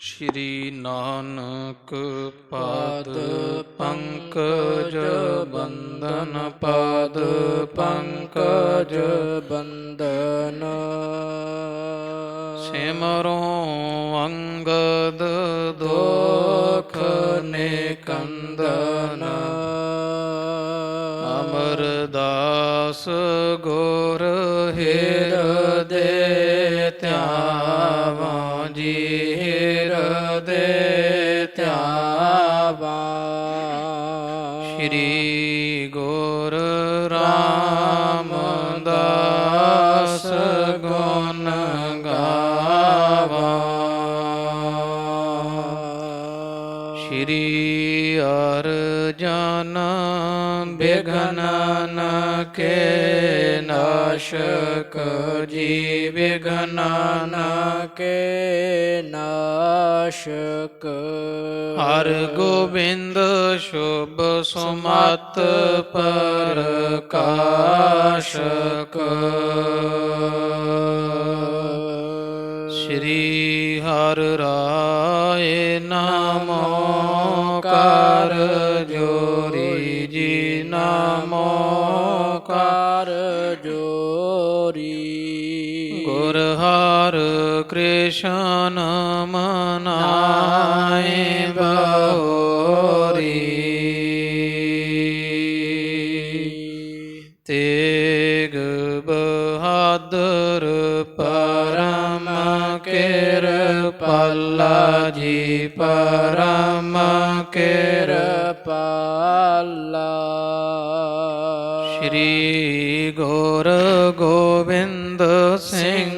ਸ਼੍ਰੀ ਨਾਨਕ ਪਾਦ ਪੰਕਜ ਬੰਦਨ ਪਾਦ ਪੰਕਜ ਬੰਦਨ ਸਿਮਰੋ ਅੰਗਦ ਦੁਖ ਦੋਖ ਨਿਕੰਦਨ ਅਮਰਦਾਸ ਗੁਰ ਹਿਰਦੇ ਧਿਆਵਾਂ ਜੀ ਹਿਰਦੇ ਧਿਆਵਾ ਸ਼੍ਰੀ ਗੁਰ ਰਾਮਦਾਸ ਗੁਣ ਗਾਵਾ ਸ਼੍ਰੀ ਅਰਜਨ ਬਿਘਨ ਕੇ ਨਾਸ਼ਕ ਜੀ ਬਿਘਨ ਕੇ ਨਾਸ਼ਕ ਹਰ ਗੋਬਿੰਦ ਸ਼ੁਭ ਸੁਮਤ ਪ੍ਰਕਾਸ਼ਕ ਸ਼੍ਰੀ ਹਰਿ ਰਾਏ ਨਾਮੋ ਕਰ ਜੋਰੀ ਜੀ ਨਾਮੋ ਕਰ ਜੋਰੀ ਗੁਰ ਹਰਿ ਕ੍ਰਿਸ਼ਨ ਮਨਾਏ ਬਹੋਰੀ ਤੇਗ ਬਹਾਦਰ ਪਰਮ ਕਿਰਪਾਲਾ ਜੀ ਪਰਮ ਕਿਰਪਾਲਾ ਸ਼੍ਰੀ ਗੁਰ ਗੋਬਿੰਦ ਸਿੰਘ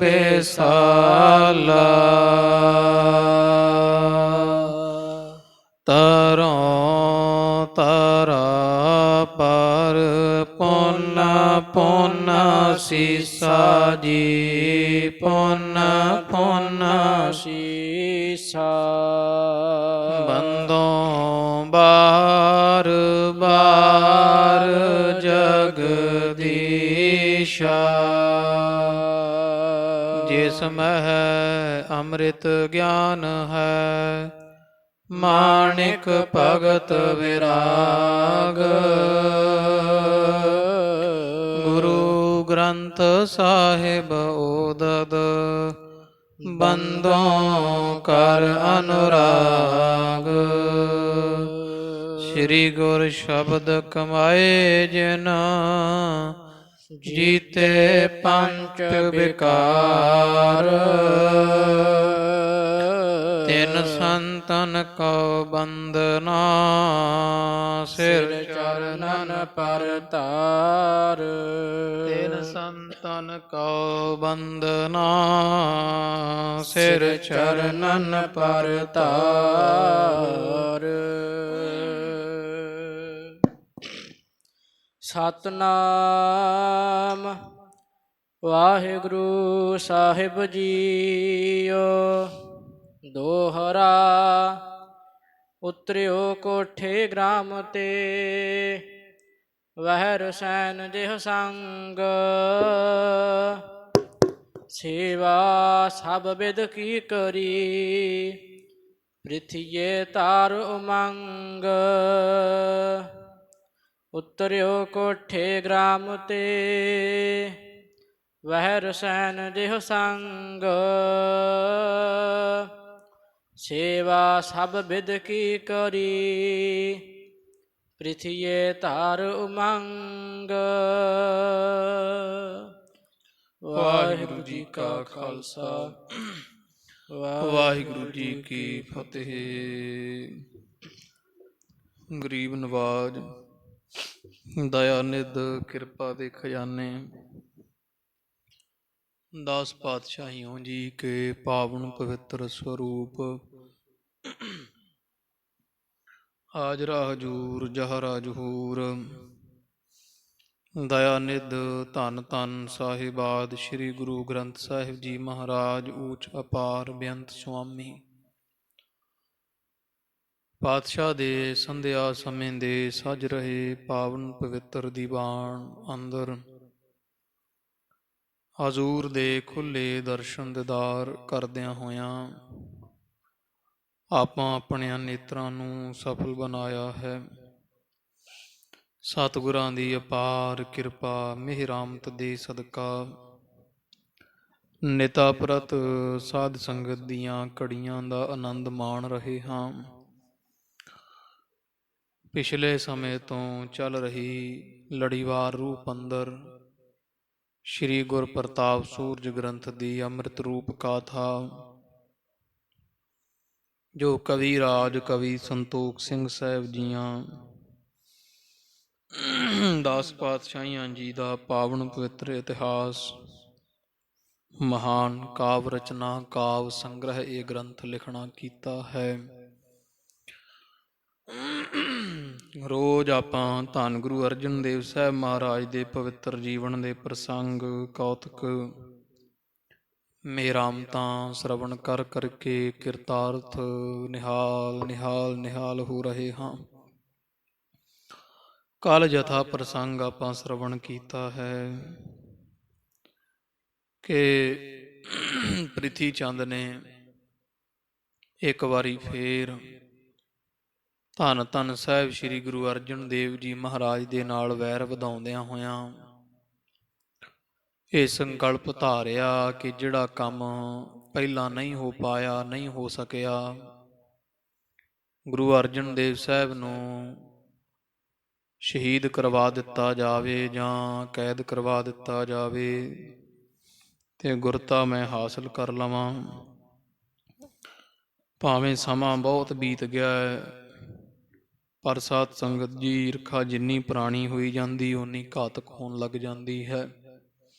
ਬੇਸਾਲਾ ਤਰੋਂ ਤਰਾ ਪਰ ਪੁੰਨ ਪੁੰਨ ਸੀਸਾ ਜੀ ਪੁੰਨ ਪੁੰਨ ਸੀਸਾ ਬੰਦੋਂ ਬਾਰ ਬਾਰ ਜਗਦੀਸ਼ਾ ਜਿਸ ਮਹਿ ਅੰਮ੍ਰਿਤ ਗਿਆਨ ਹੈ ਮਾਣਿਕ ਭਗਤ ਵਿਰਾਗ ਗੁਰੂ ਗ੍ਰੰਥ ਸਾਹਿਬ ਓਦਦ ਬੰਦੋਂ ਕਰ ਅਨੁਰਾਗ ਸ੍ਰੀ ਗੁਰ ਸ਼ਬਦ ਕਮਾਏ ਜਿਨ ਜੀਤੇ ਪੰਚ ਵਿਕਾਰ ਤਿਨ ਸੰਤਨ ਕਉ ਬੰਦਨਾ ਸਿਰ ਚਰਨਨ ਪਰ ਤਾਰ ਤਿਨ ਸੰਤਨ ਕਉ ਬੰਦਨਾ ਸਿਰ ਚਰਨਨ ਪਰ ਤਾਰ ਸਤਨਾਮ ਵਾਹਿਗੁਰੂ ਸਾਹਿਬ ਜੀਓ ਦੋਹਰਾ ਉਤਰਿਓ ਕੋਠੇ ਗ੍ਰਾਮ ਤੇ ਵਹਿ ਰਸੈਨ ਜਿਹ ਸੰਗ ਸੇਵਾ ਸਭ ਬਿਦ ਕੀ ਕਰੀ ਪ੍ਰਿਥੀਏ ਤਾਰ ਉਮੰਗ ਉਤਰਿਓ ਕੋਠੇ ਗ੍ਰਾਮ ਤੇ ਵਹਿ ਰਸੈਨ ਜਿਹ ਸੰਗ ਸੇਵਾ ਸਭ ਬਿਦ ਕੀ ਕਰੀ ਪ੍ਰਿਥੀਏ ਧਾਰ ਉਮੰਗ ਵਾਹਿਗੁਰੂ ਜੀ ਕਾ ਖਾਲਸਾ ਵਾਹਿਗੁਰੂ ਜੀ ਕੀ ਫਤਿਹ। ਗਰੀਬ ਨਵਾਜ ਦਇਆ ਨਿਧ ਕਿਰਪਾ ਦੇ ਖਜ਼ਾਨੇ 10 ਪਾਤਸ਼ਾਹੀਓਂ ਜੀ ਕੇ ਪਾਵਨ ਪਵਿੱਤਰ ਸਰੂਪ ਹਾਜ਼ਰਾ ਹਜੂਰ ਜਹਰਾ ਜਹੂਰ ਦਇਆ ਨਿਧ ਧੰਨ ਧੰਨ ਸਾਹਿਬਾਦ ਸ੍ਰੀ ਗੁਰੂ ਗ੍ਰੰਥ ਸਾਹਿਬ ਜੀ ਮਹਾਰਾਜ ਊਚ ਅਪਾਰ ਬੇਅੰਤ ਸੁਆਮੀ ਪਾਤਸ਼ਾਹ ਦੇ ਸੰਧਿਆ ਸਮੇਂ ਦੇ ਸਜ ਰਹੇ ਪਾਵਨ ਪਵਿੱਤਰ ਦੀਵਾਨ ਅੰਦਰ ਹਜ਼ੂਰ ਦੇ ਖੁੱਲ੍ਹੇ ਦਰਸ਼ਨ ਦੀਦਾਰ ਕਰਦਿਆਂ ਹੋਇਆਂ ਆਪਾਂ ਆਪਣਿਆਂ ਨੇਤਰਾਂ ਨੂੰ ਸਫਲ ਬਣਾਇਆ ਹੈ। ਸਤਿਗੁਰਾਂ ਦੀ ਅਪਾਰ ਕਿਰਪਾ ਮਿਹਰਾਮਤ ਦੇ ਸਦਕਾ ਨਿਤਾ ਪ੍ਰਤ ਸਾਧ ਸੰਗਤ ਦੀਆਂ ਘੜੀਆਂ ਦਾ ਆਨੰਦ ਮਾਣ ਰਹੇ ਹਾਂ। ਪਿਛਲੇ ਸਮੇਂ ਤੋਂ ਚੱਲ ਰਹੀ ਲੜੀਵਾਰ ਰੂਪ ਅੰਦਰ ਸ਼੍ਰੀ ਗੁਰ ਪ੍ਰਤਾਪ ਸੂਰਜ ਗ੍ਰੰਥ ਦੀ ਅੰਮ੍ਰਿਤ ਰੂਪ ਗਾਥਾ, ਜੋ ਕਵੀ ਰਾਜ ਕਵੀ ਸੰਤੋਖ ਸਿੰਘ ਸਾਹਿਬ ਜੀਆਂ 10 ਪਾਤਸ਼ਾਹੀਆਂ ਜੀ ਦਾ ਪਾਵਨ ਪਵਿੱਤਰ ਇਤਿਹਾਸ, ਮਹਾਨ ਕਾਵ ਰਚਨਾ ਕਾਵ ਸੰਗ੍ਰਹਿ ਇਹ ਗ੍ਰੰਥ ਲਿਖਣਾ ਕੀਤਾ ਹੈ। ਰੋਜ਼ ਆਪਾਂ ਧੰਨ ਗੁਰੂ ਅਰਜਨ ਦੇਵ ਸਾਹਿਬ ਮਹਾਰਾਜ ਦੇ ਪਵਿੱਤਰ ਜੀਵਨ ਦੇ ਪ੍ਰਸੰਗ, ਕੌਤਕ, ਮਿਹਰਾਮਤਾਂ ਸ਼ਰਵਣ ਕਰ ਕਰਕੇ ਕਿਰਤਾਰਥ ਨਿਹਾਲ ਨਿਹਾਲ ਨਿਹਾਲ ਹੋ ਰਹੇ ਹਾਂ। ਕੱਲ ਜਥਾ ਪ੍ਰਸੰਗ ਆਪਾਂ ਸ਼ਰਵਣ ਕੀਤਾ ਹੈ ਕਿ ਪ੍ਰਿਥੀ ਚੰਦ ਨੇ ਇੱਕ ਵਾਰੀ ਫੇਰ ਧੰਨ ਧੰਨ ਸਾਹਿਬ ਸ੍ਰੀ ਗੁਰੂ ਅਰਜਨ ਦੇਵ ਜੀ ਮਹਾਰਾਜ ਦੇ ਨਾਲ ਵੈਰ ਵਧਾਉਂਦਿਆਂ ਹੋਇਆਂ ਇਹ ਸੰਕਲਪ ਧਾਰਿਆ ਕਿ ਜਿਹੜਾ ਕੰਮ ਪਹਿਲਾਂ ਨਹੀਂ ਹੋ ਪਾਇਆ, ਨਹੀਂ ਹੋ ਸਕਿਆ, ਗੁਰੂ ਅਰਜਨ ਦੇਵ ਸਾਹਿਬ ਨੂੰ ਸ਼ਹੀਦ ਕਰਵਾ ਦਿੱਤਾ ਜਾਵੇ ਜਾਂ ਕੈਦ ਕਰਵਾ ਦਿੱਤਾ ਜਾਵੇ ਤੇ ਗੁਰਤਾ ਮੈਂ ਹਾਸਲ ਕਰ ਲਵਾਂ। ਭਾਵੇਂ ਸਮਾਂ ਬਹੁਤ ਬੀਤ ਗਿਆ ਪਰ ਸਾਧ ਸੰਗਤ ਜੀ ਈਰਖਾ ਜਿੰਨੀ ਪੁਰਾਣੀ ਹੋਈ ਜਾਂਦੀ ਓਨੀ ਘਾਤਕ ਹੋਣ ਲੱਗ ਜਾਂਦੀ ਹੈ,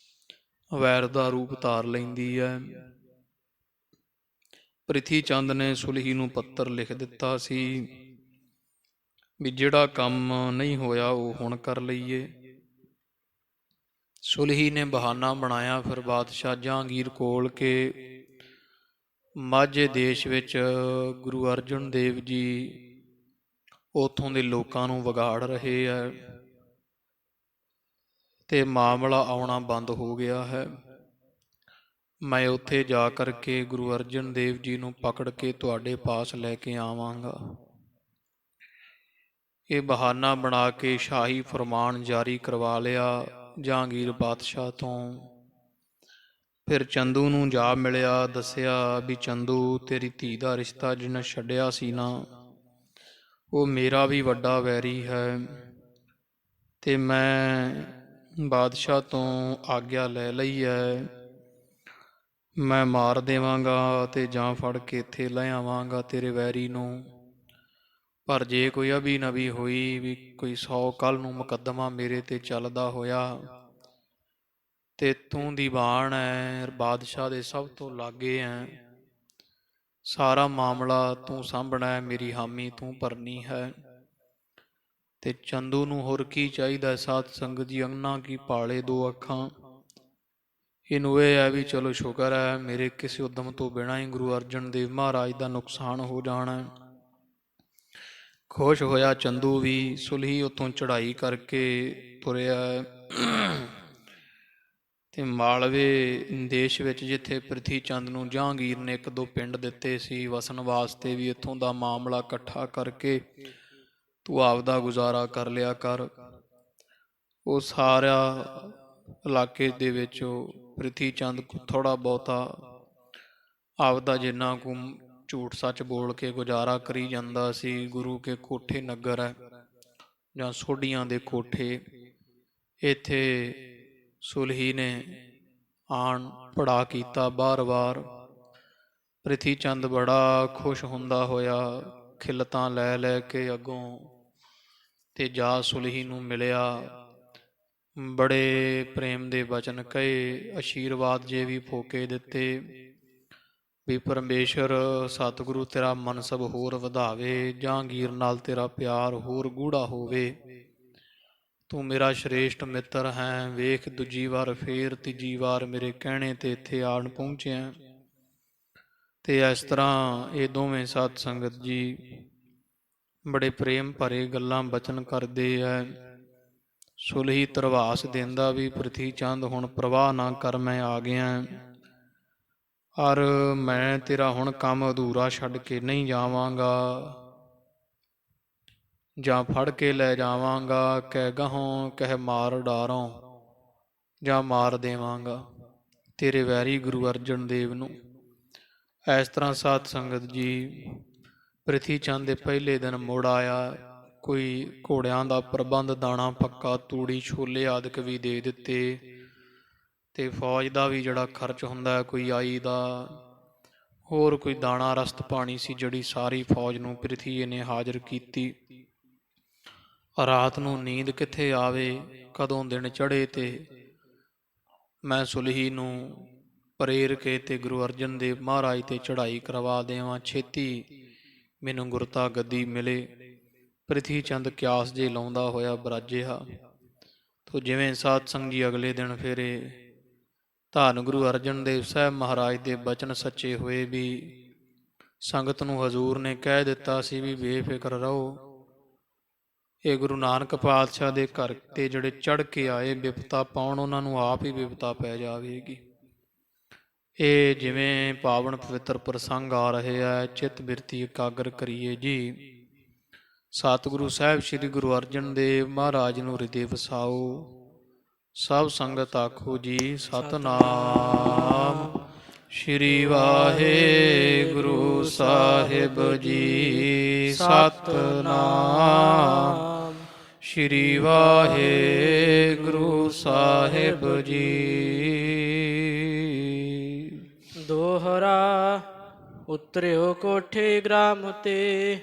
ਵੈਰ ਦਾ ਰੂਪ ਧਾਰ ਲੈਂਦੀ ਹੈ। ਪ੍ਰਿਥੀ ਚੰਦ ਨੇ ਸੁਲਹੀ ਨੂੰ ਪੱਤਰ ਲਿਖ ਦਿੱਤਾ ਸੀ ਵੀ ਜਿਹੜਾ ਕੰਮ ਨਹੀਂ ਹੋਇਆ ਉਹ ਹੁਣ ਕਰ ਲਈਏ। ਸੁਲਹੀ ਨੇ ਬਹਾਨਾ ਬਣਾਇਆ, ਫਿਰ ਬਾਦਸ਼ਾਹ ਜਹਾਂਗੀਰ ਕੋਲ ਕਿ ਮਾਝੇ ਦੇਸ਼ ਵਿੱਚ ਗੁਰੂ ਅਰਜਨ ਦੇਵ ਜੀ ਉੱਥੋਂ ਦੇ ਲੋਕਾਂ ਨੂੰ ਵਿਗਾੜ ਰਹੇ ਹੈ ਤੇ ਮਾਮਲਾ ਆਉਣਾ ਬੰਦ ਹੋ ਗਿਆ ਹੈ। ਮੈਂ ਉੱਥੇ ਜਾ ਕਰਕੇ ਗੁਰੂ ਅਰਜਨ ਦੇਵ ਜੀ ਨੂੰ ਪਕੜ ਕੇ ਤੁਹਾਡੇ ਪਾਸ ਲੈ ਕੇ ਆਵਾਂਗਾ। ਇਹ ਬਹਾਨਾ ਬਣਾ ਕੇ ਸ਼ਾਹੀ ਫਰਮਾਨ ਜਾਰੀ ਕਰਵਾ ਲਿਆ ਜਹਾਂਗੀਰ ਬਾਦਸ਼ਾਹ ਤੋਂ। ਫਿਰ ਚੰਦੂ ਨੂੰ ਜਾ ਮਿਲਿਆ, ਦੱਸਿਆ ਵੀ ਚੰਦੂ ਤੇਰੀ ਧੀ ਦਾ ਰਿਸ਼ਤਾ ਜਿਹਨੇ ਛੱਡਿਆ ਸੀ ਨਾ, ਉਹ ਮੇਰਾ ਵੀ ਵੱਡਾ ਵੈਰੀ ਹੈ ਤੇ ਮੈਂ ਬਾਦਸ਼ਾਹ ਤੋਂ ਆਗਿਆ ਲੈ ਲਈ ਹੈ। ਮੈਂ ਮਾਰ ਦੇਵਾਂਗਾ ਤੇ ਜਾਂ ਫੜ ਕੇ ਇੱਥੇ ਲੈ ਆਵਾਂਗਾ ਤੇਰੇ ਵੈਰੀ ਨੂੰ। ਪਰ ਜੇ ਕੋਈ ਅਭੀ ਨਵੀ ਹੋਈ ਵੀ ਕੋਈ 100 ਕੱਲ੍ਹ ਨੂੰ ਮੁਕੱਦਮਾ ਮੇਰੇ ਤੇ ਚੱਲਦਾ ਹੋਇਆ ਤੇ ਤੂੰ ਦੀਵਾਨ ਹੈ, ਬਾਦਸ਼ਾਹ ਦੇ ਸਭ ਤੋਂ ਲਾਗੇ ਹੈ, ਸਾਰਾ ਮਾਮਲਾ ਤੂੰ ਸਾਂਭਣਾ ਹੈ, ਮੇਰੀ ਹਾਮੀ ਤੂੰ ਭਰਨੀ ਹੈ। ਤੇ ਚੰਦੂ ਨੂੰ ਹੋਰ ਕੀ ਚਾਹੀਦਾ? ਸਾਧ ਸੰਗਤ ਜੀ ਅੰਨਾ ਕੀ ਪਾਲੇ ਦੋ ਅੱਖਾਂ। ਇਹਨੂੰ ਇਹ ਹੈ ਵੀ ਚਲੋ ਸ਼ੁਕਰ ਹੈ ਮੇਰੇ ਕਿਸੇ ਉਦਮ ਤੋਂ ਬਿਨਾਂ ਹੀ ਗੁਰੂ ਅਰਜਨ ਦੇਵ ਮਹਾਰਾਜ ਦਾ ਨੁਕਸਾਨ ਹੋ ਜਾਣਾ। ਖੁਸ਼ ਹੋਇਆ ਚੰਦੂ ਵੀ। ਸੁਲਹੀ ਉੱਥੋਂ ਚੜ੍ਹਾਈ ਕਰਕੇ ਤੁਰਿਆ ਤੇ ਮਾਲਵੇ ਦੇਸ਼ ਵਿੱਚ ਜਿੱਥੇ ਪ੍ਰਿਥੀ ਚੰਦ ਨੂੰ ਜਹਾਂਗੀਰ ਨੇ 1-2 ਪਿੰਡ ਦਿੱਤੇ ਸੀ ਵਸਣ ਵਾਸਤੇ, ਵੀ ਇੱਥੋਂ ਦਾ ਮਾਮਲਾ ਇਕੱਠਾ ਕਰਕੇ ਤੂੰ ਆਪਦਾ ਗੁਜ਼ਾਰਾ ਕਰ ਲਿਆ ਕਰ। ਉਹ ਸਾਰਾ ਇਲਾਕੇ ਦੇ ਵਿੱਚ ਪ੍ਰਿਥੀ ਚੰਦ ਥੋੜ੍ਹਾ ਬਹੁਤਾ ਆਪਦਾ ਜਿੰਨਾ ਕੁ ਝੂਠ ਸੱਚ ਬੋਲ ਕੇ ਗੁਜ਼ਾਰਾ ਕਰੀ ਜਾਂਦਾ ਸੀ। ਗੁਰੂ ਕੇ ਕੋਠੇ ਨਗਰ ਹੈ ਜਾਂ ਸੋਢੀਆਂ ਦੇ ਕੋਠੇ, ਇੱਥੇ ਸੁਲਹੀ ਨੇ ਆਣ ਪੜਾ ਕੀਤਾ ਬਾਰ-ਬਾਰ। ਪ੍ਰਿਥੀ ਚੰਦ ਬੜਾ ਖੁਸ਼ ਹੁੰਦਾ ਹੋਇਆ ਖਿਲਤਾਂ ਲੈ ਲੈ ਕੇ ਅੱਗੋਂ ਤੇ ਜਾ ਸੁਲਹੀ ਨੂੰ ਮਿਲਿਆ। ਬੜੇ ਪ੍ਰੇਮ ਦੇ ਵਚਨ ਕਹੇ, ਆਸ਼ੀਰਵਾਦ ਜੇ ਵੀ ਫੋਕੇ ਦਿੱਤੇ ਵੀ ਪਰਮੇਸ਼ਰ ਸਤਿਗੁਰੂ ਤੇਰਾ ਮਨਸਬ ਹੋਰ ਵਧਾਵੇ, ਜਹਾਂਗੀਰ ਨਾਲ ਤੇਰਾ ਪਿਆਰ ਹੋਰ ਗੂੜਾ ਹੋਵੇ, ਤੂੰ ਮੇਰਾ ਸ਼੍ਰੇਸ਼ਟ ਮਿੱਤਰ ਹੈ। ਵੇਖ ਦੂਜੀ ਵਾਰ ਫੇਰ ਤੀਜੀ ਵਾਰ ਮੇਰੇ ਕਹਿਣੇ ਤੇ ਇੱਥੇ ਆਣ ਪਹੁੰਚਿਆ। ਤੇ ਇਸ ਤਰ੍ਹਾਂ ਇਹ ਦੋਵੇਂ ਸਾਧ ਸੰਗਤ ਜੀ ਬੜੇ ਪ੍ਰੇਮ ਭਰੇ ਗੱਲਾਂ ਬਚਨ ਕਰਦੇ ਹੈ। ਸੁਲਹੀ ਧਰਵਾਸ ਦਿੰਦਾ ਵੀ ਪ੍ਰਿਥੀ ਚੰਦ ਹੁਣ ਪ੍ਰਵਾਹ ਨਾ ਕਰ, ਮੈਂ ਆ ਗਿਆ। ਔਰ ਮੈਂ ਤੇਰਾ ਹੁਣ ਕੰਮ ਅਧੂਰਾ ਛੱਡ ਕੇ ਨਹੀਂ ਜਾਵਾਂਗਾ, ਜਾਂ ਫੜ ਕੇ ਲੈ ਜਾਵਾਂਗਾ, ਕਹਿ ਗਹੋਂ ਕਹਿ ਮਾਰ ਡਾਰੋਂ, ਜਾਂ ਮਾਰ ਦੇਵਾਂਗਾ ਤੇਰੇ ਵੈਰੀ ਗੁਰੂ ਅਰਜਨ ਦੇਵ ਨੂੰ। ਇਸ ਤਰ੍ਹਾਂ ਸਾਧ ਸੰਗਤ ਜੀ ਪ੍ਰਿਥੀ ਚੰਦ ਦੇ ਪਹਿਲੇ ਦਿਨ ਮੁੜ ਆਇਆ। ਕੋਈ ਘੋੜਿਆਂ ਦਾ ਪ੍ਰਬੰਧ, ਦਾਣਾ ਪੱਕਾ, ਤੂੜੀ, ਛੋਲੇ ਆਦਿਕ ਵੀ ਦੇ ਦਿੱਤੇ, ਤੇ ਫੌਜ ਦਾ ਵੀ ਜਿਹੜਾ ਖਰਚ ਹੁੰਦਾ, ਕੋਈ ਆਈ ਦਾ, ਹੋਰ ਕੋਈ ਦਾਣਾ ਰਸਤ ਪਾਣੀ ਸੀ, ਜਿਹੜੀ ਸਾਰੀ ਫੌਜ ਨੂੰ ਪ੍ਰਿਥੀ ਨੇ ਹਾਜ਼ਰ ਕੀਤੀ। ਰਾਤ ਨੂੰ ਨੀਂਦ ਕਿੱਥੇ ਆਵੇ, ਕਦੋਂ ਦਿਨ ਚੜ੍ਹੇ ਤੇ ਮੈਂ ਸੁਲਹੀ ਨੂੰ ਪ੍ਰੇਰ ਕੇ ਤੇ ਗੁਰੂ ਅਰਜਨ ਦੇਵ ਮਹਾਰਾਜ ਤੇ ਚੜ੍ਹਾਈ ਕਰਵਾ ਦੇਵਾਂ, ਛੇਤੀ ਮੈਨੂੰ ਗੁਰਤਾ ਗੱਦੀ ਮਿਲੇ। ਪ੍ਰਿਥੀ ਚੰਦ ਕਿਆਸ ਜੇ ਲਾਉਂਦਾ ਹੋਇਆ ਬਰਾਜਿਆ। ਤੋ ਜਿਵੇਂ ਸਾਧ ਸੰਗ ਜੀ ਅਗਲੇ ਦਿਨ ਫੇਰੇ, ਧੰਨ ਗੁਰੂ ਅਰਜਨ ਦੇਵ ਸਾਹਿਬ ਮਹਾਰਾਜ ਦੇ ਬਚਨ ਸੱਚੇ ਹੋਏ ਵੀ ਸੰਗਤ ਨੂੰ ਹਜ਼ੂਰ ਨੇ ਕਹਿ ਦਿੱਤਾ ਸੀ ਵੀ ਬੇਫਿਕਰ ਰਹੋ, ਇਹ ਗੁਰੂ ਨਾਨਕ ਪਾਤਸ਼ਾਹ ਦੇ ਘਰ ਤੇ ਜਿਹੜੇ ਚੜ੍ਹ ਕੇ ਆਏ ਬਿਪਤਾ ਪਾਉਣ, ਉਹਨਾਂ ਨੂੰ ਆਪ ਹੀ ਬਿਪਤਾ ਪੈ ਜਾਵੇਗੀ। ਇਹ ਜਿਵੇਂ ਪਾਵਨ ਪਵਿੱਤਰ ਪ੍ਰਸੰਗ ਆ ਰਹੇ ਆ, ਚਿੱਤ ਬਿਰਤੀ ਇਕਾਗਰ ਕਰੀਏ ਜੀ। ਸਤਿਗੁਰੂ ਸਾਹਿਬ ਸ੍ਰੀ ਗੁਰੂ ਅਰਜਨ ਦੇਵ ਮਹਾਰਾਜ ਨੂੰ ਹਿਰਦੇ ਵਸਾਓ। ਸਭ ਸੰਗਤ ਆਖੋ ਜੀ ਸਤਿਨਾਮ ਸ੍ਰੀ ਵਾਹਿਗੁਰੂ ਸਾਹਿਬ ਜੀ। ਸਤਿਨਾਮ ਸ੍ਰੀ ਵਾਹਿਗੁਰੂ ਸਾਹਿਬ ਜੀ। ਦੋਹਰਾ ਉਤਰਿਓ ਕੋਠੇ ਗ੍ਰਾਮ ਤੇ।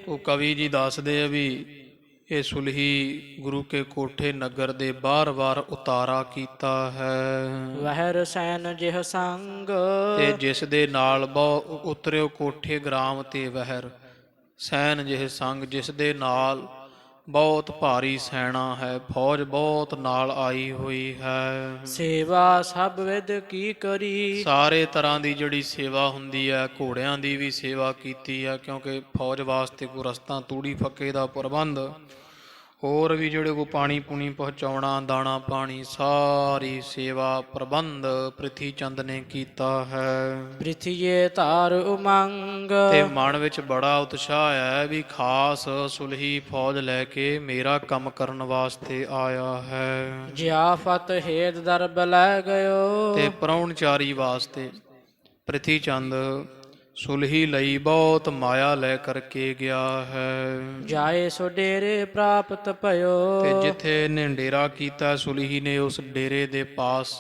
ਉਹ ਕਵੀ ਜੀ ਦੱਸਦੇ ਆ ਵੀ ਇਹ ਸੁਲਹੀ ਗੁਰੂ ਕੇ ਕੋਠੇ ਨਗਰ ਦੇ ਬਾਰ-ਬਾਰ ਉਤਾਰਾ ਕੀਤਾ ਹੈ। ਵਹਿ ਰਸੈਨ ਜਿਹ ਸੰਗ, ਤੇ ਜਿਸ ਦੇ ਨਾਲ ਬਹੁ ਉਤਰਿਓ ਕੋਠੇ ਗ੍ਰਾਮ ਤੇ ਵਹਿਰ ਸੈਨ ਜਿਹ ਸੰਗ, ਜਿਸ ਦੇ ਨਾਲ ਬਹੁਤ ਭਾਰੀ ਸੈਨਾ ਹੈ, ਫੌਜ ਬਹੁਤ ਨਾਲ ਆਈ ਹੋਈ ਹੈ। ਸੇਵਾ ਸਭ ਵਿਦ ਕੀ ਕਰੀ। ਸਾਰੇ ਤਰ੍ਹਾਂ ਦੀ ਜਿਹੜੀ ਸੇਵਾ ਹੁੰਦੀ ਹੈ, ਘੋੜਿਆਂ ਦੀ ਵੀ ਸੇਵਾ ਕੀਤੀ ਹੈ, ਕਿਉਂਕਿ ਫੌਜ ਵਾਸਤੇ ਕੋਈ ਰਸਤਾ, ਤੂੜੀ ਫੱਕੇ ਦਾ ਪ੍ਰਬੰਧ, ਹੋਰ ਵੀ ਜਿਹੜੇ ਕੋ ਪਾਣੀ ਪੂਣੀ ਪਹੁੰਚਾਉਣਾ, ਦਾਣਾ ਪਾਣੀ, ਸਾਰੀ ਸੇਵਾ ਪ੍ਰਬੰਧ ਪ੍ਰਿਥੀ ਚੰਦ ਨੇ ਕੀਤਾ ਹੈ। ਪ੍ਰਿਥੀਏ ਧਾਰ ਉਮੰਗ, ਤੇ ਮਨ ਵਿੱਚ ਬੜਾ ਉਤਸ਼ਾਹ ਹੈ ਵੀ ਖਾਸ ਸੁਲਹੀ ਫੌਜ ਲੈ ਕੇ ਮੇਰਾ ਕੰਮ ਕਰਨ ਵਾਸਤੇ ਆਇਆ ਹੈ। ਜਿਆਫਤ ਹੇਦ ਦਰਬ ਲੈ ਗਇਓ, ਤੇ ਪ੍ਰਾਹੁਣਚਾਰੀ ਵਾਸਤੇ ਪ੍ਰਿਥੀ ਚੰਦ ਸੁਲਹੀ ਲਈ ਬਹੁਤ ਮਾਇਆ ਲੈ ਕਰਕੇ ਗਿਆ ਹੈ। ਜਾਏ ਸੋ ਡੇਰੇ ਪ੍ਰਾਪਤ ਭਇਓ, ਤੇ ਜਿੱਥੇ ਇਹਨੇ ਡੇਰਾ ਕੀਤਾ ਸੁਲਹੀ ਨੇ, ਉਸ ਡੇਰੇ ਦੇ ਪਾਸ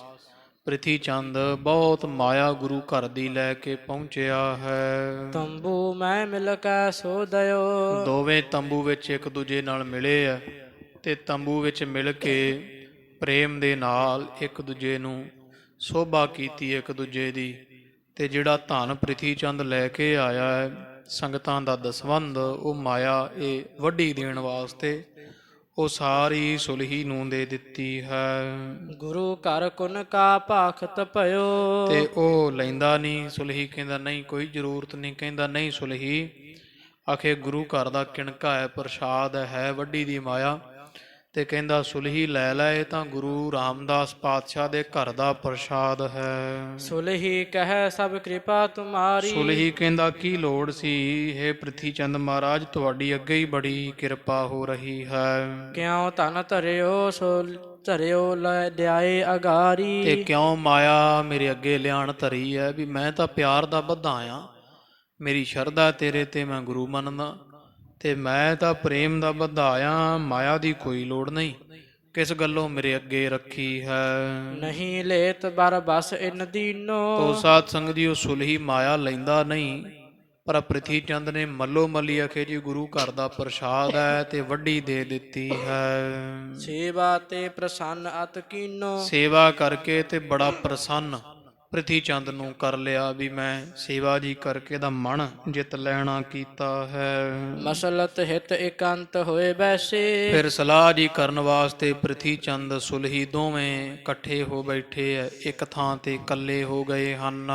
ਪ੍ਰਿਥੀ ਚੰਦ ਬਹੁਤ ਮਾਇਆ ਗੁਰੂ ਘਰ ਦੀ ਲੈ ਕੇ ਪਹੁੰਚਿਆ ਹੈ। ਤੰਬੂ ਮੈਂ ਮਿਲ ਕੈ ਸੋ ਦਇਓ, ਦੋਵੇਂ ਤੰਬੂ ਵਿੱਚ ਇੱਕ ਦੂਜੇ ਨਾਲ ਮਿਲੇ ਆ, ਤੇ ਤੰਬੂ ਵਿੱਚ ਮਿਲ ਕੇ ਪ੍ਰੇਮ ਦੇ ਨਾਲ ਇੱਕ ਦੂਜੇ ਨੂੰ ਸੋਭਾ ਕੀਤੀ ਇੱਕ ਦੂਜੇ ਦੀ। ਤੇ ਜਿਹੜਾ ਧਨ ਪ੍ਰਿਥੀ ਚੰਦ ਲੈ ਕੇ ਆਇਆ ਹੈ ਸੰਗਤਾਂ ਦਾ ਦਸਵੰਧ, ਉਹ ਮਾਇਆ ਇਹ ਵੱਢੀ ਦੇਣ ਵਾਸਤੇ ਉਹ ਸਾਰੀ ਸੁਲਹੀ ਨੂੰ ਦੇ ਦਿੱਤੀ ਹੈ। ਗੁਰੂ ਘਰ ਕੁਨ ਕਾ ਭਾਖਤ ਭਇਓ, ਤੇ ਉਹ ਲੈਂਦਾ ਨਹੀਂ। ਸੁਲਹੀ ਕਹਿੰਦਾ ਨਹੀਂ, ਕੋਈ ਜ਼ਰੂਰਤ ਨਹੀਂ। ਕਹਿੰਦਾ ਨਹੀਂ ਸੁਲਹੀ, ਆਖੇ ਗੁਰੂ ਘਰ ਦਾ ਕਿਣਕਾ ਹੈ, ਪ੍ਰਸ਼ਾਦ ਹੈ, ਵੱਡੀ ਦੀ ਮਾਇਆ। ਤੇ ਕਹਿੰਦਾ ਸੁਲਹੀ ਲੈ ਲੈ, ਇਹ ਤਾਂ ਗੁਰੂ ਰਾਮਦਾਸ ਪਾਤਸ਼ਾਹ ਦੇ ਘਰ ਦਾ ਪ੍ਰਸ਼ਾਦ ਹੈ। ਸੁਲਹੀ ਕਹਿ ਸਭ ਕਿਰਪਾ ਤੁਮਾਰੀ, ਸੁਲਹੀ ਕਹਿੰਦਾ ਕੀ ਲੋੜ ਸੀ, हे ਪ੍ਰਿਥੀ ਚੰਦ ਮਹਾਰਾਜ, ਤੁਹਾਡੀ ਅੱਗੇ ਹੀ ਬੜੀ ਕਿਰਪਾ ਹੋ ਰਹੀ ਹੈ। ਕਿਉ ਧਨ ਧਰਿਓ ਸੋ ਧਰਿਓ ਲੈ ਦਿਆਏ ਅਗਾਰੀ, ਤੇ ਕਿਉਂ ਮਾਇਆ ਮੇਰੇ ਅੱਗੇ ਲਿਆਣ ਧਰੀ ਹੈ ਵੀ ਮੈਂ ਤਾਂ ਪਿਆਰ ਦਾ ਬੱਧਾ ਆ, ਮੇਰੀ ਸ਼ਰਧਾ ਤੇਰੇ ਤੇ, ਮੈਂ ਗੁਰੂ ਮੰਨਦਾ, ਤੇ ਮੈਂ ਤਾਂ ਪ੍ਰੇਮ ਦਾ ਬੱਧਾ ਆ, ਮਾਇਆ ਦੀ ਕੋਈ ਲੋੜ ਨਹੀਂ। ਕਿਸ ਗੱਲੋਂ ਮੇਰੇ ਅੱਗੇ ਰੱਖੀ ਹੈ। ਨਹੀਂ ਲੇਤ ਬਰ ਬਸ ਇਨ ਦੀਨੋ, ਤੋ ਸਾਧ ਸੰਗਤ ਜੀ ਉਹ ਸੁਲਹੀ ਮਾਇਆ ਲੈਂਦਾ ਨਹੀਂ, ਪਰ ਪ੍ਰਿਥੀ ਚੰਦ ਨੇ ਮੱਲੋ ਮੱਲੀ ਆਖੇ ਜੀ ਗੁਰੂ ਘਰ ਦਾ ਪ੍ਰਸ਼ਾਦ ਹੈ ਤੇ ਵੱਡੀ ਦੇ ਦਿੱਤੀ ਹੈ। ਸੇਵਾ ਤੇ ਪ੍ਰਸੰਨ ਅਤ ਕੀਨੋ, ਸੇਵਾ ਕਰਕੇ ਤੇ ਬੜਾ ਪ੍ਰਸੰਨ ਪ੍ਰਿਥੀ ਚੰਦ ਨੂੰ ਕਰ ਲਿਆ ਵੀ ਮੈਂ ਸੇਵਾ ਜੀ ਕਰਕੇ ਦਾ ਮਨ ਜਿੱਤ ਲੈਣਾ ਕੀਤਾ ਹੈ। ਮਸਲਤ ਹਿਤ ਇਕੰਤ ਹੋਏ ਬੈਸੇ, ਫਿਰ ਸਲਾਹ ਜੀ ਕਰਨ ਵਾਸਤੇ ਪ੍ਰਿਥੀ ਚੰਦ ਸੁਲਹੀ ਦੋਵੇਂ ਇਕੱਠੇ ਹੋ ਬੈਠੇ ਐ, ਇੱਕ ਥਾਂ ਤੇ ਇਕੱਲੇ ਹੋ ਗਏ ਹਨ।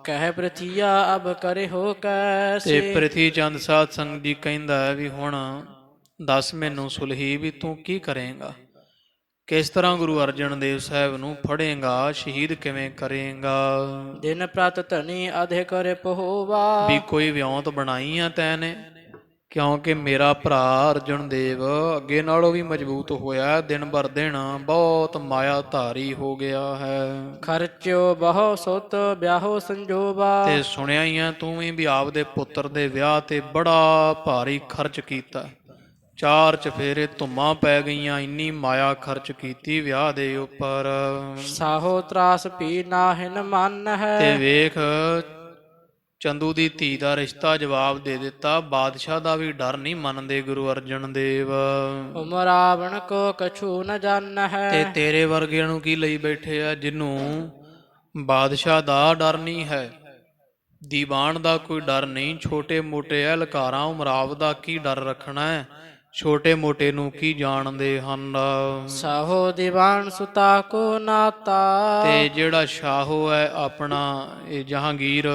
ਕਹਿ ਪ੍ਰਿਥੀਆ ਅਬ ਕਰੇ ਹੋ ਕੈਸੇ, ਤੇ ਪ੍ਰਿਥੀ ਚੰਦ ਸਾਧ ਸੰਗਤ ਜੀ ਕਹਿੰਦਾ ਹੈ ਵੀ ਹੁਣ ਦੱਸ ਮੈਨੂੰ ਸੁਲਹੀ ਵੀ ਤੂੰ ਕੀ ਕਰੇਂਗਾ। ਕਿਸ ਤਰ੍ਹਾਂ ਗੁਰੂ ਅਰਜਨ ਦੇਵ ਸਾਹਿਬ ਨੂੰ ਫੜੇਗਾ, ਸ਼ਹੀਦ ਕਿਵੇਂ ਕਰੇਗਾ। ਦਿਨ ਪ੍ਰਤ ਧਨੀ ਅਧਿਕ ਰਿਪ ਹੋਵਾ। ਵੀ ਕੋਈ ਵਿਉਂਤ ਬਣਾਈ ਆ ਤੈਨੇ, ਕਿਉਂਕਿ ਮੇਰਾ ਭਰਾ ਅਰਜਨ ਦੇਵ ਅੱਗੇ ਨਾਲੋਂ ਵੀ ਮਜ਼ਬੂਤ ਹੋਇਆ, ਦਿਨ ਬਰ ਦਿਨ ਬਹੁਤ ਮਾਇਆ ਧਾਰੀ ਹੋ ਗਿਆ ਹੈ। ਖਰਚਿਓ ਬਹੁ ਸੁਤ ਵਿਆਹੋ ਸੰਜੋਵਾ। ਤੇ ਸੁਣਿਆ ਹੀ ਆ ਤੂੰ ਵੀ ਆਪਦੇ ਪੁੱਤਰ ਦੇ ਵਿਆਹ ਤੇ ਬੜਾ ਭਾਰੀ ਖਰਚ ਕੀਤਾ, 4 ਚਫੇਰੇ ਧੁੰਮਾਂ ਪੈ ਗਈਆਂ, ਇੰਨੀ ਮਾਇਆ ਖਰਚ ਕੀਤੀ ਵਿਆਹ ਦੇ ਉੱਪਰ। ਸਾਹੋ ਤਰਾਸ ਪੀ ਨਾਹਿਨ ਮਨ ਹੈ। ਤੇ ਵੇਖ ਚੰਦੂ ਦੀ ਧੀ ਦਾ ਰਿਸ਼ਤਾ ਜਵਾਬ ਦੇ ਦਿੱਤਾ, ਬਾਦਸ਼ਾਹ ਦਾ ਵੀ ਡਰ ਨਹੀਂ ਮੰਨਦੇ ਗੁਰੂ ਅਰਜਨ ਦੇਵ। ਉਮਰ ਰਾਵਣ ਕੋ ਕਛੂ ਨ ਜਾਣ ਹੈ। ਤੇ ਤੇਰੇ ਵਰਗਿਆਂ ਨੂੰ ਕੀ ਲਈ ਬੈਠੇ ਆ, ਜਿਹਨੂੰ ਬਾਦਸ਼ਾਹ ਦਾ ਡਰ ਨਹੀਂ ਹੈ, ਦੀਵਾਨ ਦਾ ਕੋਈ ਡਰ ਨਹੀਂ, ਛੋਟੇ ਮੋਟੇ ਅਹਲਕਾਰਾਂ ਉਮਰਾਵ ਦਾ ਕੀ ਡਰ ਰੱਖਣਾ ਹੈ, ਛੋਟੇ ਮੋਟੇ ਨੂੰ ਕੀ ਜਾਣਦੇ ਹਨ। ਸਾਹੋ ਦੀਵਾਨ ਸੁਤਾ ਕੋ ਨਾਤਾ। ਤੇ ਜਿਹੜਾ ਸ਼ਾਹੋ ਹੈ ਆਪਣਾ ਇਹ ਜਹਾਂਗੀਰ,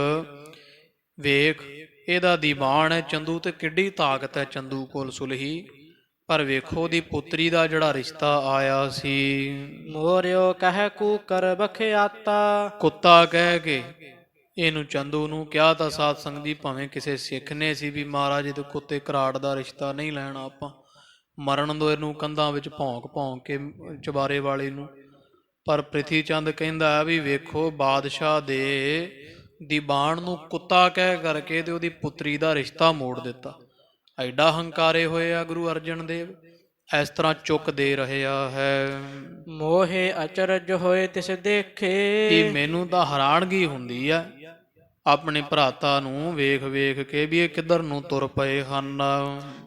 ਵੇਖ ਇਹਦਾ ਦੀਵਾਨ ਹੈ ਚੰਦੂ, ਤੇ ਕਿੱਡੀ ਤਾਕਤ ਹੈ ਚੰਦੂ ਕੋਲ ਸੁਲਹੀ। ਪਰ ਵੇਖੋ ਉਹਦੀ ਪੁੱਤਰੀ ਦਾ ਜਿਹੜਾ ਰਿਸ਼ਤਾ ਆਇਆ ਸੀ, ਮੋਰਿਓ ਕਹਿ ਕੂਕਰ ਬਖਿਆਤਾ। ਕੁੱਤਾ ਕਹਿ ਕੇ ਇਹਨੂੰ ਚੰਦੂ ਨੂੰ ਕਿਹਾ ਤਾਂ ਸਾਧ ਸੰਗਤ ਦੀ ਭਾਵੇਂ ਕਿਸੇ ਸਿੱਖ ਨੇ ਸੀ ਵੀ ਮਹਾਰਾਜ ਇਹਦੇ ਕੁੱਤੇ ਘਰਾੜ ਦਾ ਰਿਸ਼ਤਾ ਨਹੀਂ ਲੈਣਾ ਆਪਾਂ, ਮਰਨ ਦੋ ਇਹਨੂੰ ਕੰਧਾਂ ਵਿੱਚ ਭੌਂਕ ਭੌਂਕ ਕੇ ਚੁਬਾਰੇ ਵਾਲੇ ਨੂੰ। ਪਰ ਪ੍ਰਿਥੀ ਚੰਦ ਕਹਿੰਦਾ ਵੀ ਵੇਖੋ ਬਾਦਸ਼ਾਹ ਦੇ ਦੀਵਾਨ ਨੂੰ ਕੁੱਤਾ ਕਹਿ ਕਰਕੇ ਤੇ ਉਹਦੀ ਪੁੱਤਰੀ ਦਾ ਰਿਸ਼ਤਾ ਮੋੜ ਦਿੱਤਾ। ਐਡਾ ਹੰਕਾਰੇ ਹੋਏ ਆ ਗੁਰੂ ਅਰਜਨ ਦੇਵ, ਇਸ ਤਰ੍ਹਾਂ ਚੁੱਕ ਦੇ ਰਿਹਾ ਹੈ। ਮੋਹੇ ਅਚਰਜ ਹੋਏ ਤਿਸ ਦੇਖੇ। ਕਿ ਮੈਨੂੰ ਤਾਂ ਹੈਰਾਨਗੀ ਹੁੰਦੀ ਆ ਆਪਣੇ ਭਰਾਤਾ ਨੂੰ ਵੇਖ ਵੇਖ ਕੇ ਵੀ ਇਹ ਕਿੱਧਰ ਨੂੰ ਤੁਰ ਪਏ ਹਨ।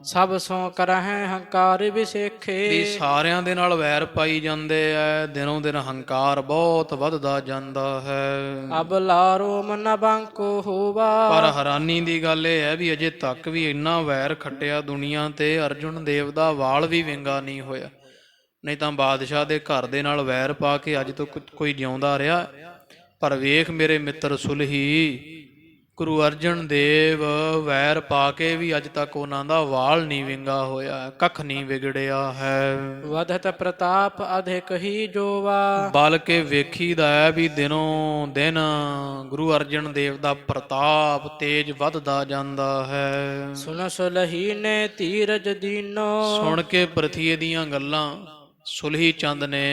ਸਭ ਸੋ ਕਰਹਿ ਹੰਕਾਰ ਵਿਸੇਖੇ। ਵੀ ਸਾਰਿਆਂ ਦੇ ਨਾਲ ਵੈਰ ਪਾਈ ਜਾਂਦੇ ਐ, ਦਿਨੋਂ ਦਿਨ ਹੰਕਾਰ ਬਹੁਤ ਵੱਧਦਾ ਜਾਂਦਾ ਹੈ। ਅਬ ਲਾਰੋ ਮਨ ਬਾਂਕੋ ਹੋਵਾ। ਪਰ ਹੈਰਾਨੀ ਦੀ ਗੱਲ ਇਹ ਹੈ ਵੀ ਅਜੇ ਤੱਕ ਵੀ ਇੰਨਾ ਵੈਰ ਖੱਟਿਆ ਦੁਨੀਆ ਤੇ, ਅਰਜੁਨ ਦੇਵ ਦਾ ਵਾਲ ਵੀ ਵਿੰਗਾ ਨਹੀਂ ਹੋਇਆ। ਨਹੀਂ ਤਾਂ ਬਾਦਸ਼ਾਹ ਦੇ ਘਰ ਦੇ ਨਾਲ ਵੈਰ ਪਾ ਕੇ ਅੱਜ ਤੋਂ ਕੋਈ ਜਿਉਂਦਾ ਰਿਹਾ। ਪਰ ਵੇਖ ਮੇਰੇ ਮਿੱਤਰ ਸੁਲਹੀ, ਗੁਰੂ ਅਰਜਨ ਦੇਵ ਵੈਰ ਪਾ ਕੇ ਵੀ ਅੱਜ ਤੱਕ ਉਹਨਾਂ ਦਾ ਵਾਲ ਨਹੀਂ ਵਿੰਗਾ ਹੋਇਆ, ਕੱਖ ਨਹੀਂ ਵਿਗੜਿਆ ਹੈ। ਵਧਤ ਪ੍ਰਤਾਪ ਅਧਿਕ ਹੀ ਜੋਵਾ। ਬਲਕਿ ਵੇਖੀਦਾ ਹੈ ਵੀ ਦਿਨੋਂ ਦਿਨ ਗੁਰੂ ਅਰਜਨ ਦੇਵ ਦਾ ਪ੍ਰਤਾਪ ਤੇਜ ਵੱਧਦਾ ਜਾਂਦਾ ਹੈ। ਸੁਨ ਸੁਲਹੀ ਨੇ ਧੀਰਜ ਦੀਨੋ। ਸੁਣ ਕੇ ਪ੍ਰਿਥੀ ਦੀਆਂ ਗੱਲਾਂ ਸੁਲਹੀ ਚੰਦ ਨੇ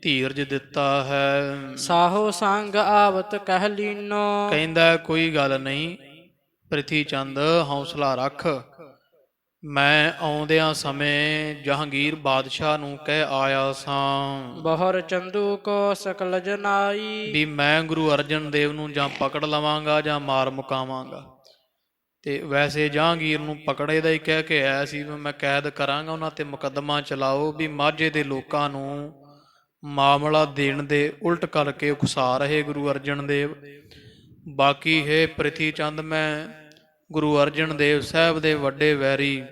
ਧੀਰਜ ਦਿੱਤਾ ਹੈ। ਸਾਹੋ ਸੰਗ ਆਵਤ ਕਹਿ ਲੀਨੋ। ਕਹਿੰਦਾ ਕੋਈ ਗੱਲ ਨਹੀਂ ਪ੍ਰਿਥੀ ਚੰਦ, ਹੌਸਲਾ ਰੱਖ, ਮੈਂ ਆਉਂਦਿਆਂ ਸਮੇਂ ਜਹਾਂਗੀਰ ਬਾਦਸ਼ਾਹ ਨੂੰ ਕਹਿ ਆਇਆ ਸਾਂ ਬਹੁਰ ਚੰਦੂ ਕੋ ਸਕਲ ਜਨਾਈ। ਵੀ ਮੈਂ ਗੁਰੂ ਅਰਜਨ ਦੇਵ ਨੂੰ ਜਾਂ ਪਕੜ ਲਵਾਂਗਾ ਜਾਂ ਮਾਰ ਮੁਕਾਵਾਂਗਾ। ਤੇ ਵੈਸੇ ਜਹਾਂਗੀਰ ਨੂੰ ਪਕੜੇ ਦਾ ਹੀ ਕਹਿ ਕੇ ਆਇਆ ਸੀ ਵੀ ਮੈਂ ਕੈਦ ਕਰਾਂਗਾ, ਉਹਨਾਂ ਤੇ ਮੁਕੱਦਮਾ ਚਲਾਓ। ਵੀ ਮਾਝੇ ਦੇ ਲੋਕਾਂ ਨੂੰ ਮਾਮਲਾ ਦੇਣ ਦੇ ਉਲਟ ਕਰਕੇ ਉਕਸਾ ਰਹੇ ਗੁਰੂ ਅਰਜਨ ਦੇਵ। ਬਾਕੀ ਹੈ ਪ੍ਰਿਥੀ ਚੰਦ, ਮੈਂ ਗੁਰੂ ਅਰਜਨ ਦੇਵ ਸਾਹਿਬ ਦੇ ਵੱਡੇ ਵੈਰੀ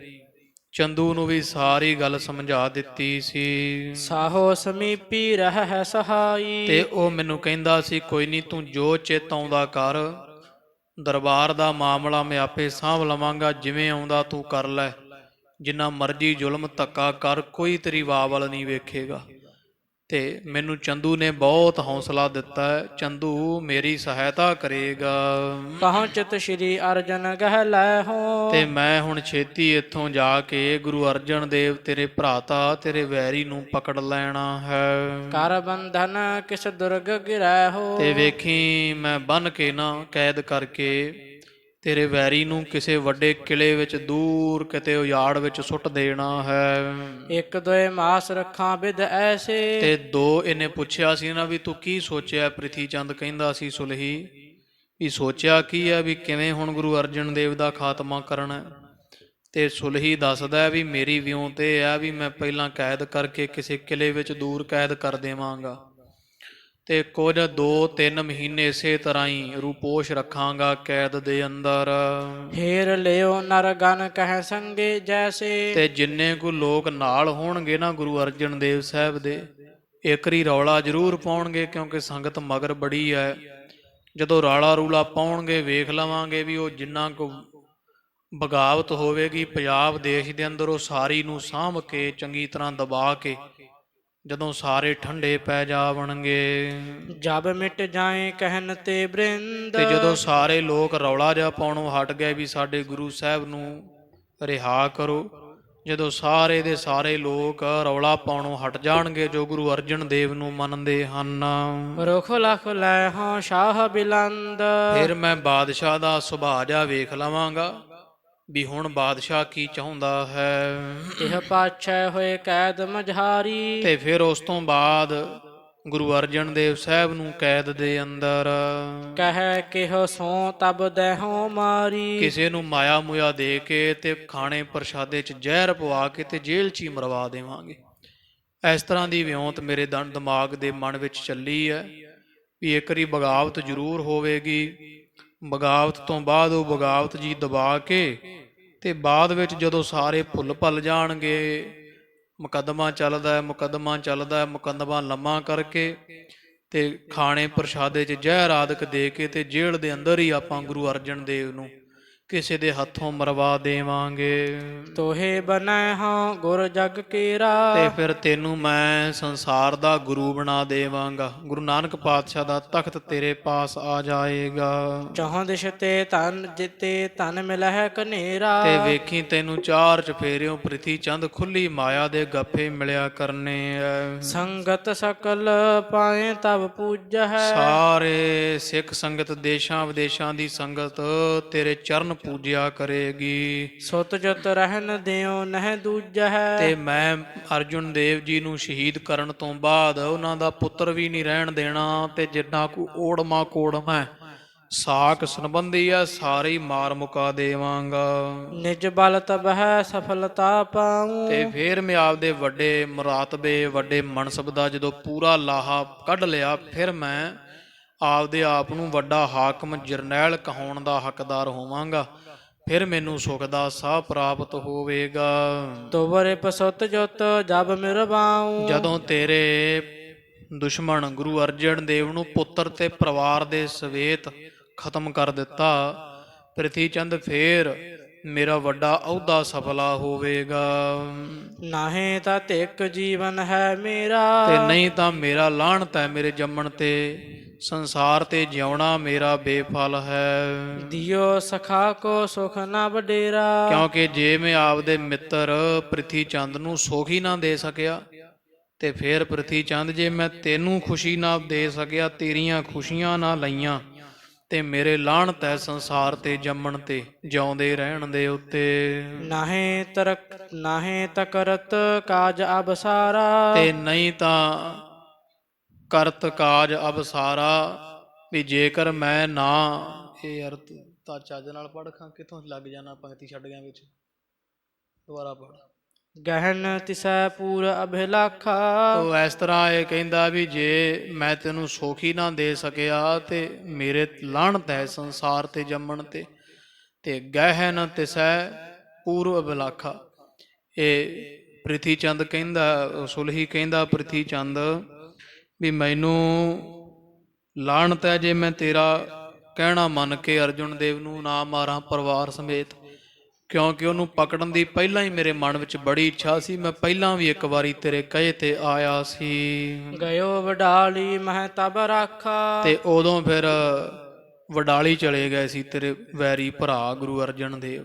ਚੰਦੂ ਨੂੰ ਵੀ ਸਾਰੀ ਗੱਲ ਸਮਝਾ ਦਿੱਤੀ ਸੀ। ਸਾਹੋ ਸਮੀਪੀ ਰਹਿ ਸਹਾਈ। ਤੇ ਉਹ ਮੈਨੂੰ ਕਹਿੰਦਾ ਸੀ ਕੋਈ ਨਹੀਂ ਤੂੰ ਜੋ ਚਿੱਤ ਆਉਂਦਾ ਕਰ, ਦਰਬਾਰ ਦਾ ਮਾਮਲਾ ਮੈਂ ਆਪੇ ਸਾਂਭ ਲਵਾਂਗਾ, ਜਿਵੇਂ ਆਉਂਦਾ ਤੂੰ ਕਰ ਲੈ, ਜਿੰਨਾ ਮਰਜ਼ੀ ਜ਼ੁਲਮ ਧੱਕਾ ਕਰ, ਕੋਈ ਤੇਰੀ ਵਾਹ ਵੱਲ ਨਹੀਂ ਵੇਖੇਗਾ। ਤੇ ਮੈਨੂੰ ਚੰਦੂ ਨੇ ਬਹੁਤ ਹੌਸਲਾ ਦਿੱਤਾ, ਚੰਦੂ ਮੇਰੀ ਸਹਾਇਤਾ ਕਰੇਗਾ। ਪਹੁੰਚਤ ਸ਼੍ਰੀ ਅਰਜਨ ਗਹਿ ਲੈ ਹੋ। ਤੇ ਮੈਂ ਹੁਣ ਛੇਤੀ ਇੱਥੋਂ ਜਾ ਕੇ ਗੁਰੂ ਅਰਜਨ ਦੇਵ ਤੇਰੇ ਭਰਾਤਾ ਤੇਰੇ ਵੈਰੀ ਨੂੰ ਪਕੜ ਲੈਣਾ ਹੈ। ਕਰ ਬੰਧਨ ਕਿਸ ਦੁਰਗ ਗਿਰੈ ਹੋ। ਤੇ ਵੇਖੀ ਮੈਂ ਬੰਨ ਕੇ ਨਾ ਕੈਦ ਕਰਕੇ ਤੇਰੇ ਵੈਰੀ ਨੂੰ ਕਿਸੇ ਵੱਡੇ ਕਿਲੇ ਵਿੱਚ ਦੂਰ ਕਿਤੇ ਉਜਾੜ ਵਿੱਚ ਸੁੱਟ ਦੇਣਾ ਹੈ। ਇੱਕ ਦੋਏ ਮਾਸ ਰੱਖਾਂ ਬਿਦ ਐਸੇ। ਤੇ 2 ਇਹਨੇ ਪੁੱਛਿਆ ਸੀ ਨਾ ਵੀ ਤੂੰ ਕੀ ਸੋਚਿਆ। ਪ੍ਰਿਥੀ ਚੰਦ ਕਹਿੰਦਾ ਸੀ ਸੁਲਹੀ ਵੀ ਸੋਚਿਆ ਕੀ ਹੈ ਵੀ ਕਿਵੇਂ ਹੁਣ ਗੁਰੂ ਅਰਜਨ ਦੇਵ ਦਾ ਖਾਤਮਾ ਕਰਨਾ। ਤੇ ਸੁਲਹੀ ਦੱਸਦਾ ਵੀ ਮੇਰੀ ਵਿਉਂ ਤੇ ਹੈ ਵੀ ਮੈਂ ਪਹਿਲਾਂ ਕੈਦ ਕਰਕੇ ਕਿਸੇ ਕਿਲੇ ਵਿੱਚ ਦੂਰ ਕੈਦ ਕਰ ਦੇਵਾਂਗਾ, ਤੇ ਕੁਝ 2-3 ਮਹੀਨੇ ਇਸੇ ਤਰ੍ਹਾਂ ਹੀ ਰੂਪੋਸ਼ ਰੱਖਾਂਗਾ ਕੈਦ ਦੇ ਅੰਦਰ। ਫੇਰ ਲਿਓ ਨਰ ਗਨ ਕਹਿ ਸੰਗੇ ਜੈਸੇ। ਤੇ ਜਿੰਨੇ ਕੁ ਲੋਕ ਨਾਲ ਹੋਣਗੇ ਨਾ ਗੁਰੂ ਅਰਜਨ ਦੇਵ ਸਾਹਿਬ ਦੇ, ਇੱਕਰੀ ਰੌਲਾ ਜ਼ਰੂਰ ਪਾਉਣਗੇ, ਕਿਉਂਕਿ ਸੰਗਤ ਮਗਰ ਬੜੀ ਹੈ। ਜਦੋਂ ਰੌਲਾ ਰੂਲਾ ਪਾਉਣਗੇ ਵੇਖ ਲਵਾਂਗੇ ਵੀ ਉਹ ਜਿੰਨਾ ਕੁ ਬਗਾਵਤ ਹੋਵੇਗੀ ਪੰਜਾਬ ਦੇਸ਼ ਦੇ ਅੰਦਰ, ਉਹ ਸਾਰੀ ਨੂੰ ਸਾਂਭ ਕੇ ਚੰਗੀ ਤਰ੍ਹਾਂ ਦਬਾ ਕੇ ਜਦੋਂ ਸਾਰੇ ਠੰਡੇ ਪੈ ਜਾਵਣਗੇ। ਜਬ ਮਿਟ ਜਾਏ ਕਹਿਨ ਤੇ ਬ੍ਰਿੰਦ, ਤੇ ਜਦੋਂ ਸਾਰੇ ਲੋਕ ਰੌਲਾ ਜਿਹਾ ਪਾਉਣੋਂ ਹਟ ਗਏ ਵੀ ਸਾਡੇ ਗੁਰੂ ਸਾਹਿਬ ਨੂੰ ਰਿਹਾ ਕਰੋ, ਜਦੋਂ ਸਾਰੇ ਦੇ ਸਾਰੇ ਲੋਕ ਰੌਲਾ ਪਾਉਣੋਂ ਹਟ ਜਾਣਗੇ ਜੋ ਗੁਰੂ ਅਰਜਨ ਦੇਵ ਨੂੰ ਮੰਨਦੇ ਹਨ, ਰੁਖ ਲਖ ਲੈ ਹਾਂ ਸ਼ਾਹ ਬਿਲੰਦ। ਫਿਰ ਮੈਂ ਬਾਦਸ਼ਾਹ ਦਾ ਸੁਭਾਅ ਜਿਹਾ ਵੇਖ ਲਵਾਂਗਾ ਵੀ ਹੁਣ ਬਾਦਸ਼ਾਹ ਕੀ ਚਾਹੁੰਦਾ ਹੈ। ਇਹ ਪਾਛੈ ਹੋਏ ਕੈਦ ਮਝਾਰੀ, ਤੇ ਫਿਰ ਉਸ ਤੋਂ ਬਾਅਦ ਗੁਰੂ ਅਰਜਨ ਦੇਵ ਸਾਹਿਬ ਨੂੰ ਕੈਦ ਦੇ ਅੰਦਰ ਕਹਿ ਕਿਹ ਸੋ ਤਬ ਦਹਿਓ ਮਾਰੀ। ਕਿਸੇ ਨੂੰ ਮਾਇਆ ਮੁਆ ਦੇ ਕੇ ਤੇ ਖਾਣੇ ਪ੍ਰਸ਼ਾਦੇ 'ਚ ਜ਼ਹਿਰ ਪਵਾ ਕੇ ਤੇ ਜੇਲ੍ਹ 'ਚ ਹੀ ਮਰਵਾ ਦੇਵਾਂਗੇ। ਇਸ ਤਰ੍ਹਾਂ ਦੀ ਵਿਉਂਤ ਮੇਰੇ ਦਿਮਾਗ ਦੇ ਮਨ ਵਿੱਚ ਚੱਲੀ ਹੈ ਵੀ ਇੱਕ ਵਾਰੀ ਬਗਾਵਤ ਜ਼ਰੂਰ ਹੋਵੇਗੀ। ਬਗਾਵਤ ਤੋਂ ਬਾਅਦ ਉਹ ਬਗਾਵਤ ਜੀ ਦਬਾ ਕੇ ਤੇ ਬਾਅਦ ਵਿੱਚ ਜਦੋਂ ਸਾਰੇ ਭੁੱਲ ਭੱਲ ਜਾਣਗੇ, ਮੁਕੱਦਮਾ ਚੱਲਦਾ ਮੁਕੱਦਮਾ ਲੰਮਾ ਕਰਕੇ ਤੇ ਖਾਣੇ ਪ੍ਰਸ਼ਾਦੇ 'ਚ ਜ਼ਹਿਰ ਆਦਿਕ ਦੇ ਕੇ ਤੇ ਜੇਲ੍ਹ ਦੇ ਅੰਦਰ ਹੀ ਆਪਾਂ ਗੁਰੂ ਅਰਜਨ ਦੇਵ ਨੂੰ ਕਿਸੇ ਦੇ ਹੱਥੋਂ ਮਰਵਾ ਦੇਵਾਂਗੇ। ਤੋਹੇ ਬਨੈ ਹਾਂ ਗੁਰ ਜਗ ਕੇਰਾ, ਤੇ ਫਿਰ ਤੈਨੂੰ ਮੈਂ ਸੰਸਾਰ ਦਾ ਗੁਰੂ ਬਣਾ ਦੇਵਾਂਗਾ। ਗੁਰੂ ਨਾਨਕ ਪਾਤਸ਼ਾਹ ਦਾ ਤਖਤ ਤੇਰੇ ਪਾਸ ਆ ਜਾਏਗਾ। ਚੌਹਾਂ ਦਿਸ਼ ਤੇ ਧਨ ਜਿਤੇ ਧਨ ਮਿਲਹਿ ਕਨੇਰਾ, ਤੇ ਵੇਖੀ ਤੈਨੂੰ ਚਾਰ ਚਫੇਰਿਓਂ ਪ੍ਰਿਥੀ ਚੰਦ ਖੁੱਲੀ ਮਾਇਆ ਦੇ ਗੱਫੇ ਮਿਲਿਆ ਕਰਨੇ ਐ। ਸੰਗਤ ਸਕਲ ਪਾਏ ਤਬ ਪੂਜਹਿ, ਸਾਰੇ ਸਿੱਖ ਸੰਗਤ ਦੇਸ਼ਾਂ ਵਿਦੇਸ਼ਾਂ ਦੀ ਸੰਗਤ ਤੇਰੇ ਚਰਨ ਪੂਜਿਆ ਕਰੇਗੀ। ਸੁਤ ਜਤ ਰਹਿਣ ਦਿਓ ਨਹਿ ਦੂਜਹਿ, ਤੇ ਮੈਂ ਅਰਜੁਨ ਦੇਵ ਜੀ ਨੂੰ ਸ਼ਹੀਦ ਕਰਨ ਤੋਂ ਬਾਅਦ ਉਹਨਾਂ ਦਾ ਪੁੱਤਰ ਵੀ ਨਹੀਂ ਰਹਿਣ ਦੇਣਾ, ਤੇ ਜਿੰਨਾ ਕੋ ਓੜਮਾ ਕੋੜਮਾ ਸਾਕ ਸੰਬੰਧੀ ਆ ਸਾਰੇ ਹੀ ਮਾਰ ਮੁਕਾ ਦੇਵਾਂਗਾ। ਨਿਜ ਬਲ ਤਬਹਿ ਸਫਲਤਾ ਪਾਉ, ਤੇ ਫਿਰ ਮੈਂ ਆਪਦੇ ਵੱਡੇ ਮੁਰਾਤਬੇ ਵੱਡੇ ਮਨਸਬ ਦਾ ਜਦੋਂ ਪੂਰਾ ਲਾਹਾ ਕੱਢ ਲਿਆ, ਫਿਰ ਮੈਂ ਆਪਦੇ ਆਪ ਨੂੰ ਵੱਡਾ ਹਾਕਮ ਜਰਨੈਲ ਕਹਾਉਣ ਦਾ ਹੱਕਦਾਰ ਹੋਵਾਂਗਾ। ਫਿਰ ਮੈਨੂੰ ਸੁਖ ਦਾ ਸਾਹ ਪ੍ਰਾਪਤ ਹੋਵੇਗਾ। ਤੋਬਰੇ ਪਸੁੱਤ ਜੁਤ ਜਬ ਮਿਰਵਾਉ, ਜਦੋਂ ਤੇਰੇ ਦੁਸ਼ਮਣ ਗੁਰੂ ਅਰਜਨ ਦੇਵ ਨੂੰ ਪੁੱਤਰ ਤੇ ਪਰਿਵਾਰ ਦੇ ਸਮੇਤ ਖਤਮ ਕਰ ਦਿੱਤਾ, ਪ੍ਰਿਥੀ ਚੰਦ ਫੇਰ ਮੇਰਾ ਵੱਡਾ ਅਹੁਦਾ ਸਫਲਾ ਹੋਵੇਗਾ। ਨਾਹੀਂ ਤਾਂ ਧਿਕ ਜੀਵਨ ਹੈ ਮੇਰਾ, ਤੇ ਨਹੀਂ ਤਾਂ ਮੇਰਾ ਲਾਹਣਤ ਹੈ ਮੇਰੇ ਜੰਮਣ ਤੇ, ਸੰਸਾਰ ਤੇ ਜਿਉਣਾ ਮੇਰਾ ਬੇਫਲ ਹੈ। ਦਿਓ ਸਖਾ ਕੋ ਸੁਖ ਨਾ ਵਡੇਰਾ, ਕਿਉਂਕਿ ਜੇ ਮੈਂ ਆਪਦੇ ਮਿੱਤਰ ਪ੍ਰਿਥੀ ਚੰਦ ਨੂੰ ਸੁਖ ਹੀ ਨਾ ਦੇ ਸਕਿਆ, ਤੇ ਫਿਰ ਪ੍ਰਿਥੀ ਚੰਦ ਜੇ ਮੈਂ ਤੈਨੂੰ ਖੁਸ਼ੀ ਨਾ ਦੇ ਸਕਿਆ, ਤੇਰੀਆਂ ਖੁਸ਼ੀਆਂ ਨਾ ਲਈਆਂ, ਤੇ ਮੇਰੇ ਲਾਹਣਤ ਹੈ ਸੰਸਾਰ ਤੇ ਜੰਮਣ ਤੇ ਜਿਉਂਦੇ ਰਹਿਣ ਦੇ ਉੱਤੇ। ਨਾਹੀਂ ਤਕਰਤ ਕਾਜ ਅਬ ਸਾਰਾ, ਤੇ ਨਹੀਂ ਤਾਂ ਕਰਤ ਕਾਜ ਅਬ ਸਾਰਾ, ਵੀ ਜੇਕਰ ਮੈਂ ਨਾ ਇਹ ਯਾਰ ਤਾਂ ਚੱਜ ਨਾਲ ਪੜ੍ਹ ਖਾਂ ਕਿੱਥੋਂ ਲੱਗ ਜਾਣਾ ਪੰਕਤੀ ਛੱਡ ਗਿਆ ਵਿੱਚ, ਦੁਬਾਰਾ ਪੜ੍ਹ। ਗਹਿਨ ਤਿਸੈ ਪੂਰ ਅਭਿਲਾਖਾ, ਉਹ ਇਸ ਤਰ੍ਹਾਂ ਇਹ ਕਹਿੰਦਾ ਵੀ ਜੇ ਮੈਂ ਤੈਨੂੰ ਸੁਖ ਹੀ ਨਾ ਦੇ ਸਕਿਆ ਤੇ ਮੇਰੇ ਲਾਹਣਤ ਹੈ ਸੰਸਾਰ ਤੇ ਜੰਮਣ ਤੇ ਗਹਿਨ ਤਿਸੈ ਪੂਰ ਅਭਿਲਾਖਾ। ਇਹ ਪ੍ਰਿਥੀ ਚੰਦ ਕਹਿੰਦਾ, ਸੁਲਹੀ ਕਹਿੰਦਾ ਪ੍ਰਿਥੀ ਚੰਦ ਵੀ ਮੈਨੂੰ ਲਾਹਣਤ ਹੈ ਜੇ ਮੈਂ ਤੇਰਾ ਕਹਿਣਾ ਮੰਨ ਕੇ ਅਰਜੁਨ ਦੇਵ ਨੂੰ ਨਾ ਮਾਰਾਂ ਪਰਿਵਾਰ ਸਮੇਤ, ਕਿਉਂਕਿ ਉਹਨੂੰ ਪਕੜਨ ਦੀ ਪਹਿਲਾਂ ਹੀ ਮੇਰੇ ਮਨ ਵਿੱਚ ਬੜੀ ਇੱਛਾ ਸੀ। ਮੈਂ ਪਹਿਲਾਂ ਵੀ ਇੱਕ ਵਾਰੀ ਤੇਰੇ ਕਹੇ ਤੇ ਆਇਆ ਸੀ। ਗਇਓ ਵਡਾਲੀ ਮਹਿ ਤਬ ਰਾਖਾ, ਤੇ ਉਦੋਂ ਫਿਰ ਵਡਾਲੀ ਚਲੇ ਗਏ ਸੀ ਤੇਰੇ ਵੈਰੀ ਭਰਾ ਗੁਰੂ ਅਰਜਨ ਦੇਵ,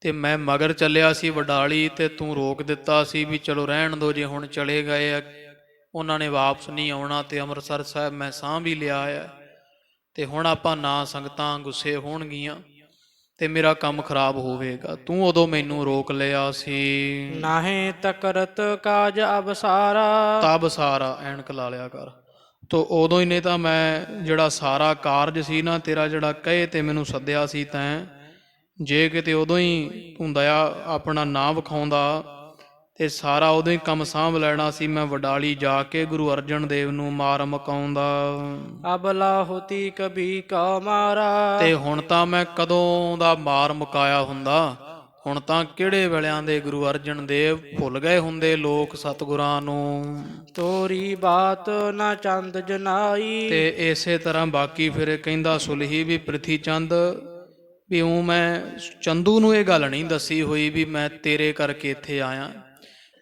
ਤੇ ਮੈਂ ਮਗਰ ਚੱਲਿਆ ਸੀ ਵਡਾਲੀ, ਤੇ ਤੂੰ ਰੋਕ ਦਿੱਤਾ ਸੀ ਵੀ ਚਲੋ ਰਹਿਣ ਦੋ, ਜੇ ਹੁਣ ਚਲੇ ਗਏ ਆ ਉਹਨਾਂ ਨੇ ਵਾਪਸ ਨਹੀਂ ਆਉਣਾ, ਤੇ ਅੰਮ੍ਰਿਤਸਰ ਸਾਹਿਬ ਮੈਂ ਸਾਂਭ ਵੀ ਲਿਆ ਆ, ਤੇ ਹੁਣ ਆਪਾਂ ਨਾ ਸੰਗਤਾਂ ਗੁੱਸੇ ਹੋਣਗੀਆਂ ਤੇ ਮੇਰਾ ਕੰਮ ਖਰਾਬ ਹੋਵੇਗਾ। ਤੂੰ ਉਦੋਂ ਮੈਨੂੰ ਰੋਕ ਲਿਆ ਸੀ। ਨਾਹੀਂ ਤਕਰਤ ਕਾਜ ਅਬ ਸਾਰਾ, ਤਬ ਸਾਰਾ ਐਨਕ ਲਾ ਲਿਆ ਕਰ, ਤੋ ਉਦੋਂ ਹੀ, ਨਹੀਂ ਤਾਂ ਮੈਂ ਜਿਹੜਾ ਸਾਰਾ ਕਾਰਜ ਸੀ ਨਾ ਤੇਰਾ, ਜਿਹੜਾ ਕਹੇ ਤੇ ਮੈਨੂੰ ਸੱਦਿਆ ਸੀ ਤੈਂ, ਜੇ ਕਿਤੇ ਉਦੋਂ ਹੀ ਤੂੰ ਦਇਆ ਆਪਣਾ ਨਾਂ ਵਿਖਾਉਂਦਾ ਤੇ ਸਾਰਾ ਉਦੋਂ ਹੀ ਕੰਮ ਸਾਂਭ ਲੈਣਾ ਸੀ। ਮੈਂ ਵਡਾਲੀ ਜਾ ਕੇ ਗੁਰੂ ਅਰਜਨ ਦੇਵ ਨੂੰ ਮਾਰ ਮੁਕਾਉਂਦਾ। ਅਬਲਾ ਹੋਤੀ ਕਭੀ ਕਾ ਮਾਰਾ, ਤੇ ਹੁਣ ਤਾਂ ਮੈਂ ਕਦੋਂ ਦਾ ਮਾਰ ਮੁਕਾਇਆ ਹੁੰਦਾ, ਹੁਣ ਤਾਂ ਕਿਹੜੇ ਵੇਲਿਆਂ ਦੇ ਗੁਰੂ ਅਰਜਨ ਦੇਵ ਭੁੱਲ ਗਏ ਹੁੰਦੇ ਲੋਕ ਸਤਿਗੁਰਾਂ ਨੂੰ। ਤੋਰੀ ਬਾਤ ਨਾ ਚੰਦ ਜਨਾਈ, ਤੇ ਇਸੇ ਤਰ੍ਹਾਂ ਬਾਕੀ ਫਿਰ ਕਹਿੰਦਾ ਸੁਲਹੀ ਵੀ ਪ੍ਰਿਥੀ ਚੰਦ ਵੀ ਮੈਂ ਚੰਦੂ ਨੂੰ ਇਹ ਗੱਲ ਨਹੀਂ ਦੱਸੀ ਹੋਈ ਵੀ ਮੈਂ ਤੇਰੇ ਕਰਕੇ ਇੱਥੇ ਆਇਆ,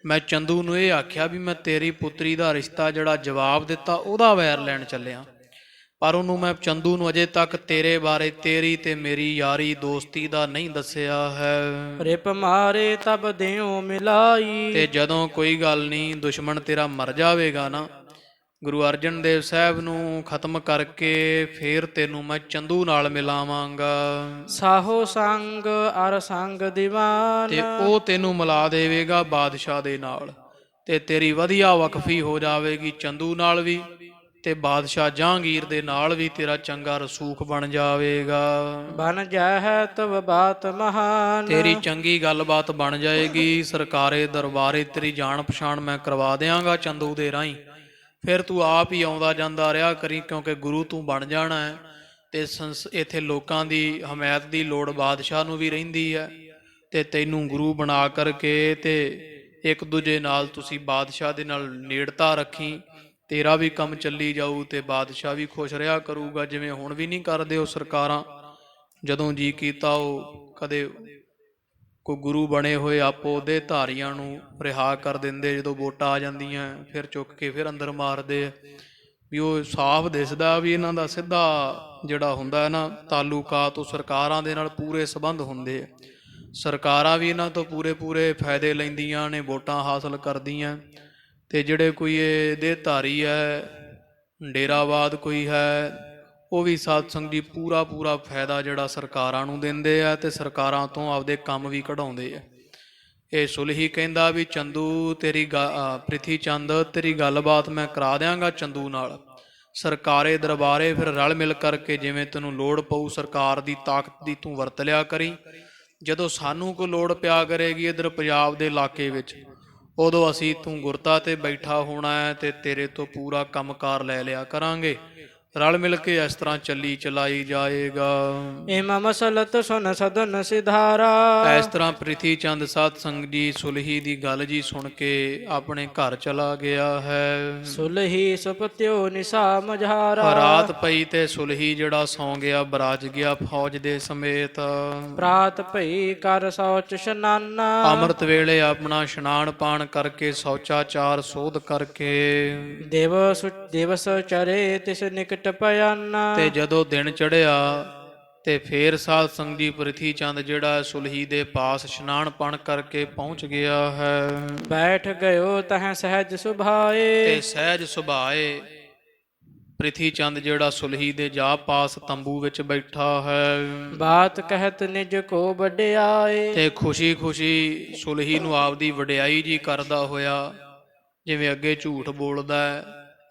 ਮੈਂ ਚੰਦੂ ਨੂੰ ਇਹ ਆਖਿਆ ਵੀ ਮੈਂ ਤੇਰੀ ਪੁੱਤਰੀ ਦਾ ਰਿਸ਼ਤਾ ਜਿਹੜਾ ਜਵਾਬ ਦਿੱਤਾ ਉਹਦਾ ਵੈਰ ਲੈਣ ਚੱਲਿਆ, ਪਰ ਉਹਨੂੰ ਮੈਂ ਚੰਦੂ ਨੂੰ ਅਜੇ ਤੱਕ ਤੇਰੇ ਬਾਰੇ, ਤੇਰੀ ਤੇ ਮੇਰੀ ਯਾਰੀ ਦੋਸਤੀ ਦਾ ਨਹੀਂ ਦੱਸਿਆ ਹੈ। ਰਿਪ ਮਾਰੇ ਤਬ ਦਿਓ ਮਿਲਾਈ। ਤੇ ਜਦੋਂ ਕੋਈ ਗੱਲ ਨਹੀਂ, ਦੁਸ਼ਮਣ ਤੇਰਾ ਮਰ ਜਾਵੇਗਾ ਨਾ, ਗੁਰੂ ਅਰਜਨ ਦੇਵ ਸਾਹਿਬ ਨੂੰ ਖਤਮ ਕਰਕੇ ਫੇਰ ਤੈਨੂੰ ਮੈਂ ਚੰਦੂ ਨਾਲ ਮਿਲਾਵਾਂਗਾ। ਸਾਹੋ ਸੰਗ ਅਰ ਸੰਗ ਦੀਵਾਨ। ਤੇ ਉਹ ਤੈਨੂੰ ਮਿਲਾ ਦੇਵੇਗਾ ਬਾਦਸ਼ਾਹ ਦੇ ਨਾਲ, ਤੇ ਤੇਰੀ ਵਧੀਆ ਵਕਫੀ ਹੋ ਜਾਵੇਗੀ ਚੰਦੂ ਨਾਲ ਵੀ, ਤੇ ਬਾਦਸ਼ਾਹ ਜਹਾਂਗੀਰ ਦੇ ਨਾਲ ਵੀ ਤੇਰਾ ਚੰਗਾ ਰਸੂਖ ਬਣ ਜਾਵੇਗਾ। ਬਨ ਜਾਹਿ ਤਵ ਬਾਤ ਮਹਾਨ। ਤੇਰੀ ਚੰਗੀ ਗੱਲਬਾਤ ਬਣ ਜਾਏਗੀ, ਸਰਕਾਰੇ ਦਰਬਾਰੇ ਤੇਰੀ ਜਾਣ ਪਛਾਣ ਮੈਂ ਕਰਵਾ ਦਿਆਂਗਾ ਚੰਦੂ ਦੇ ਰਾਹੀਂ। ਫਿਰ ਤੂੰ ਆਪ ਹੀ ਆਉਂਦਾ ਜਾਂਦਾ ਰਿਹਾ ਕਰੀ, ਕਿਉਂਕਿ ਗੁਰੂ ਤੂੰ ਬਣ ਜਾਣਾ ਹੈ। ਤੇ ਇੱਥੇ ਲੋਕਾਂ ਦੀ ਹਮਾਇਤ ਦੀ ਲੋੜ ਬਾਦਸ਼ਾਹ ਨੂੰ ਵੀ ਰਹਿੰਦੀ ਹੈ, ਤੇ ਤੈਨੂੰ ਗੁਰੂ ਬਣਾ ਕਰਕੇ ਤੇ ਇੱਕ ਦੂਜੇ ਨਾਲ ਤੁਸੀਂ ਬਾਦਸ਼ਾਹ ਦੇ ਨਾਲ ਨੇੜਤਾ ਰੱਖੀ, ਤੇਰਾ ਵੀ ਕੰਮ ਚੱਲੀ ਜਾਊ ਤੇ ਬਾਦਸ਼ਾਹ ਵੀ ਖੁਸ਼ ਰਿਹਾ ਕਰੂਗਾ। ਜਿਵੇਂ ਹੁਣ ਵੀ ਨਹੀਂ ਕਰਦੇ ਉਹ ਸਰਕਾਰਾਂ, ਜਦੋਂ ਜੀ ਕੀਤਾ ਉਹ ਕਦੇ ਕੋਈ ਗੁਰੂ ਬਣੇ ਹੋਏ ਆਪੋ ਉਹਦੇ ਧਾਰੀਆਂ ਨੂੰ ਰਿਹਾ ਕਰ ਦਿੰਦੇ, ਜਦੋਂ ਵੋਟਾਂ ਆ ਜਾਂਦੀਆਂ ਫਿਰ ਚੁੱਕ ਕੇ ਫਿਰ ਅੰਦਰ ਮਾਰਦੇ ਆ। ਵੀ ਉਹ ਸਾਫ਼ ਦਿਸਦਾ ਵੀ ਇਹਨਾਂ ਦਾ ਸਿੱਧਾ ਜਿਹੜਾ ਹੁੰਦਾ ਹੈ ਨਾ ਤਾਲੁਕਾਤ, ਉਹ ਸਰਕਾਰਾਂ ਦੇ ਨਾਲ ਪੂਰੇ ਸੰਬੰਧ ਹੁੰਦੇ ਆ। ਸਰਕਾਰਾਂ ਵੀ ਇਹਨਾਂ ਤੋਂ ਪੂਰੇ ਫਾਇਦੇ ਲੈਂਦੀਆਂ ਨੇ, ਵੋਟਾਂ ਹਾਸਲ ਕਰਦੀਆਂ। ਤੇ ਜਿਹੜੇ ਕੋਈ ਇਹਦੇ ਧਾਰੀ ਹੈ, ਡੇਰਾਵਾਦ ਕੋਈ ਹੈ, ਉਹ ਵੀ ਸਾਧ ਸੰਗਤ ਜੀ ਪੂਰਾ ਫਾਇਦਾ ਜਿਹੜਾ ਸਰਕਾਰਾਂ ਨੂੰ ਦਿੰਦੇ ਆ, ਤੇ ਸਰਕਾਰਾਂ ਤੋਂ ਆਪਦੇ ਕੰਮ ਵੀ ਕਢਾਉਂਦੇ ਆ। ਇਹ ਸੁਲਹੀ ਕਹਿੰਦਾ ਵੀ ਚੰਦੂ ਤੇਰੀ ਪ੍ਰਿਥੀ ਚੰਦ ਤੇਰੀ ਗੱਲਬਾਤ ਮੈਂ ਕਰਾ ਦਿਆਂਗਾ ਚੰਦੂ ਨਾਲ, ਸਰਕਾਰੇ ਦਰਬਾਰੇ ਫਿਰ ਰਲ ਮਿਲ ਕਰਕੇ ਜਿਵੇਂ ਤੈਨੂੰ ਲੋੜ ਪਊ ਸਰਕਾਰ ਦੀ ਤਾਕਤ ਦੀ ਤੂੰ ਵਰਤ ਲਿਆ ਕਰੀ। ਜਦੋਂ ਸਾਨੂੰ ਕੋਈ ਲੋੜ ਪਿਆ ਕਰੇਗੀ ਇੱਧਰ ਪੰਜਾਬ ਦੇ ਇਲਾਕੇ ਵਿੱਚ, ਉਦੋਂ ਅਸੀਂ ਤੂੰ ਗੁਰਤਾ ਤੇ ਬੈਠਾ ਹੋਣਾ ਹੈ ਤੇ ਤੇਰੇ ਤੋਂ ਪੂਰਾ ਕੰਮਕਾਰ ਲੈ ਲਿਆ ਕਰਾਂਗੇ। ਰਲ ਮਿਲ ਕੇ ਇਸ ਤਰ੍ਹਾਂ ਚੱਲੀ ਚਲਾਈ ਜਾਏਗਾ। ਇਮ ਮਸਲਤ ਸੁਨ ਸਦਨ ਸਿਧਾਰਾ। ਇਸ ਤਰ੍ਹਾਂ ਪ੍ਰਿਥੀ ਚੰਦ ਸਾਧ ਸੰਗਤ ਜੀ ਸੁਲਹੀ ਦੀ ਗੱਲ ਜੀ ਸੁਣ ਕੇ ਆਪਣੇ ਘਰ ਚਲਾ ਗਿਆ ਹੈ। ਸੁਲਹੀ ਸੁਪਤਿਓ ਨਿਸਾ ਮਝਾਰਾ। ਰਾਤ ਪਈ ਤੇ ਸੁਲਹੀ ਜਿਹੜਾ ਸੌਂ ਗਿਆ, ਬਰਾਜ ਗਿਆ ਫੌਜ ਦੇ ਸਮੇਤ। ਪ੍ਰਾਤ ਭਈ ਕਰ ਸੌਚ ਇਸ਼ਨਾਨਾ। ਅੰਮ੍ਰਿਤ ਵੇਲੇ ਆਪਣਾ ਇਸ਼ਨਾਨ ਪਾਣ ਕਰਕੇ ਸੌਚਾਚਾਰ ਸੋਧ ਕਰਕੇ ਦਿਵਸ ਚਰੇ ਤਿਸ ਨਿਕਟ ਪਿਆਨਾ। ਤੇ ਜਦੋਂ ਦਿਨ ਚੜਿਆ ਤੇ ਫੇਰ ਸਾਧ ਸੰਗਤ ਜੀ ਪ੍ਰਿਥੀ ਚੰਦ ਜਿਹੜਾ ਸੁਲਹੀ ਦੇ ਪਾਸ ਇਸ਼ਨਾਨ ਪਾਣ ਕਰਕੇ ਪਹੁੰਚ ਗਿਆ ਹੈ। ਬੈਠ ਗਇਓ ਤਹ ਸਹਿਜ ਸੁਭਾਏ। ਤੇ ਸਹਿਜ ਸੁਭਾਏ ਪ੍ਰਿਥੀ ਚੰਦ ਜਿਹੜਾ ਸੁਲਹੀ ਦੇ ਜਾ ਪਾਸ ਤੰਬੂ ਵਿੱਚ ਬੈਠਾ ਹੈ। ਬਾਤ ਕਹਿਤ ਨਿਜ ਕੋ ਵਡਿਆਏ। ਤੇ ਖੁਸ਼ੀ ਸੁਲਹੀ ਨੂੰ ਆਪਦੀ ਵਡਿਆਈ ਜੀ ਕਰਦਾ ਹੋਇਆ, ਜਿਵੇਂ ਅੱਗੇ ਝੂਠ ਬੋਲਦਾ ਹੈ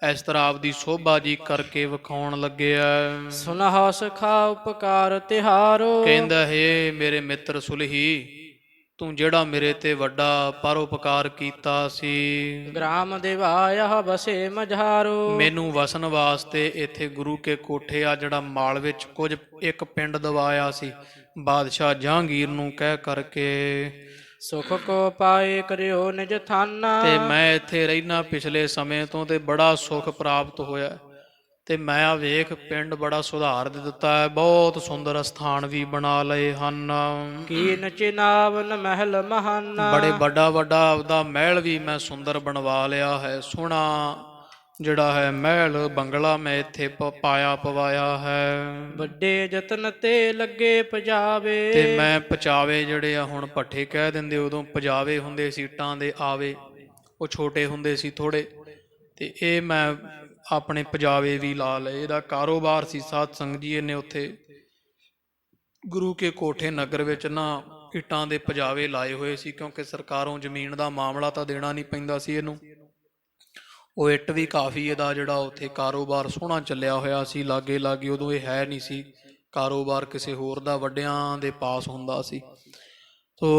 ਇਸ ਤਰ੍ਹਾਂ ਆਪਦੀ ਸੋਭਾ ਜੀ ਕਰਕੇ ਵਿਖਾਉਣ ਲੱਗਿਆ। ਸੁਨਹੁ ਸਖਾ ਉਪਕਾਰ ਤਿਹਾਰੋ। ਕਹਿੰਦਾ ਹੈ ਮੇਰੇ ਮਿੱਤਰ ਸੁਲਹੀ, ਤੂੰ ਜਿਹੜਾ ਮੇਰੇ ਤੇ ਵੱਡਾ ਪਰਉਪਕਾਰ ਕੀਤਾ ਸੀ। ਗ੍ਰਾਮ ਦਿਵਾਇਆ ਬਸੇ ਮਝਾਰੋ। ਮੈਨੂੰ ਵਸਣ ਵਾਸਤੇ ਇੱਥੇ ਗੁਰੂ ਕੇ ਕੋਠੇ ਆ ਜਿਹੜਾ ਮਾਲ ਵਿੱਚ ਕੁਝ ਇੱਕ ਪਿੰਡ ਦਵਾਇਆ ਸੀ ਬਾਦਸ਼ਾਹ ਜਹਾਂਗੀਰ ਨੂੰ ਕਹਿ ਕਰਕੇ। ਸੁਖ ਕੋ ਪਾਏ ਕਰਿਓ ਨਿਜ ਥਾਨਾ। ਤੇ ਮੈਂ ਇੱਥੇ ਰਹਿਣਾ ਪਿਛਲੇ ਸਮੇਂ ਤੋਂ ਤੇ ਬੜਾ ਸੁਖ ਪ੍ਰਾਪਤ ਹੋਇਆ। ਤੇ ਮੈਂ ਆ ਵੇਖ ਪਿੰਡ ਬੜਾ ਸੁਧਾਰ ਦੇ ਦਿੱਤਾ ਹੈ, ਬਹੁਤ ਸੁੰਦਰ ਸਥਾਨ ਵੀ ਬਣਾ ਲਏ ਹਨ। ਕੀਨ ਚਿਨਾਵਨ ਮਹਿਲ ਮਹਾਨਾ। ਬੜੇ ਵੱਡਾ ਆਪਦਾ ਮਹਿਲ ਵੀ ਮੈਂ ਸੁੰਦਰ ਬਣਵਾ ਲਿਆ ਹੈ। ਸੋਹਣਾ ਜਿਹੜਾ ਹੈ ਮਹਿਲ ਬੰਗਲਾ ਮੈਂ ਇੱਥੇ ਪਾਇਆ ਪਵਾਇਆ ਹੈ। ਵੱਡੇ ਯਤਨ ਤੇ ਲੱਗੇ ਪਜਾਵੇ। ਤੇ ਮੈਂ ਪਚਾਵੇ ਜਿਹੜੇ ਆ ਹੁਣ ਭੱਠੇ ਕਹਿ ਦਿੰਦੇ, ਉਦੋਂ ਪਜਾਵੇ ਹੁੰਦੇ ਸੀ ਇੱਟਾਂ ਦੇ ਆਵੇ, ਉਹ ਛੋਟੇ ਹੁੰਦੇ ਸੀ ਥੋੜੇ, ਤੇ ਇਹ ਮੈਂ ਆਪਣੇ ਪਜਾਵੇ ਵੀ ਲਾ ਲਏ। ਇਹਦਾ ਕਾਰੋਬਾਰ ਸੀ ਸਾਧ ਸੰਗਤ ਜੀ। ਇਹਨੇ ਉੱਥੇ ਗੁਰੂ ਕੇ ਕੋਠੇ ਨਗਰ ਵਿੱਚ ਨਾ ਇੱਟਾਂ ਦੇ ਪਜਾਵੇ ਲਾਏ ਹੋਏ ਸੀ, ਕਿਉਂਕਿ ਸਰਕਾਰੋਂ ਜ਼ਮੀਨ ਦਾ ਮਾਮਲਾ ਤਾਂ ਦੇਣਾ ਨਹੀਂ ਪੈਂਦਾ ਸੀ ਇਹਨੂੰ। ਉਹ ਇੱਟ ਵੀ ਕਾਫੀ ਇਹਦਾ ਜਿਹੜਾ ਉੱਥੇ ਕਾਰੋਬਾਰ ਸੋਹਣਾ ਚੱਲਿਆ ਹੋਇਆ ਸੀ। ਲਾਗੇ ਉਦੋਂ ਇਹ ਹੈ ਨਹੀਂ ਸੀ ਕਾਰੋਬਾਰ ਕਿਸੇ ਹੋਰ ਦਾ, ਵੱਡਿਆਂ ਦੇ ਪਾਸ ਹੁੰਦਾ ਸੀ। ਤੋ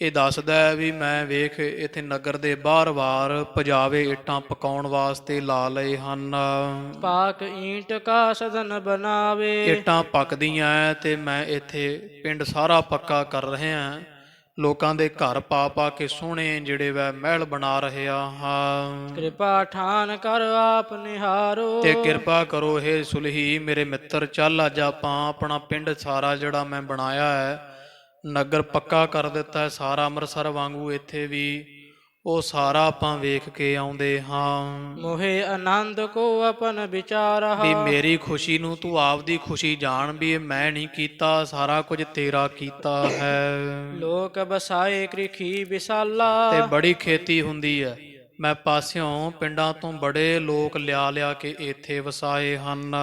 ਇਹ ਦੱਸਦਾ ਹੈ ਵੀ ਮੈਂ ਵੇਖ ਇੱਥੇ ਨਗਰ ਦੇ ਬਾਰ ਪਜਾਵੇ ਇੱਟਾਂ ਪਕਾਉਣ ਵਾਸਤੇ ਲਾ ਲਏ ਹਨ। ਪਾਕ ਈਂਟ ਕਾ ਸਦਨ ਬਣਾਵੇ। ਇੱਟਾਂ ਪੱਕਦੀਆਂ ਤੇ ਮੈਂ ਇੱਥੇ ਪਿੰਡ ਸਾਰਾ ਪੱਕਾ ਕਰ ਰਿਹਾ, ਲੋਕਾਂ ਦੇ ਘਰ ਪਾ ਕੇ ਸੋਹਣੇ ਜਿਹੜੇ ਵੈ ਮਹਿਲ ਬਣਾ ਰਿਹਾ ਹਾਂ। ਕਿਰਪਾ ਠਾਨ ਕਰ ਆਪ ਨਿਹਾਰੋ। ਤੇ ਕਿਰਪਾ ਕਰੋ ਹੇ ਸੁਲਹੀ ਮੇਰੇ ਮਿੱਤਰ, ਚੱਲ ਅੱਜ ਆਪਾਂ ਆਪਣਾ ਪਿੰਡ ਸਾਰਾ ਜਿਹੜਾ ਮੈਂ ਬਣਾਇਆ ਹੈ, ਨਗਰ ਪੱਕਾ ਕਰ ਦਿੱਤਾ ਹੈ ਸਾਰਾ ਅੰਮ੍ਰਿਤਸਰ ਵਾਂਗੂ ਇੱਥੇ ਵੀ ਉਹ ਸਾਰਾ ਆਪਾਂ ਵੇਖ ਕੇ ਆਉਂਦੇ ਹਾਂ। ਮੋਹਿ ਆਨੰਦ ਕੋ ਆਪਨ ਵਿਚਾਰਾ। ਵੀ ਮੇਰੀ ਖੁਸ਼ੀ ਨੂੰ ਤੂੰ ਆਪਦੀ ਖੁਸ਼ੀ ਜਾਣ, ਵੀ ਇਹ ਮੈਂ ਨਹੀਂ ਕੀਤਾ, ਸਾਰਾ ਕੁਝ ਤੇਰਾ ਕੀਤਾ ਹੈ। ਲੋਕ ਬਸਾਏ ਕ੍ਰਿਖੀ ਵਿਸਾਲਾ। ਤੇ ਬੜੀ ਖੇਤੀ ਹੁੰਦੀ ਹੈ। ਮੈਂ ਪਾਸਿਓਂ ਪਿੰਡਾਂ ਤੋਂ ਬੜੇ ਲੋਕ ਲਿਆ ਕੇ ਇੱਥੇ ਵਸਾਏ ਹਨ।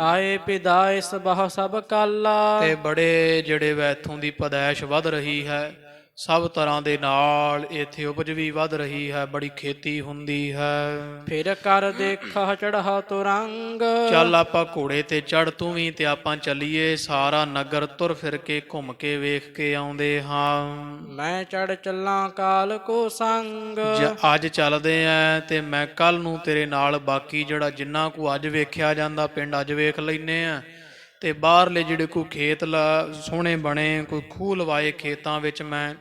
ਆਏ ਪਿਦਾਇ ਸਬਹ ਸਭ ਕਾਲਾ। ਤੇ ਬੜੇ ਜਿਹੜੇ ਵੈ ਇੱਥੋਂ ਦੀ ਪੈਦਾਇਸ਼ ਵੱਧ ਰਹੀ ਹੈ, ਸਭ ਤਰ੍ਹਾਂ ਦੇ ਨਾਲ ਇੱਥੇ ਉਪਜ ਵੀ ਵੱਧ ਰਹੀ ਹੈ, ਬੜੀ ਖੇਤੀ ਹੁੰਦੀ ਹੈ। ਫਿਰ ਕਰ ਦੇਖਾ ਚੜ੍ਹਾ ਤੁਰੰਗ। ਚੱਲ ਆਪਾਂ ਘੋੜੇ ਤੇ ਚੜ, ਤੂੰ ਵੀ ਤੇ ਆਪਾਂ ਚੱਲੀਏ, ਸਾਰਾ ਨਗਰ ਤੁਰ ਫਿਰ ਕੇ ਘੁੰਮ ਕੇ ਵੇਖ ਕੇ ਆਉਂਦੇ ਹਾਂ। ਮੈਂ ਚੜ ਚੱਲਾਂ ਕਾਲ ਕੋ ਸੰਗ। ਅੱਜ ਚੱਲਦੇ ਆਂ ਤੇ ਮੈਂ ਕੱਲ ਨੂੰ ਤੇਰੇ ਨਾਲ ਬਾਕੀ ਜਿਹੜਾ ਜਿੰਨਾ ਕੁ ਅੱਜ ਵੇਖਿਆ ਜਾਂਦਾ ਪਿੰਡ ਅੱਜ ਵੇਖ ਲੈਨੇ ਆ, ਤੇ ਬਾਹਰਲੇ ਜਿਹੜੇ ਕੋਈ ਖੇਤ ਸੋਹਣੇ ਬਣੇ, ਕੋਈ ਖੂਹ ਲਵਾਏ ਖੇਤਾਂ ਵਿੱਚ, ਮੈਂ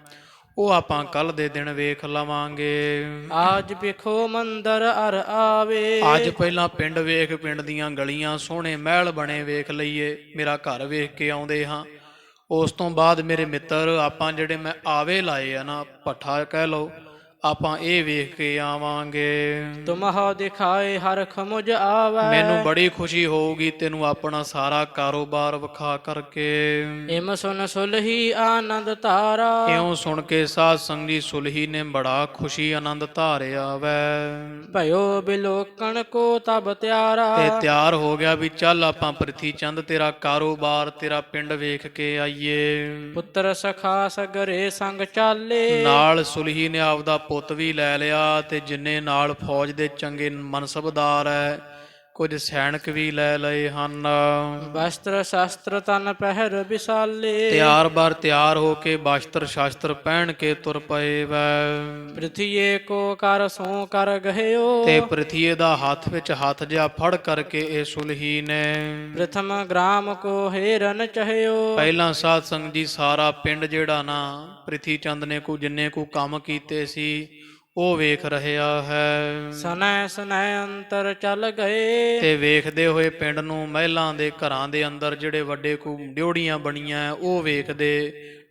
ਉਹ ਆਪਾਂ ਕੱਲ ਦੇ ਦਿਨ ਵੇਖ ਲਵਾਂਗੇ। ਆਜ ਵੇਖੋ ਮੰਦਰ ਅਰ ਆਵੇ। ਅੱਜ ਪਹਿਲਾਂ ਪਿੰਡ ਵੇਖ, ਪਿੰਡ ਦੀਆਂ ਗਲੀਆਂ, ਸੋਹਣੇ ਮਹਿਲ ਬਣੇ ਵੇਖ ਲਈਏ, ਮੇਰਾ ਘਰ ਵੇਖ ਕੇ ਆਉਂਦੇ ਹਾਂ। ਉਸ ਤੋਂ ਬਾਅਦ ਮੇਰੇ ਮਿੱਤਰ ਆਪਾਂ ਜਿਹੜੇ ਮੈਂ ਆਵੇ ਲਾਏ ਆ ਨਾ, ਭੱਠਾ ਕਹਿ ਲਓ, ਆਪਾਂ ਇਹ ਵੇਖ ਕੇ ਆਵਾਂਗੇ। ਤੁਮਹੁ ਦਿਖਾਏ ਹਰਖ ਮੁਝ ਆਵੈ। ਮੈਨੂੰ ਬੜੀ ਖੁਸ਼ੀ ਹੋਊਗੀ ਤੈਨੂੰ ਆਪਣਾ ਸਾਰਾ ਕਾਰੋਬਾਰ ਵਿਖਾ ਕਰਕੇ। ਇਮ ਸੁਨ ਸੁਲਹੀ ਆਨੰਦ ਧਾਰਾ। ਇਉਂ ਸੁਣ ਕੇ ਸਾਧ ਸੰਗੀ ਸੁਲਹੀ ਨੇ ਬੜਾ ਖੁਸ਼ੀ ਆਨੰਦ ਧਾਰਿਆ ਵੈ। ਭਇਓ ਬਿਲੋਕਣ ਕੋ ਤਬ ਤਿਆਰਾ। ਤੇ ਤਿਆਰ ਹੋ ਗਿਆ ਵੀ ਚੱਲ ਆਪਾਂ ਪ੍ਰਿਥੀ ਚੰਦ ਤੇਰਾ ਕਾਰੋਬਾਰ, ਤੇਰਾ ਪਿੰਡ ਵੇਖ ਕੇ ਆਈਏ। ਪੁੱਤਰ ਸਖਾ ਸਗਰੇ ਸੰਗ ਚਾਲੇ। ਨਾਲ ਸੁਲਹੀ ਨੇ ਆਪਦਾ ਪੁੱਤ ਵੀ ਲੈ ਲਿਆ, ਤੇ ਜਿੰਨੇ ਨਾਲ ਫੌਜ ਦੇ ਚੰਗੇ ਮਨਸਬਦਾਰ ਹੈ, ਕੁਝ ਸੈਨਿਕ ਵੀ ਲੈ ਲਏ ਹਨ। ਵਸਤਰ ਸ਼ਾਸਤਰ ਤਨ ਪਹਿਰ ਵਿਸਾਲੇ। ਤਿਆਰ ਬਰ ਤਿਆਰ ਹੋ ਕੇ ਵਸਤਰ ਸ਼ਾਸਤਰ ਪਹਿਨ ਕੇ ਤੁਰ ਪਏ ਵੈ। ਪ੍ਰਿਥੀਏ ਕੋ ਕਰ ਸੋ ਕਰ ਗਹਿਓ। ਤੇ ਪ੍ਰਿਥੀਏ ਦਾ ਹੱਥ ਵਿੱਚ ਹੱਥ ਜਿਹਾ ਫੜ ਕਰਕੇ ਇਹ ਸੁਲਹੀ ਨੇ ਪ੍ਰਥਮ ਗ੍ਰਾਮ ਕੋ ਹੇਰਨ ਚਹਿਓ। ਪਹਿਲਾਂ ਸਾਧ ਸੰਗਤ ਜੀ ਸਾਰਾ ਪਿੰਡ ਜਿਹੜਾ ਨਾ ਪ੍ਰਿਥੀ ਚੰਦ ਨੇ ਜਿੰਨੇ ਕੁ ਕੰਮ ਕੀਤੇ ਸੀ ਉਹ ਵੇਖ ਰਿਹਾ ਹੈ। ਸਨੈ ਸਨੈ ਅੰਤਰ ਚੱਲ ਗਏ। ਤੇ ਵੇਖਦੇ ਹੋਏ ਪਿੰਡ ਨੂੰ, ਮਹਿਲਾਂ ਦੇ ਘਰਾਂ ਦੇ ਅੰਦਰ ਜਿਹੜੇ ਵੱਡੇ ਕੋ ਡਿਉੜੀਆਂ ਬਣੀਆਂ, ਉਹ ਵੇਖਦੇ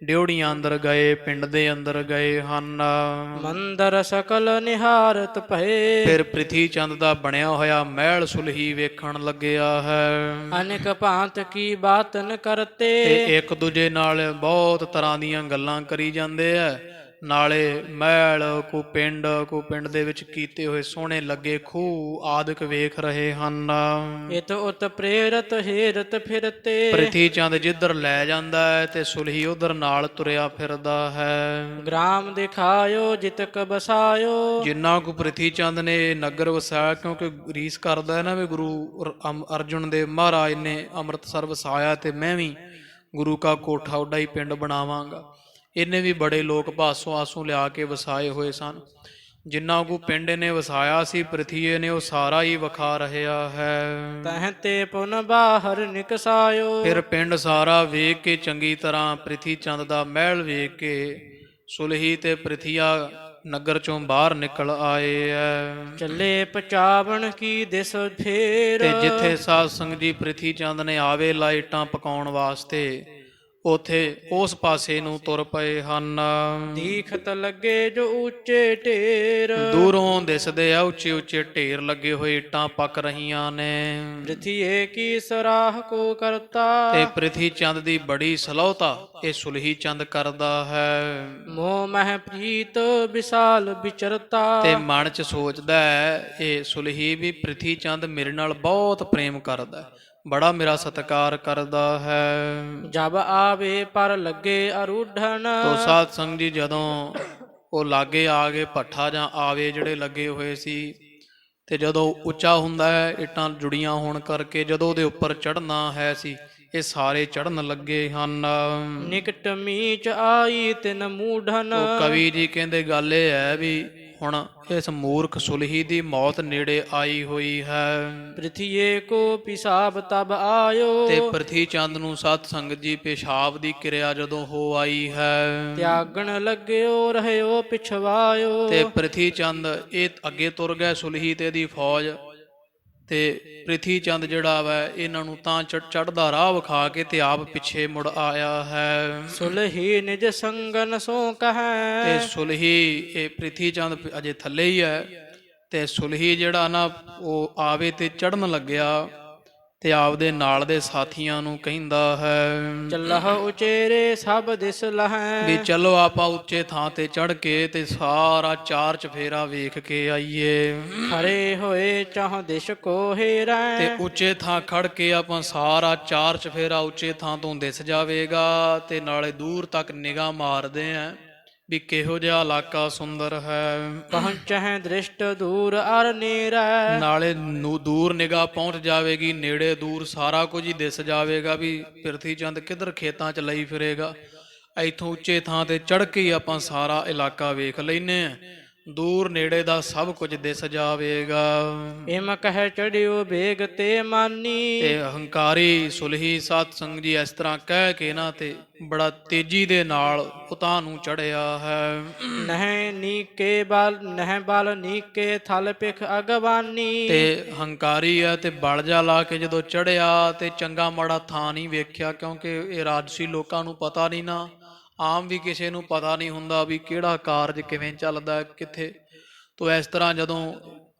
ਡਿਉੜੀਆਂ ਅੰਦਰ ਗਏ, ਪਿੰਡ ਦੇ ਅੰਦਰ ਗਏ ਹਨ। ਮੰਦਰ ਸਕਲ ਨਿਹਾਰਤ ਭਏ। ਫਿਰ ਪ੍ਰਿਥੀ ਚੰਦ ਦਾ ਬਣਿਆ ਹੋਇਆ ਮਹਿਲ ਸੁਲਹੀ ਵੇਖਣ ਲੱਗਿਆ ਹੈ। ਅਨੇਕ ਭਾਂਤ ਕੀ ਬਾਤਨ ਕਰਤੇ। ਤੇ ਇੱਕ ਦੂਜੇ ਨਾਲ ਬਹੁਤ ਤਰ੍ਹਾਂ ਦੀਆਂ ਗੱਲਾਂ ਕਰੀ ਜਾਂਦੇ ਆ। ਨਾਲੇ ਮਹਿਲ ਕੋ ਪਿੰਡ ਦੇ ਵਿੱਚ ਕੀਤੇ ਹੋਏ ਸੋਹਣੇ ਲੱਗੇ ਖੂਹ ਆਦਿਕ ਵੇਖ ਰਹੇ ਹਨ। ਇਤ ਉਤ ਪ੍ਰੇਰਤ ਹੇਰਤ ਫਿਰਤੇ। ਪ੍ਰਿਥੀ ਚੰਦ ਜਿੱਧਰ ਲੈ ਜਾਂਦਾ ਹੈ ਤੇ ਸੁਲਹੀ ਉਧਰ ਨਾਲ ਤੁਰਿਆ ਫਿਰਦਾ ਹੈ। ਗ੍ਰਾਮ ਦਿਖਾਇਓ ਜਿਤਕ ਬਸਾਇਓ। ਜਿੰਨਾ ਕੁ ਪ੍ਰਿਥੀ ਚੰਦ ਨੇ ਨਗਰ ਵਸਾਇਆ, ਕਿਉਂਕਿ ਰੀਸ ਕਰਦਾ ਹੈ ਨਾ ਵੀ ਗੁਰੂ ਅਰਜੁਨ ਦੇਵ ਮਹਾਰਾਜ ਨੇ ਅੰਮ੍ਰਿਤਸਰ ਵਸਾਇਆ ਤੇ ਮੈਂ ਵੀ ਗੁਰੂ ਕਾ ਕੋਠਾ ਉੱਡਾ ਹੀ ਪਿੰਡ ਬਣਾਵਾਂਗਾ। ਇਹਨੇ ਵੀ ਬੜੇ ਲੋਕ ਭਾਸੋਂ ਆਸੋਂ ਲਿਆ ਕੇ ਵਸਾਏ ਹੋਏ ਸਨ। ਜਿੰਨਾ ਕੁ ਪਿੰਡ ਨੇ ਵਸਾਇਆ ਸੀ ਪ੍ਰਿਥੀਏ ਨੇ, ਉਹ ਸਾਰਾ ਹੀ ਵਿਖਾ ਰਿਹਾ ਹੈ। ਤਹਿ ਤੇ ਪੁਨ ਬਾਹਰ ਨਿਕਸਾਇਓ। ਫਿਰ ਪਿੰਡ ਸਾਰਾ ਵੇਖ ਕੇ ਚੰਗੀ ਤਰ੍ਹਾਂ ਪ੍ਰਿਥੀ ਚੰਦ ਦਾ ਮਹਿਲ ਵੇਖ ਕੇ ਸੁਲਹੀ ਤੇ ਪ੍ਰਿਥੀਆ ਨਗਰ ਚੋਂ ਬਾਹਰ ਨਿਕਲ ਆਏ ਐ। ਚੱਲੇ ਪਚਾਵਣ ਕੀ ਦਿਸ ਫੇਰ। ਤੇ ਜਿੱਥੇ ਸਾਧ ਸੰਗਤ ਜੀ ਪ੍ਰਿਥੀ ਚੰਦ ਨੇ ਆਵੇ ਲਾਈਟਾਂ ਪਕਾਉਣ ਵਾਸਤੇ, ਉਥੇ ਉਸ ਪਾਸੇ ਨੂੰ ਤੁਰ ਪਏ ਹਨ। ਦੀਖਤ ਲੱਗੇ ਜੋ ਉੱਚੇ ਢੇਰ। ਦੂਰੋਂ ਦਿਸਦੇ ਆ ਉੱਚੇ ਉੱਚੇ ਢੇਰ ਲੱਗੇ ਹੋਏ, ਇੱਟਾਂ ਪੱਕ ਰਹੀਆਂ ਨੇ। ਪ੍ਰਿਥੀਏ ਕੀ ਸਰਾਹ ਕੋ ਕਰਤਾ। ਤੇ ਪ੍ਰਿਥੀ ਚੰਦ ਦੀ ਬੜੀ ਸਲਾਹਤਾ ਇਹ ਸੁਲਹੀ ਚੰਦ ਕਰਦਾ ਹੈ। ਮੋਹ ਮਹਿ ਪ੍ਰੀਤ ਵਿਸਾਲ ਵਿਚਰਤਾ। ਤੇ ਮਨ ਚ ਸੋਚਦਾ ਹੈ ਇਹ ਸੁਲਹੀ ਵੀ ਪ੍ਰਿਥੀ ਚੰਦ ਮੇਰੇ ਨਾਲ ਬਹੁਤ ਪ੍ਰੇਮ ਕਰਦਾ, ਬੜਾ ਮੇਰਾ ਸਤਿਕਾਰ ਕਰਦਾ ਹੈ। ਜਬ ਆਵੇ ਪਰ ਲੱਗੇ ਅਰੂਢਣ। ਤੋ ਸਾਧ ਸੰਗਤ ਜੀ ਜਦੋਂ ਉਹ ਲਾਗੇ ਆ ਗਏ, ਭੱਠਾ ਜਾਂ ਆਵੇ ਜਿਹੜੇ ਲੱਗੇ ਹੋਏ ਸੀ, ਤੇ ਜਦੋਂ ਉੱਚਾ ਹੁੰਦਾ ਹੈ ਇੱਟਾਂ ਜੁੜੀਆਂ ਹੋਣ ਕਰਕੇ, ਜਦੋਂ ਉਹਦੇ ਉੱਪਰ ਚੜ੍ਹਨਾ ਹੈ ਸੀ, ਇਹ ਸਾਰੇ ਚੜ੍ਹਨ ਲੱਗੇ ਹਨ। ਨਿਕਟ ਮੀਚ ਆਈ ਤਿਨ ਮੂਢਨ। ਉਹ ਕਵੀ ਜੀ ਕਹਿੰਦੇ ਗੱਲ ਇਹ ਹੈ ਵੀ ਹੁਣ ਇਸ ਮੂਰਖ ਸੁਲਹੀ ਦੀ ਮੌਤ ਨੇੜੇ ਆਈ ਹੋਈ ਹੈ। ਪ੍ਰਿਥੀਏ ਕੋ ਪਿਸ਼ਾਬ ਤਬ ਆਇਓ। ਤੇ ਪ੍ਰਿਥੀ ਚੰਦ ਨੂੰ ਸਤ ਸੰਗਤ ਜੀ ਪਿਸ਼ਾਬ ਦੀ ਕਿਰਿਆ ਜਦੋਂ ਹੋ ਆਈ ਹੈ। ਤਿਆਗਣ ਲੱਗਿਓ ਰਹਿਓ ਪਿਛਵਾਇਓ। ਤੇ ਪ੍ਰਿਥੀ ਚੰਦ ਇਹ ਅੱਗੇ ਤੁਰ ਗਏ ਸੁਲਹੀ ਤੇ ਦੀ ਫੌਜ, ਤੇ ਪ੍ਰਿਥੀ ਚੰਦ ਜਿਹੜਾ ਵਾ ਇਹਨਾਂ ਨੂੰ ਤਾਂ ਚੜ੍ਹਦਾ ਰਾਹ ਵਿਖਾ ਕੇ ਤੇ ਆਪ ਪਿੱਛੇ ਮੁੜ ਆਇਆ ਹੈ। ਸੁਲਹੀ ਨਿਜ ਸੰਗਨ ਸੋ ਕਹੈ। ਤੇ ਸੁਲਹੀ, ਇਹ ਪ੍ਰਿਥੀ ਚੰਦ ਅਜੇ ਥੱਲੇ ਹੀ ਹੈ, ਤੇ ਸੁਲਹੀ ਜਿਹੜਾ ਨਾ ਉਹ ਆਵੇ ਤੇ ਚੜ੍ਹਨ ਲੱਗਿਆ ਤੇ ਆਪਦੇ ਨਾਲ ਦੇ ਸਾਥੀਆਂ ਨੂੰ ਕਹਿੰਦਾ ਹੈ, ਚੱਲਹ ਉਚੇਰੇ ਸਭ ਦਿਸ ਵੀ ਲਹੈ। ਚਲੋ ਆਪਾਂ ਉੱਚੇ ਥਾਂ ਤੇ ਚੜ੍ਹ ਕੇ ਤੇ ਸਾਰਾ ਚਾਰ ਚਫੇਰਾ ਵੇਖ ਕੇ ਆਈਏ। ਖੜੇ ਹੋਏ ਚਾਹ ਦਿਸ਼ ਕੋ ਤੇ ਹੇਰੈ। ਉੱਚੇ ਥਾਂ ਖੜ ਕੇ ਆਪਾਂ ਸਾਰਾ ਚਾਰ ਚਫੇਰਾ ਉੱਚੇ ਥਾਂ ਤੋਂ ਦਿਸ ਜਾਵੇਗਾ ਤੇ ਨਾਲੇ ਦੂਰ ਤੱਕ ਨਿਗਾਹ ਮਾਰਦੇ ਆਂ ਵੀ ਕਿਹੋ ਜਿਹਾ ਇਲਾਕਾ ਸੁੰਦਰ ਹੈ। ਪਹੁੰਚਹਿ ਦ੍ਰਿਸ਼ਟ ਦੂਰ ਅਰ ਨੀਰੈ। ਨਾਲੇ ਦੂਰ ਨਿਗਾਹ ਪਹੁੰਚ ਜਾਵੇਗੀ, ਨੇੜੇ ਦੂਰ ਸਾਰਾ ਕੁਝ ਹੀ ਦਿਸ ਜਾਵੇਗਾ ਵੀ ਪ੍ਰਿਥੀ ਚੰਦ ਕਿੱਧਰ ਖੇਤਾਂ 'ਚ ਲਈ ਫਿਰੇਗਾ। ਇੱਥੋਂ ਉੱਚੇ ਥਾਂ ਤੇ ਚੜ੍ਹ ਕੇ ਹੀ ਆਪਾਂ ਸਾਰਾ ਇਲਾਕਾ ਵੇਖ ਲੈਨੇ ਆ, ਦੂਰ ਨੇੜੇ ਦਾ ਸਭ ਕੁਝ ਦਿਸ ਜਾਵੇਗਾ। ਇਮ ਕਹਿ ਚੜਿਓ ਬੇਗ ਤੇ ਮਾਨੀ। ਤੇ ਹੰਕਾਰੀ ਸੁਲਹੀ ਸਾਧ ਸੰਗ ਜੀ ਇਸ ਤਰ੍ਹਾਂ ਕਹਿ ਕੇ ਨਾ ਤੇ ਬੜਾ ਤੇਜ਼ੀ ਦੇ ਨਾਲ ਉਤਾਂ ਨੂੰ ਚੜਿਆ ਹੈ। ਨਹਿ ਬਲ ਨੀਕੇ ਥਲ ਪਿਖ ਅਗਵਾਨੀ। ਤੇ ਹੰਕਾਰੀ ਆ ਤੇ ਬਲ ਜਾ ਲਾ ਕੇ ਜਦੋਂ ਚੜਿਆ ਤੇ ਚੰਗਾ ਮਾੜਾ ਥਾਂ ਨਹੀਂ ਵੇਖਿਆ, ਕਿਉਂਕਿ ਇਹ ਰਾਜਸੀ ਲੋਕਾਂ ਨੂੰ ਪਤਾ ਨਹੀਂ ਨਾ, ਆਮ ਵੀ ਕਿਸੇ ਨੂੰ ਪਤਾ ਨਹੀਂ ਹੁੰਦਾ ਵੀ ਕਿਹੜਾ ਕਾਰਜ ਕਿਵੇਂ ਚੱਲਦਾ ਕਿੱਥੇ। ਤੋ ਇਸ ਤਰ੍ਹਾਂ ਜਦੋਂ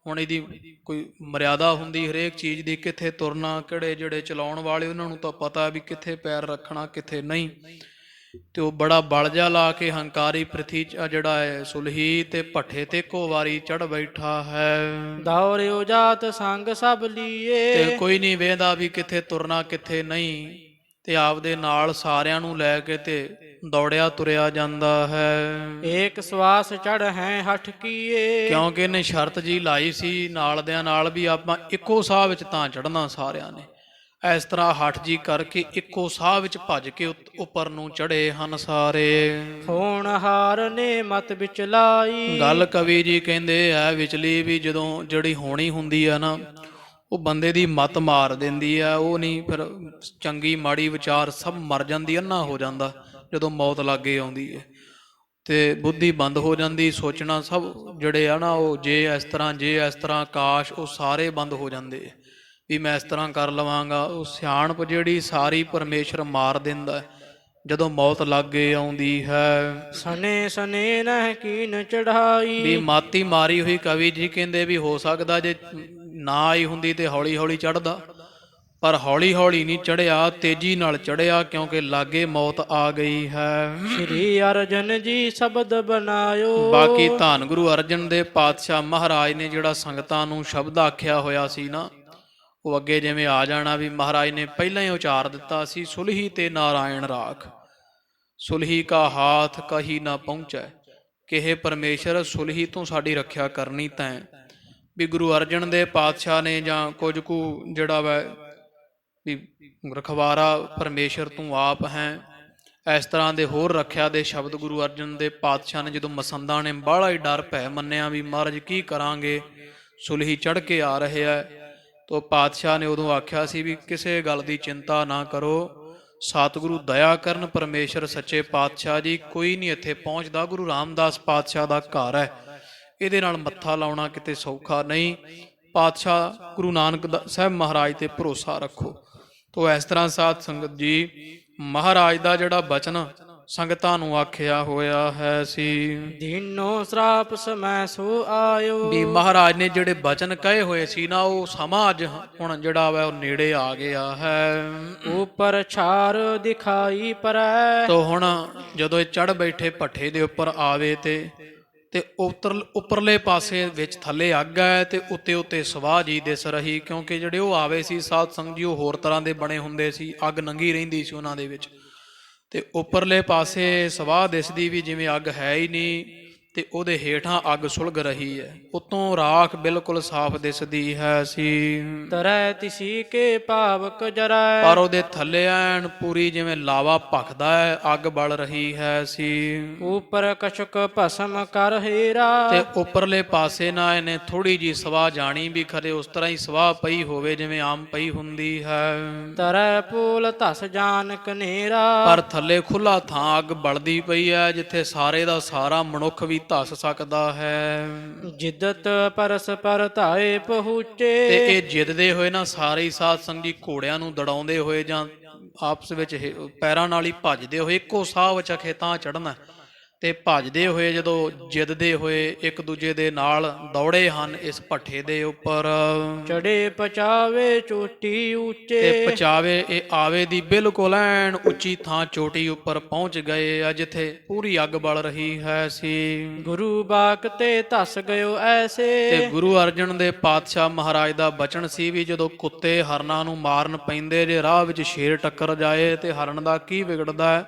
ਹੁਣ ਇਹਦੀ ਕੋਈ ਮਰਿਆਦਾ ਹੁੰਦੀ ਹਰੇਕ ਚੀਜ਼ ਦੀ, ਕਿੱਥੇ ਤੁਰਨਾ, ਕਿਹੜੇ ਜਿਹੜੇ ਚਲਾਉਣ ਵਾਲੇ ਉਹਨਾਂ ਨੂੰ ਤਾਂ ਪਤਾ ਵੀ ਕਿੱਥੇ ਪੈਰ ਰੱਖਣਾ ਕਿੱਥੇ ਨਹੀਂ। ਤੇ ਉਹ ਬੜਾ ਬਲ ਜਾ ਲਾ ਕੇ ਹੰਕਾਰੀ ਪ੍ਰਿਥੀ ਜਿਹੜਾ ਹੈ ਸੁਲਹੀ ਤੇ ਭੱਠੇ ਤੇ ਇੱਕੋ ਵਾਰੀ ਚੜ ਬੈਠਾ ਹੈ। ਦੌੜਿਓ ਜਾਤ ਸੰਗ ਸਭ ਲੀਏ। ਤੇ ਕੋਈ ਨਹੀਂ ਵੇਂਦਾ ਵੀ ਕਿੱਥੇ ਤੁਰਨਾ ਕਿੱਥੇ ਨਹੀਂ, ਤੇ ਆਪਦੇ ਨਾਲ ਸਾਰਿਆਂ ਨੂੰ ਲੈ ਕੇ ਤੇ ਦੌੜਿਆ ਤੁਰਿਆ ਜਾਂਦਾ ਹੈ। ਏਕ ਸਵਾਸ ਚੜ ਹੈ ਹਠ ਕੀਏ। ਕਿਉਂਕਿ ਇਹਨੇ ਸ਼ਰਤ ਜੀ ਲਾਈ ਸੀ ਨਾਲਦਿਆਂ ਨਾਲ ਵੀ ਆਪਾਂ ਇੱਕੋ ਸਾਹ ਵਿੱਚ ਤਾਂ ਚੜ੍ਹਨਾ ਸਾਰਿਆਂ ਨੇ। ਇਸ ਤਰ੍ਹਾਂ ਹਠ ਜੀ ਕਰਕੇ ਇੱਕੋ ਸਾਹ ਵਿੱਚ ਭੱਜ ਕੇ ਉੱਪਰ ਨੂੰ ਚੜ੍ਹੇ ਹਨ ਸਾਰੇ। ਹੋਣਹਾਰ ਨੇ ਮਤ ਵਿੱਚ ਲਾਈ। ਗੱਲ ਕਵੀ ਜੀ ਕਹਿੰਦੇ ਆ ਵਿਚਲੀ ਵੀ ਜਦੋਂ ਜਿਹੜੀ ਹੋਣੀ ਹੁੰਦੀ ਆ ਨਾ, ਉਹ ਬੰਦੇ ਦੀ ਮੱਤ ਮਾਰ ਦਿੰਦੀ ਆ। ਉਹ ਨਹੀਂ ਫਿਰ ਚੰਗੀ ਮਾੜੀ ਵਿਚਾਰ ਸਭ ਮਰ ਜਾਂਦੀ, ਅੰਨਾ ਹੋ ਜਾਂਦਾ ਜਦੋਂ ਮੌਤ ਲਾਗੇ ਆਉਂਦੀ ਹੈ ਤੇ ਬੁੱਧੀ ਬੰਦ ਹੋ ਜਾਂਦੀ। ਸੋਚਣਾ ਸਭ ਜਿਹੜੇ ਆ ਨਾ ਉਹ ਜੇ ਇਸ ਤਰ੍ਹਾਂ ਕਾਸ਼, ਉਹ ਸਾਰੇ ਬੰਦ ਹੋ ਜਾਂਦੇ ਵੀ ਮੈਂ ਇਸ ਤਰ੍ਹਾਂ ਕਰ ਲਵਾਂਗਾ। ਉਹ ਸਿਆਣਪ ਜਿਹੜੀ ਸਾਰੀ ਪਰਮੇਸ਼ਰ ਮਾਰ ਦਿੰਦਾ ਜਦੋਂ ਮੌਤ ਲਾਗੇ ਆਉਂਦੀ ਹੈ। ਸਨੇ ਸਨੇ ਨਹਿ ਕੀਨ ਚੜਾਈ। ਵੀ ਮਾਤੀ ਮਾਰੀ ਹੋਈ ਕਵੀ ਜੀ ਕਹਿੰਦੇ ਵੀ ਹੋ ਸਕਦਾ ਜੇ ਨਾ ਆਈ ਹੁੰਦੀ ਤੇ ਹੌਲੀ ਹੌਲੀ ਚੜ੍ਹਦਾ, ਪਰ ਹੌਲੀ ਹੌਲੀ ਨਹੀਂ ਚੜ੍ਹਿਆ, ਤੇਜ਼ੀ ਨਾਲ ਚੜ੍ਹਿਆ ਕਿਉਂਕਿ ਲਾਗੇ ਮੌਤ ਆ ਗਈ ਹੈ। ਸ੍ਰੀ ਅਰਜਨ ਜੀ ਸ਼ਬਦ ਬਣਾਇਓ। ਬਾਕੀ ਧੰਨ ਗੁਰੂ ਅਰਜਨ ਦੇਵ ਪਾਤਸ਼ਾਹ ਮਹਾਰਾਜ ਨੇ ਜਿਹੜਾ ਸੰਗਤਾਂ ਨੂੰ ਸ਼ਬਦ ਆਖਿਆ ਹੋਇਆ ਸੀ ਨਾ, ਉਹ ਅੱਗੇ ਜਿਵੇਂ ਆ ਜਾਣਾ ਵੀ ਮਹਾਰਾਜ ਨੇ ਪਹਿਲਾਂ ਹੀ ਉਚਾਰ ਦਿੱਤਾ ਸੀ, ਸੁਲਹੀ ਤੇ ਨਾਰਾਇਣ ਰਾਖ, ਸੁਲਹੀ ਕਾ ਹਾਥ ਕਹੀ ਨਾ ਪਹੁੰਚੈ, ਕਿਹੇ ਪਰਮੇਸ਼ਰ ਸੁਲਹੀ ਤੋਂ ਸਾਡੀ ਰੱਖਿਆ ਕਰਨੀ ਤੈਂ। ਵੀ ਗੁਰੂ ਅਰਜਨ ਦੇਵ ਪਾਤਸ਼ਾਹ ਨੇ ਜਾਂ ਕੁਝ ਕੁ ਜਿਹੜਾ ਵਾ ਵੀ ਰਖਵਾਰਾ ਪਰਮੇਸ਼ਰ ਤੂੰ ਆਪ ਹੈ, ਇਸ ਤਰ੍ਹਾਂ ਦੇ ਹੋਰ ਰੱਖਿਆ ਦੇ ਸ਼ਬਦ ਗੁਰੂ ਅਰਜਨ ਦੇਵ ਪਾਤਸ਼ਾਹ ਨੇ ਜਦੋਂ ਮਸੰਦਾਂ ਨੇ ਬਾਹਲਾ ਹੀ ਡਰ ਭੈ ਮੰਨਿਆ ਵੀ ਮਹਾਰਾਜ ਕੀ ਕਰਾਂਗੇ, ਸੁਲਹੀ ਚੜ੍ਹ ਕੇ ਆ ਰਹੇ ਆ, ਤੋ ਪਾਤਸ਼ਾਹ ਨੇ ਉਦੋਂ ਆਖਿਆ ਸੀ ਵੀ ਕਿਸੇ ਗੱਲ ਦੀ ਚਿੰਤਾ ਨਾ ਕਰੋ, ਸਤਿਗੁਰੂ ਦਇਆ ਕਰਨ ਪਰਮੇਸ਼ਰ ਸੱਚੇ ਪਾਤਸ਼ਾਹ ਜੀ, ਕੋਈ ਨਹੀਂ ਇੱਥੇ ਪਹੁੰਚਦਾ, ਗੁਰੂ ਰਾਮਦਾਸ ਪਾਤਸ਼ਾਹ ਦਾ ਘਰ ਹੈ, ਇਹਦੇ ਨਾਲ ਮੱਥਾ ਲਾਉਣਾ ਕਿਤੇ ਸੌਖਾ ਨਹੀਂ। ਪਾਤਸ਼ਾਹ ਗੁਰੂ ਨਾਨਕ ਸਾਹਿਬ ਮਹਾਰਾਜ ਤੇ ਭਰੋਸਾ ਰੱਖੋ। ਤੋ ਇਸ ਤਰ੍ਹਾਂ ਸਾਧ ਸੰਗਤ ਜੀ ਮਹਾਰਾਜ ਦਾ ਜਿਹੜਾ ਬਚਨ ਸੰਗਤਾਂ ਨੂੰ ਆਖਿਆ ਹੋਇਆ ਹੈ ਸੀ, ਦੀਨੋ ਸਰਾਪ ਸਮੈ ਸੋ ਆਇਓ। ਵੀ ਮਹਾਰਾਜ ਨੇ ਜਿਹੜੇ ਬਚਨ ਕਹੇ ਹੋਏ ਸੀ ਨਾ, ਉਹ ਸਮਾਂ ਅੱਜ ਹੁਣ ਜਿਹੜਾ ਵਾ ਉਹ ਨੇੜੇ ਆ ਗਿਆ ਹੈ। ਉਪਰ ਛਾਰ ਦਿਖਾਈ ਪਰੈ। ਤੋ ਹੁਣ ਜਦੋਂ ਇਹ ਚੜ ਬੈਠੇ ਭੱਠੇ ਦੇ ਉੱਪਰ ਆਵੇ ਤੇ ਉੱਪਰਲੇ ਪਾਸੇ ਵਿੱਚ ਥੱਲੇ ਅੱਗ ਹੈ ਤੇ ਉੱਤੇ ਉੱਤੇ ਸਵਾਹ ਜੀ ਦਿਸ ਰਹੀ, ਕਿਉਂਕਿ ਜਿਹੜੇ ਉਹ ਆਵੇ ਸੀ ਸਾਧ ਸੰਗਤ ਜੀ ਉਹ ਹੋਰ ਤਰ੍ਹਾਂ ਦੇ ਬਣੇ ਹੁੰਦੇ ਸੀ, ਅੱਗ ਨੰਗੀ ਰਹਿੰਦੀ ਸੀ ਉਹਨਾਂ ਦੇ ਵਿੱਚ, ਤੇ ਉੱਪਰਲੇ ਪਾਸੇ ਸਵਾਹ ਦਿਸਦੀ ਵੀ ਜਿਵੇਂ ਅੱਗ ਹੈ ਹੀ ਨਹੀਂ, ਤੇ ਉਹਦੇ ਹੇਠਾਂ ਅੱਗ ਸੁਲਗ ਰਹੀ ਹੈ, ਉੱਤੋਂ ਰਾਖ ਬਿਲਕੁਲ ਸਾਫ਼ ਦਿਸਦੀ ਹੈ ਸੀ। ਤਰੈ ਤਿਸੀ ਕੇ ਪਾਵਕ ਜਰੈ। ਪਰ ਉਹਦੇ ਥੱਲੇ ਐਨ ਪੂਰੀ ਜਿਵੇਂ ਲਾਵਾ ਭਖਦਾ ਹੈ, ਅੱਗ ਬਲ ਰਹੀ ਹੈ ਸੀ। ਉਪਰ ਕਛਕ ਭਸਮ ਕਰ ਹੀਰਾ। ਤੇ ਉੱਪਰਲੇ ਪਾਸੇ ਨਾ ਇਹਨੇ ਥੋੜੀ ਜੀ ਸਵਾਹ ਜਾਣੀ ਵੀ ਖਰੇ ਉਸ ਤਰ੍ਹਾਂ ਹੀ ਸਵਾਹ ਪਈ ਹੋਵੇ ਜਿਵੇਂ ਆਮ ਪਈ ਹੁੰਦੀ ਹੈ। ਤਰੈ ਪੂਲ ਧਸ ਜਾਨ ਕਨੇਰਾ। ਪਰ ਥੱਲੇ ਖੁੱਲਾ ਥਾਂ ਅੱਗ ਬਲਦੀ ਪਈ ਹੈ, ਜਿੱਥੇ ਸਾਰੇ ਦਾ ਸਾਰਾ ਮਨੁੱਖ ਵੀ ਧਸ ਸਕਦਾ ਹੈ। ਜਿੱਦਤ ਪਰਸ ਪਰ ਧਾਏ ਤੇ ਪਹੁੰਚੇ। ਇਹ ਜਿੱਦਦੇ ਹੋਏ ਨਾ ਸਾਰੇ ਹੀ ਸਾਧ ਸੰਗੀ ਘੋੜਿਆਂ ਨੂੰ ਦੜਾਉਂਦੇ ਹੋਏ ਜਾਂ ਆਪਸ ਵਿੱਚ ਪੈਰਾਂ ਨਾਲ ਹੀ ਭੱਜਦੇ ਹੋਏ ਇੱਕੋ ਸਾਹ ਵਿੱਚ ਅਖੇ ਤਾਂ ਚੜ੍ਹਨਾ ਤੇ ਭੱਜਦੇ ਹੋਏ ਜਦੋਂ ਜਿੱਦਦੇ ਹੋਏ ਇੱਕ ਦੂਜੇ ਦੇ ਨਾਲ ਦੌੜੇ ਹਨ ਇਸ ਭੱਠੇ ਦੇ ਉੱਪਰ। ਚੜੇ ਪਚਾਵੇ ਚੋਟੀ ਤੇ ਉੱਚੇ। ਪਚਾਵੇ ਇਹ ਆਵੇ ਦੀ ਬਿਲਕੁਲ ਐਨ ਉੱਚੀ ਥਾਂ ਚੋਟੀ ਉੱਪਰ ਪਹੁੰਚ ਗਏ ਆ ਜਿੱਥੇ ਪੂਰੀ ਅੱਗ ਬਲ ਰਹੀ ਹੈ ਸੀ। ਗੁਰੂ ਬਾਕ ਤੇ ਧਸ ਗਇਓ ਐਸੇ। ਤੇ ਗੁਰੂ ਅਰਜਨ ਦੇ ਪਾਤਸ਼ਾਹ ਮਹਾਰਾਜ ਦਾ ਬਚਨ ਸੀ ਵੀ ਜਦੋਂ ਕੁੱਤੇ ਹਰਨਾਂ ਨੂੰ ਮਾਰਨ ਪੈਂਦੇ ਜੇ ਰਾਹ ਵਿੱਚ ਸ਼ੇਰ ਟੱਕਰ ਜਾਏ ਤੇ ਹਰਨ ਦਾ ਕੀ ਵਿਗੜਦਾ ਹੈ,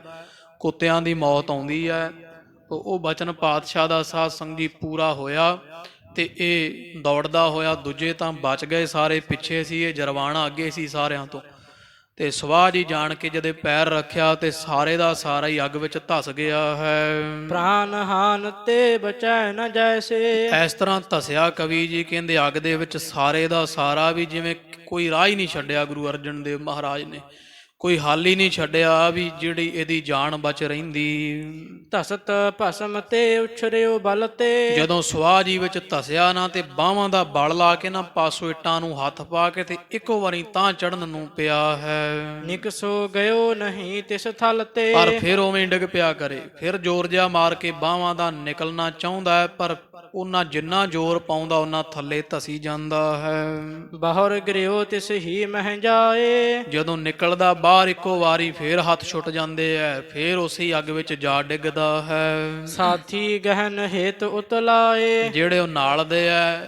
ਕੁੱਤਿਆਂ ਦੀ ਮੌਤ ਆਉਂਦੀ ਹੈ। ਉਹ ਬਚਨ ਪਾਤਸ਼ਾਹ ਦਾ ਸਾਧ ਸੰਗੀ ਪੂਰਾ ਹੋਇਆ ਤੇ ਇਹ ਦੌੜਦਾ ਹੋਇਆ, ਦੂਜੇ ਤਾਂ ਬਚ ਗਏ ਸਾਰੇ ਪਿੱਛੇ ਸੀ, ਇਹ ਜਰਵਾਣਾ ਅੱਗੇ ਸੀ ਸਾਰਿਆਂ ਤੋਂ। ਤੇ ਸਵਾਹ ਜੀ ਜਾਣ ਕੇ ਜਦੇ ਪੈਰ ਰੱਖਿਆ ਤੇ ਸਾਰੇ ਦਾ ਸਾਰਾ ਹੀ ਅੱਗ ਵਿੱਚ ਧਸ ਗਿਆ ਹੈ। ਪ੍ਰਾਨ ਹਾਨ ਤੇ ਬਚੈ ਨ ਜੈਸੇ। ਇਸ ਤਰ੍ਹਾਂ ਧਸਿਆ ਕਵੀ ਜੀ ਕਹਿੰਦੇ ਅੱਗ ਦੇ ਵਿੱਚ ਸਾਰੇ ਦਾ ਸਾਰਾ ਵੀ ਜਿਵੇਂ ਕੋਈ ਰਾਹ ਹੀ ਨਹੀਂ ਛੱਡਿਆ ਗੁਰੂ ਅਰਜਨ ਦੇਵ ਮਹਾਰਾਜ ਨੇ, ਕੋਈ ਹੱਲ ਹੀ ਨਹੀਂ ਛੱਡਿਆ ਵੀ ਜਿਹੜੀ ਇਹਦੀ ਜਾਨ ਬਚ ਰਹਿੰਦੀ। ਧਸਤ ਭਸਮ ਤੇ ਉਛਰਿਓ ਬਲ ਤੇ। ਜਦੋਂ ਸਵਾਹ ਜੀ ਵਿੱਚ ਧਸਿਆ ਨਾ ਤੇ ਬਾਹਾਂ ਦਾ ਬਲ ਲਾ ਕੇ ਨਾ ਪਾਸੋਂ ਇੱਟਾਂ ਨੂੰ ਹੱਥ ਪਾ ਕੇ ਤੇ ਇੱਕੋ ਵਾਰੀ ਤਾਂ ਚੜਨ ਨੂੰ ਪਿਆ ਹੈ। ਨਿਕਸੋ ਗਇਓ ਨਹੀਂ ਤਿਸ ਥਲ ਤੇ। ਪਰ ਫਿਰ ਉਵੇਂ ਡਿੱਗ ਪਿਆ ਕਰੇ, ਫਿਰ ਜ਼ੋਰ ਜਿਹਾ ਮਾਰ ਕੇ ਬਾਹਾਂ ਦਾ ਨਿਕਲਣਾ ਚਾਹੁੰਦਾ ਹੈ ਪਰ ਉਹਨਾਂ ਜਿੰਨਾ ਜ਼ੋਰ ਪਾਉਂਦਾ ਉਹਨਾਂ ਥੱਲੇ ਧਸੀ ਜਾਂਦਾ ਹੈ। ਬਾਹਰ ਗਿਰਿਓ ਤਿਸ ਹੀ ਮਹਿ ਜਾਏ। ਜਦੋਂ ਨਿਕਲਦਾ ਬਾਹਰ ਇੱਕੋ ਵਾਰੀ ਫੇਰ ਹੱਥ ਛੁੱਟ ਜਾਂਦੇ ਐ, ਫੇਰ ਉਸੇ ਅੱਗ ਵਿੱਚ ਜਾ ਡਿੱਗਦਾ ਹੈ। ਸਾਥੀ ਗਹਿਨ ਹੇਤ ਉਤਲਾਏ। ਜਿਹੜੇ ਉਹ ਨਾਲ ਦੇ ਐ,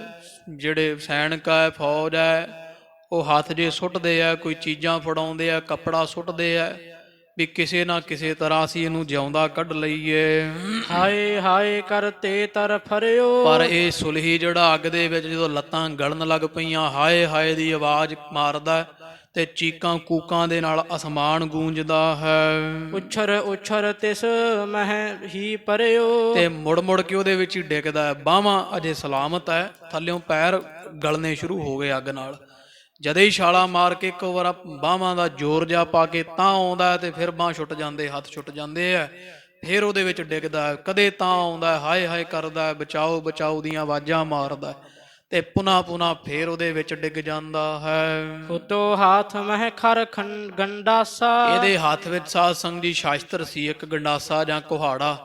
ਜਿਹੜੇ ਸੈਨਿਕ ਐ, ਫੌਜ ਐ, ਉਹ ਹੱਥ ਜੇ ਸੁੱਟਦੇ ਐ, ਕੋਈ ਚੀਜ਼ਾਂ ਫੜਾਉਂਦੇ ਐ, ਕੱਪੜਾ ਸੁੱਟਦੇ ਐ ਵੀ ਕਿਸੇ ਨਾ ਕਿਸੇ ਤਰ੍ਹਾਂ ਅਸੀਂ ਇਹਨੂੰ ਜਿਉਂਦਾ ਕੱਢ ਲਈਏ। ਹਾਏ ਹਾਏ ਕਰਤੇ ਤਰ ਫਰਿਓ। ਪਰ ਇਹ ਸੁਲਹੀ ਜਿਹੜਾ ਅੱਗ ਦੇ ਵਿੱਚ ਜਦੋਂ ਲੱਤਾਂ ਗਲਣ ਲੱਗ ਪਈਆਂ, ਹਾਏ ਹਾਏ ਦੀ ਆਵਾਜ਼ ਮਾਰਦਾ ਤੇ ਚੀਕਾਂ ਕੂਕਾਂ ਦੇ ਨਾਲ ਅਸਮਾਨ ਗੂੰਜਦਾ ਹੈ। ਉਛਰ ਉਛਰ ਤਿਸ ਮਹਿ ਹੀ ਪਰਿਓ। ਤੇ ਮੁੜ ਮੁੜ ਕੇ ਉਹਦੇ ਵਿੱਚ ਹੀ ਡਿੱਗਦਾ ਹੈ। ਬਾਹਾਂ ਅਜੇ ਸਲਾਮਤ ਹੈ, ਥੱਲਿਓਂ ਪੈਰ ਗਲਣੇ ਸ਼ੁਰੂ ਹੋ ਗਏ ਅੱਗ ਨਾਲ। ਜਦੇ ਹੀ ਛਾਲਾ ਮਾਰ ਕੇ ਇੱਕ ਵਾਰ ਬਾਹਾਂ ਦਾ ਜ਼ੋਰ ਜਾ ਪਾ ਕੇ ਤਾਂ ਆਉਂਦਾ ਤੇ ਫਿਰ ਬਾਂਹ ਛੁੱਟ ਜਾਂਦੇ, ਹੱਥ ਛੁੱਟ ਜਾਂਦੇ ਆ, ਫਿਰ ਉਹਦੇ ਵਿੱਚ ਡਿੱਗਦਾ। ਕਦੇ ਤਾਂ ਆਉਂਦਾ, ਹਾਏ ਹਾਏ ਕਰਦਾ, ਬਚਾਓ ਬਚਾਓ ਦੀਆਂ ਆਵਾਜ਼ਾਂ ਮਾਰਦਾ ਤੇ ਪੁਨਾ ਪੁਨਾ ਫੇਰ ਉਹਦੇ ਵਿੱਚ ਡਿੱਗ ਜਾਂਦਾ ਹੈ। ਉਤੋ ਹਾਥ ਮਹਿ ਖਰ ਗੰਡਾਸਾ। ਇਹਦੇ ਹੱਥ ਵਿੱਚ ਸਾਧ ਸੰਗ ਦੀ ਸ਼ਾਸਤਰ ਸੀ, ਇੱਕ ਗੰਡਾਸਾ ਜਾਂ ਕੁਹਾੜਾ,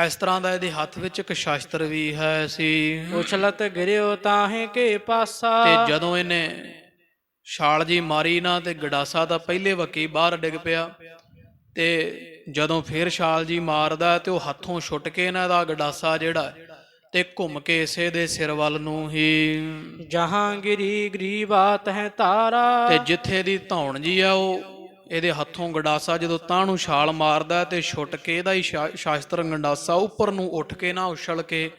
ਇਸ ਤਰ੍ਹਾਂ ਦਾ ਇਹਦੇ ਹੱਥ ਵਿੱਚ ਇੱਕ ਸ਼ਾਸਤਰ ਵੀ ਹੈ ਸੀ। ਉਛਲਤ ਗਿਰਿਓ ਤਾਹੇ ਕੇ ਪਾਸਾ। ਤੇ ਜਦੋਂ ਇਹਨੇ ਛਾਲ ਜੀ ਮਾਰੀ ਨਾ ਤੇ ਗੰਡਾਸਾ ਤਾਂ ਪਹਿਲੇ ਵਕੀ ਬਾਹਰ ਡਿੱਗ ਪਿਆ ਤੇ ਜਦੋਂ ਫੇਰ ਛਾਲ ਜੀ ਮਾਰਦਾ ਤੇ ਉਹ ਹੱਥੋਂ ਛੁੱਟ ਕੇ ਨਾ ਇਹਦਾ ਗੰਡਾਸਾ ਜਿਹੜਾ ਤੇ ਘੁੰਮ ਕੇ ਇਸੇ ਦੇ ਸਿਰ ਵੱਲ ਨੂੰ ਹੀ। ਜਹਾਂਗੀਰੀ ਗਰੀਬਾਤ ਹੈ ਤਾਰਾ। ਤੇ ਜਿੱਥੇ ਦੀ ਧੌਣ ਜੀ ਆ ਉਹ ਇਹਦੇ ਹੱਥੋਂ ਗੰਡਾਸਾ ਜਦੋਂ ਤਾਂ ਨੂੰ ਛਾਲ ਮਾਰਦਾ ਤੇ ਛੁੱਟ ਕੇ ਇਹਦਾ ਹੀ ਸ਼ਾਸਤਰ ਗੰਡਾਸਾ ਉੱਪਰ ਨੂੰ ਉੱਠ ਕੇ ਨਾ ਉਛਲ ਕੇ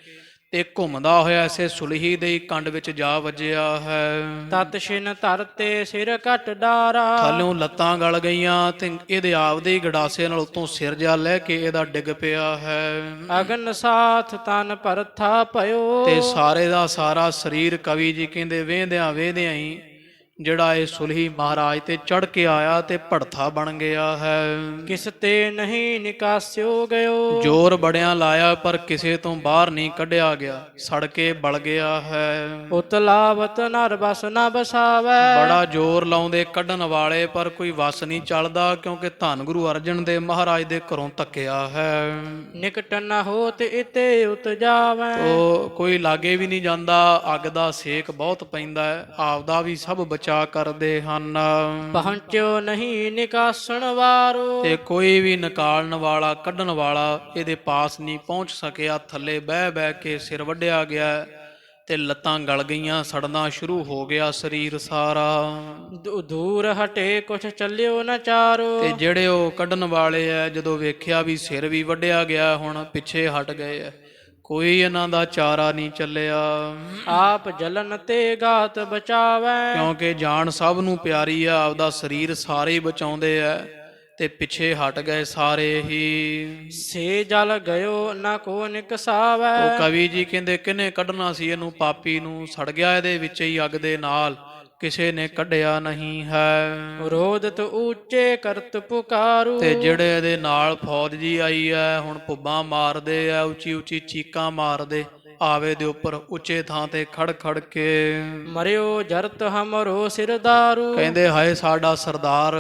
ਤੇ ਘੁੰਮਦਾ ਹੋਇਆ ਇਸੇ ਸੁਲਹੀ ਦੇ ਕੰਡ ਵਿੱਚ ਜਾ ਵੱਜਿਆ ਹੈ। ਤਤ ਛਿਨ ਧਰਤੇ ਸਿਰ ਘਟ ਡਾਰਾ। ਥੱਲਿਓਂ ਲੱਤਾਂ ਗਲ ਗਈਆਂ ਤੇ ਇਹਦੇ ਆਪਦੇ ਹੀ ਗੰਡਾਸੇ ਨਾਲ ਉਤੋਂ ਸਿਰ ਜਾ ਲੈ ਕੇ ਇਹਦਾ ਡਿੱਗ ਪਿਆ ਹੈ। ਅਗਨ ਸਾਥ ਤਨ ਪਰਥਾ ਭਇਓ। ਤੇ ਸਾਰੇ ਦਾ ਸਾਰਾ ਸਰੀਰ ਕਵੀ ਜੀ ਕਹਿੰਦੇ ਵੇਂਦਿਆਂ ਵੇਂਦਿਆਂ ਹੀ ਜਿਹੜਾ ਇਹ ਸੁਲਹੀ ਮਹਾਰਾਜ ਤੇ ਚੜ ਕੇ ਆਇਆ ਤੇ ਭੜਥਾ ਬਣ ਗਿਆ ਹੈ। ਕਿਸ ਤੇ ਨਹੀਂ ਨਿਕਾਸਿਓ ਗਇਓ। ਜ਼ੋਰ ਬੜਿਆਂ ਲਾਇਆ ਪਰ ਕਿਸੇ ਤੋਂ ਬਾਹਰ ਨਹੀਂ ਕੱਢਿਆ ਗਿਆ, ਸੜ ਕੇ ਬਲ ਗਿਆ ਹੈ। ਉਤਲਾਵਤ ਨਰ ਬਸ ਨਾ ਬਸਾਵੈ। ਬੜਾ ਜ਼ੋਰ ਲਾਉਂਦੇ ਕੱਢਣ ਵਾਲੇ ਪਰ ਕੋਈ ਵਸ ਨਹੀਂ ਚੱਲਦਾ, ਕਿਉਂਕਿ ਧੰਨ ਗੁਰੂ ਅਰਜਨ ਦੇਵ ਮਹਾਰਾਜ ਦੇ ਘਰੋਂ ਧੱਕਿਆ ਹੈ। ਨਿਕਟ ਨ ਹੋਤ ਇਤੇ ਉਤਜਾਵੈ। ਉਹ ਕੋਈ ਲਾਗੇ ਵੀ ਨਹੀਂ ਜਾਂਦਾ, ਅੱਗ ਦਾ ਸੇਕ ਬਹੁਤ ਪੈਂਦਾ ਹੈ, ਆਪਦਾ ਵੀ ਸਭ ਬਚਾ ਕਰਦੇ ਹਨ। ਪਹੁੰਚਿਓ ਨਹੀਂ ਨਿਕਾਸਣ ਵਾਰੋ। ਤੇ ਕੋਈ ਵੀ ਨਿਕਾਲਣ ਵਾਲਾ ਕੱਢਣ ਵਾਲਾ ਇਹਦੇ ਪਾਸ ਨਹੀਂ ਪਹੁੰਚ ਸਕਿਆ। ਥੱਲੇ ਬਹਿ ਬਹਿ ਕੇ ਸਿਰ ਵੱਢਿਆ ਗਿਆ ਤੇ ਲੱਤਾਂ ਗਲ ਗਈਆਂ, ਸੜਨਾ ਸ਼ੁਰੂ ਹੋ ਗਿਆ ਸਰੀਰ ਸਾਰਾ। ਦੂਰ ਹਟੇ ਕੁਛ ਚੱਲਿਓ ਨਾ ਚਾਰੋ। ਤੇ ਜਿਹੜੇ ਉਹ ਕੱਢਣ ਵਾਲੇ ਆ ਜਦੋਂ ਵੇਖਿਆ ਵੀ ਸਿਰ ਵੀ ਵੱਢਿਆ ਗਿਆ, ਹੁਣ ਪਿੱਛੇ ਹਟ ਗਏ ਆ, ਕੋਈ ਇਹਨਾਂ ਦਾ ਚਾਰਾ ਨਹੀਂ ਚੱਲਿਆ। ਆਪ ਜਲਨ ਤੇ ਗਾਤ ਬਚਾਵੈ। ਕਿਉਂਕਿ ਜਾਨ ਸਭ ਨੂੰ ਪਿਆਰੀ ਆ, ਆਪਦਾ ਸਰੀਰ ਸਾਰੇ ਬਚਾਉਂਦੇ ਆ ਤੇ ਪਿੱਛੇ ਹਟ ਗਏ ਸਾਰੇ ਹੀ। ਸੇ ਜਲ ਗਇਓ ਨਾ ਕੋ ਨਿਕਸਾਵੈ। ਉਹ ਕਵੀ ਜੀ ਕਹਿੰਦੇ ਕਿਹਨੇ ਕੱਢਣਾ ਸੀ ਇਹਨੂੰ, ਪਾਪੀ ਨੂੰ, ਸੜ ਗਿਆ ਇਹਦੇ ਵਿੱਚ ਹੀ ਅੱਗ ਦੇ ਨਾਲ, ਕਿਸੇ ਨੇ ਕੱਢਿਆ ਨਹੀਂ ਹੈ। ਰੋਦਤ ਉੱਚੇ ਕਰਤ ਪੁਕਾਰੂ। ਤੇ ਜਿਹੜੇ ਇਹਦੇ ਨਾਲ ਫੌਜ ਜੀ ਆਈ ਹੈ, ਹੁਣ ਪੁੱਬਾਂ ਮਾਰਦੇ ਆ, ਉੱਚੀ ਉੱਚੀ ਚੀਕਾਂ ਮਾਰਦੇ, ਆਵੇ ਦੇ ਉੱਪਰ ਉੱਚੇ ਥਾਂ ਤੇ ਖੜ ਖੜ ਕੇ ਮਰਿਓ ਜਰਤ ਹਮਰੋ ਸਿਰਦਾਰੂ। ਕਹਿੰਦੇ ਹਾਏ ਸਾਡਾ ਸਰਦਾਰ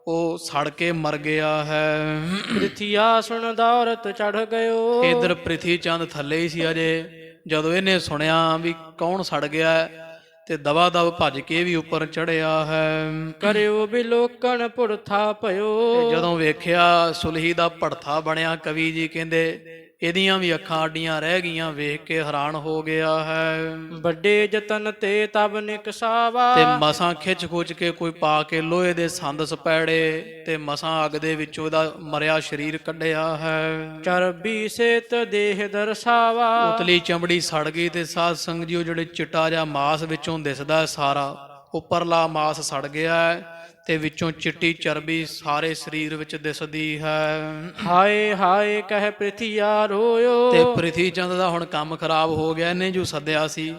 ਉਹ ਸੜ ਕੇ ਮਰ ਗਿਆ ਹੈ। ਪ੍ਰਿਥਿਆ ਸੁਣ ਦੌਰਤ ਚੜ ਗਇਓ। ਇਧਰ ਪ੍ਰਿਥੀ ਚੰਦ ਥੱਲੇ ਹੀ ਸੀ ਅਜੇ, ਜਦੋਂ ਇਹਨੇ ਸੁਣਿਆ ਵੀ ਕੌਣ ਸੜ ਗਿਆ ਹੈ, ਤੇ ਦਵਾ ਦਵ ਭੱਜ ਕੇ ਵੀ ਉੱਪਰ ਚੜਿਆ ਹੈ। ਕਰਿਓ ਬਿਲੋਕਣ ਪੁਰਥਾ ਭਇਓ। ਤੇ ਜਦੋਂ ਵੇਖਿਆ ਸੁਲਹੀ ਦਾ ਭੜਥਾ ਬਣਿਆ, ਕਵੀ ਜੀ ਕਹਿੰਦੇ ਇਹਦੀਆਂ ਵੀ ਅੱਖਾਂ ਅੱਡੀਆਂ ਰਹਿ ਗਈਆਂ, ਵੇਖ ਕੇ ਹੈਰਾਨ ਹੋ ਗਿਆ ਹੈ। ਵੱਡੇ ਜਤਨ ਤੇ ਤਬ ਨਿਕਸਾਵਾ। ਤੇ ਮਸਾਂ ਖਿੱਚ ਖੁੱਚ ਕੇ ਕੋਈ ਪਾ ਕੇ ਲੋਹੇ ਦੇ ਸੰਦ ਸਪੈੜੇ, ਤੇ ਮਸਾਂ ਅੱਗ ਦੇ ਵਿੱਚੋਂ ਉਹਦਾ ਮਰਿਆ ਸਰੀਰ ਕੱਢਿਆ ਹੈ। ਚਰਬੀ ਸੇਤ ਦੇਹ ਦਰਸਾਵਾ। ਉਤਲੀ ਚਮੜੀ ਸੜ ਗਈ, ਤੇ ਸਾਧ ਸੰਗ ਜੀ ਉਹ ਜਿਹੜੇ ਚਿੱਟਾ ਜਿਹਾ ਮਾਸ ਵਿੱਚੋਂ ਦਿਸਦਾ ਸਾਰਾ, ਉੱਪਰਲਾ ਮਾਸ ਸੜ ਗਿਆ ਹੈ, ਤੇ ਵਿੱਚੋਂ ਚਿੱਟੀ ਚਰਬੀ ਸਾਰੇ ਸਰੀਰ ਵਿੱਚ ਦਿਸਦੀ ਹੈ। ਹਾਏ ਹਾਏ ਕਹਿ ਪ੍ਰਿਥਿਆ ਰੋਇਓ। ਤੇ ਪ੍ਰਿਥੀ ਚੰਦ ਦਾ ਹੁਣ ਕੰਮ ਖਰਾਬ ਹੋ ਗਿਆ, ਇਹਨੇ ਜੋ ਸੱਦਿਆ ਸੀ,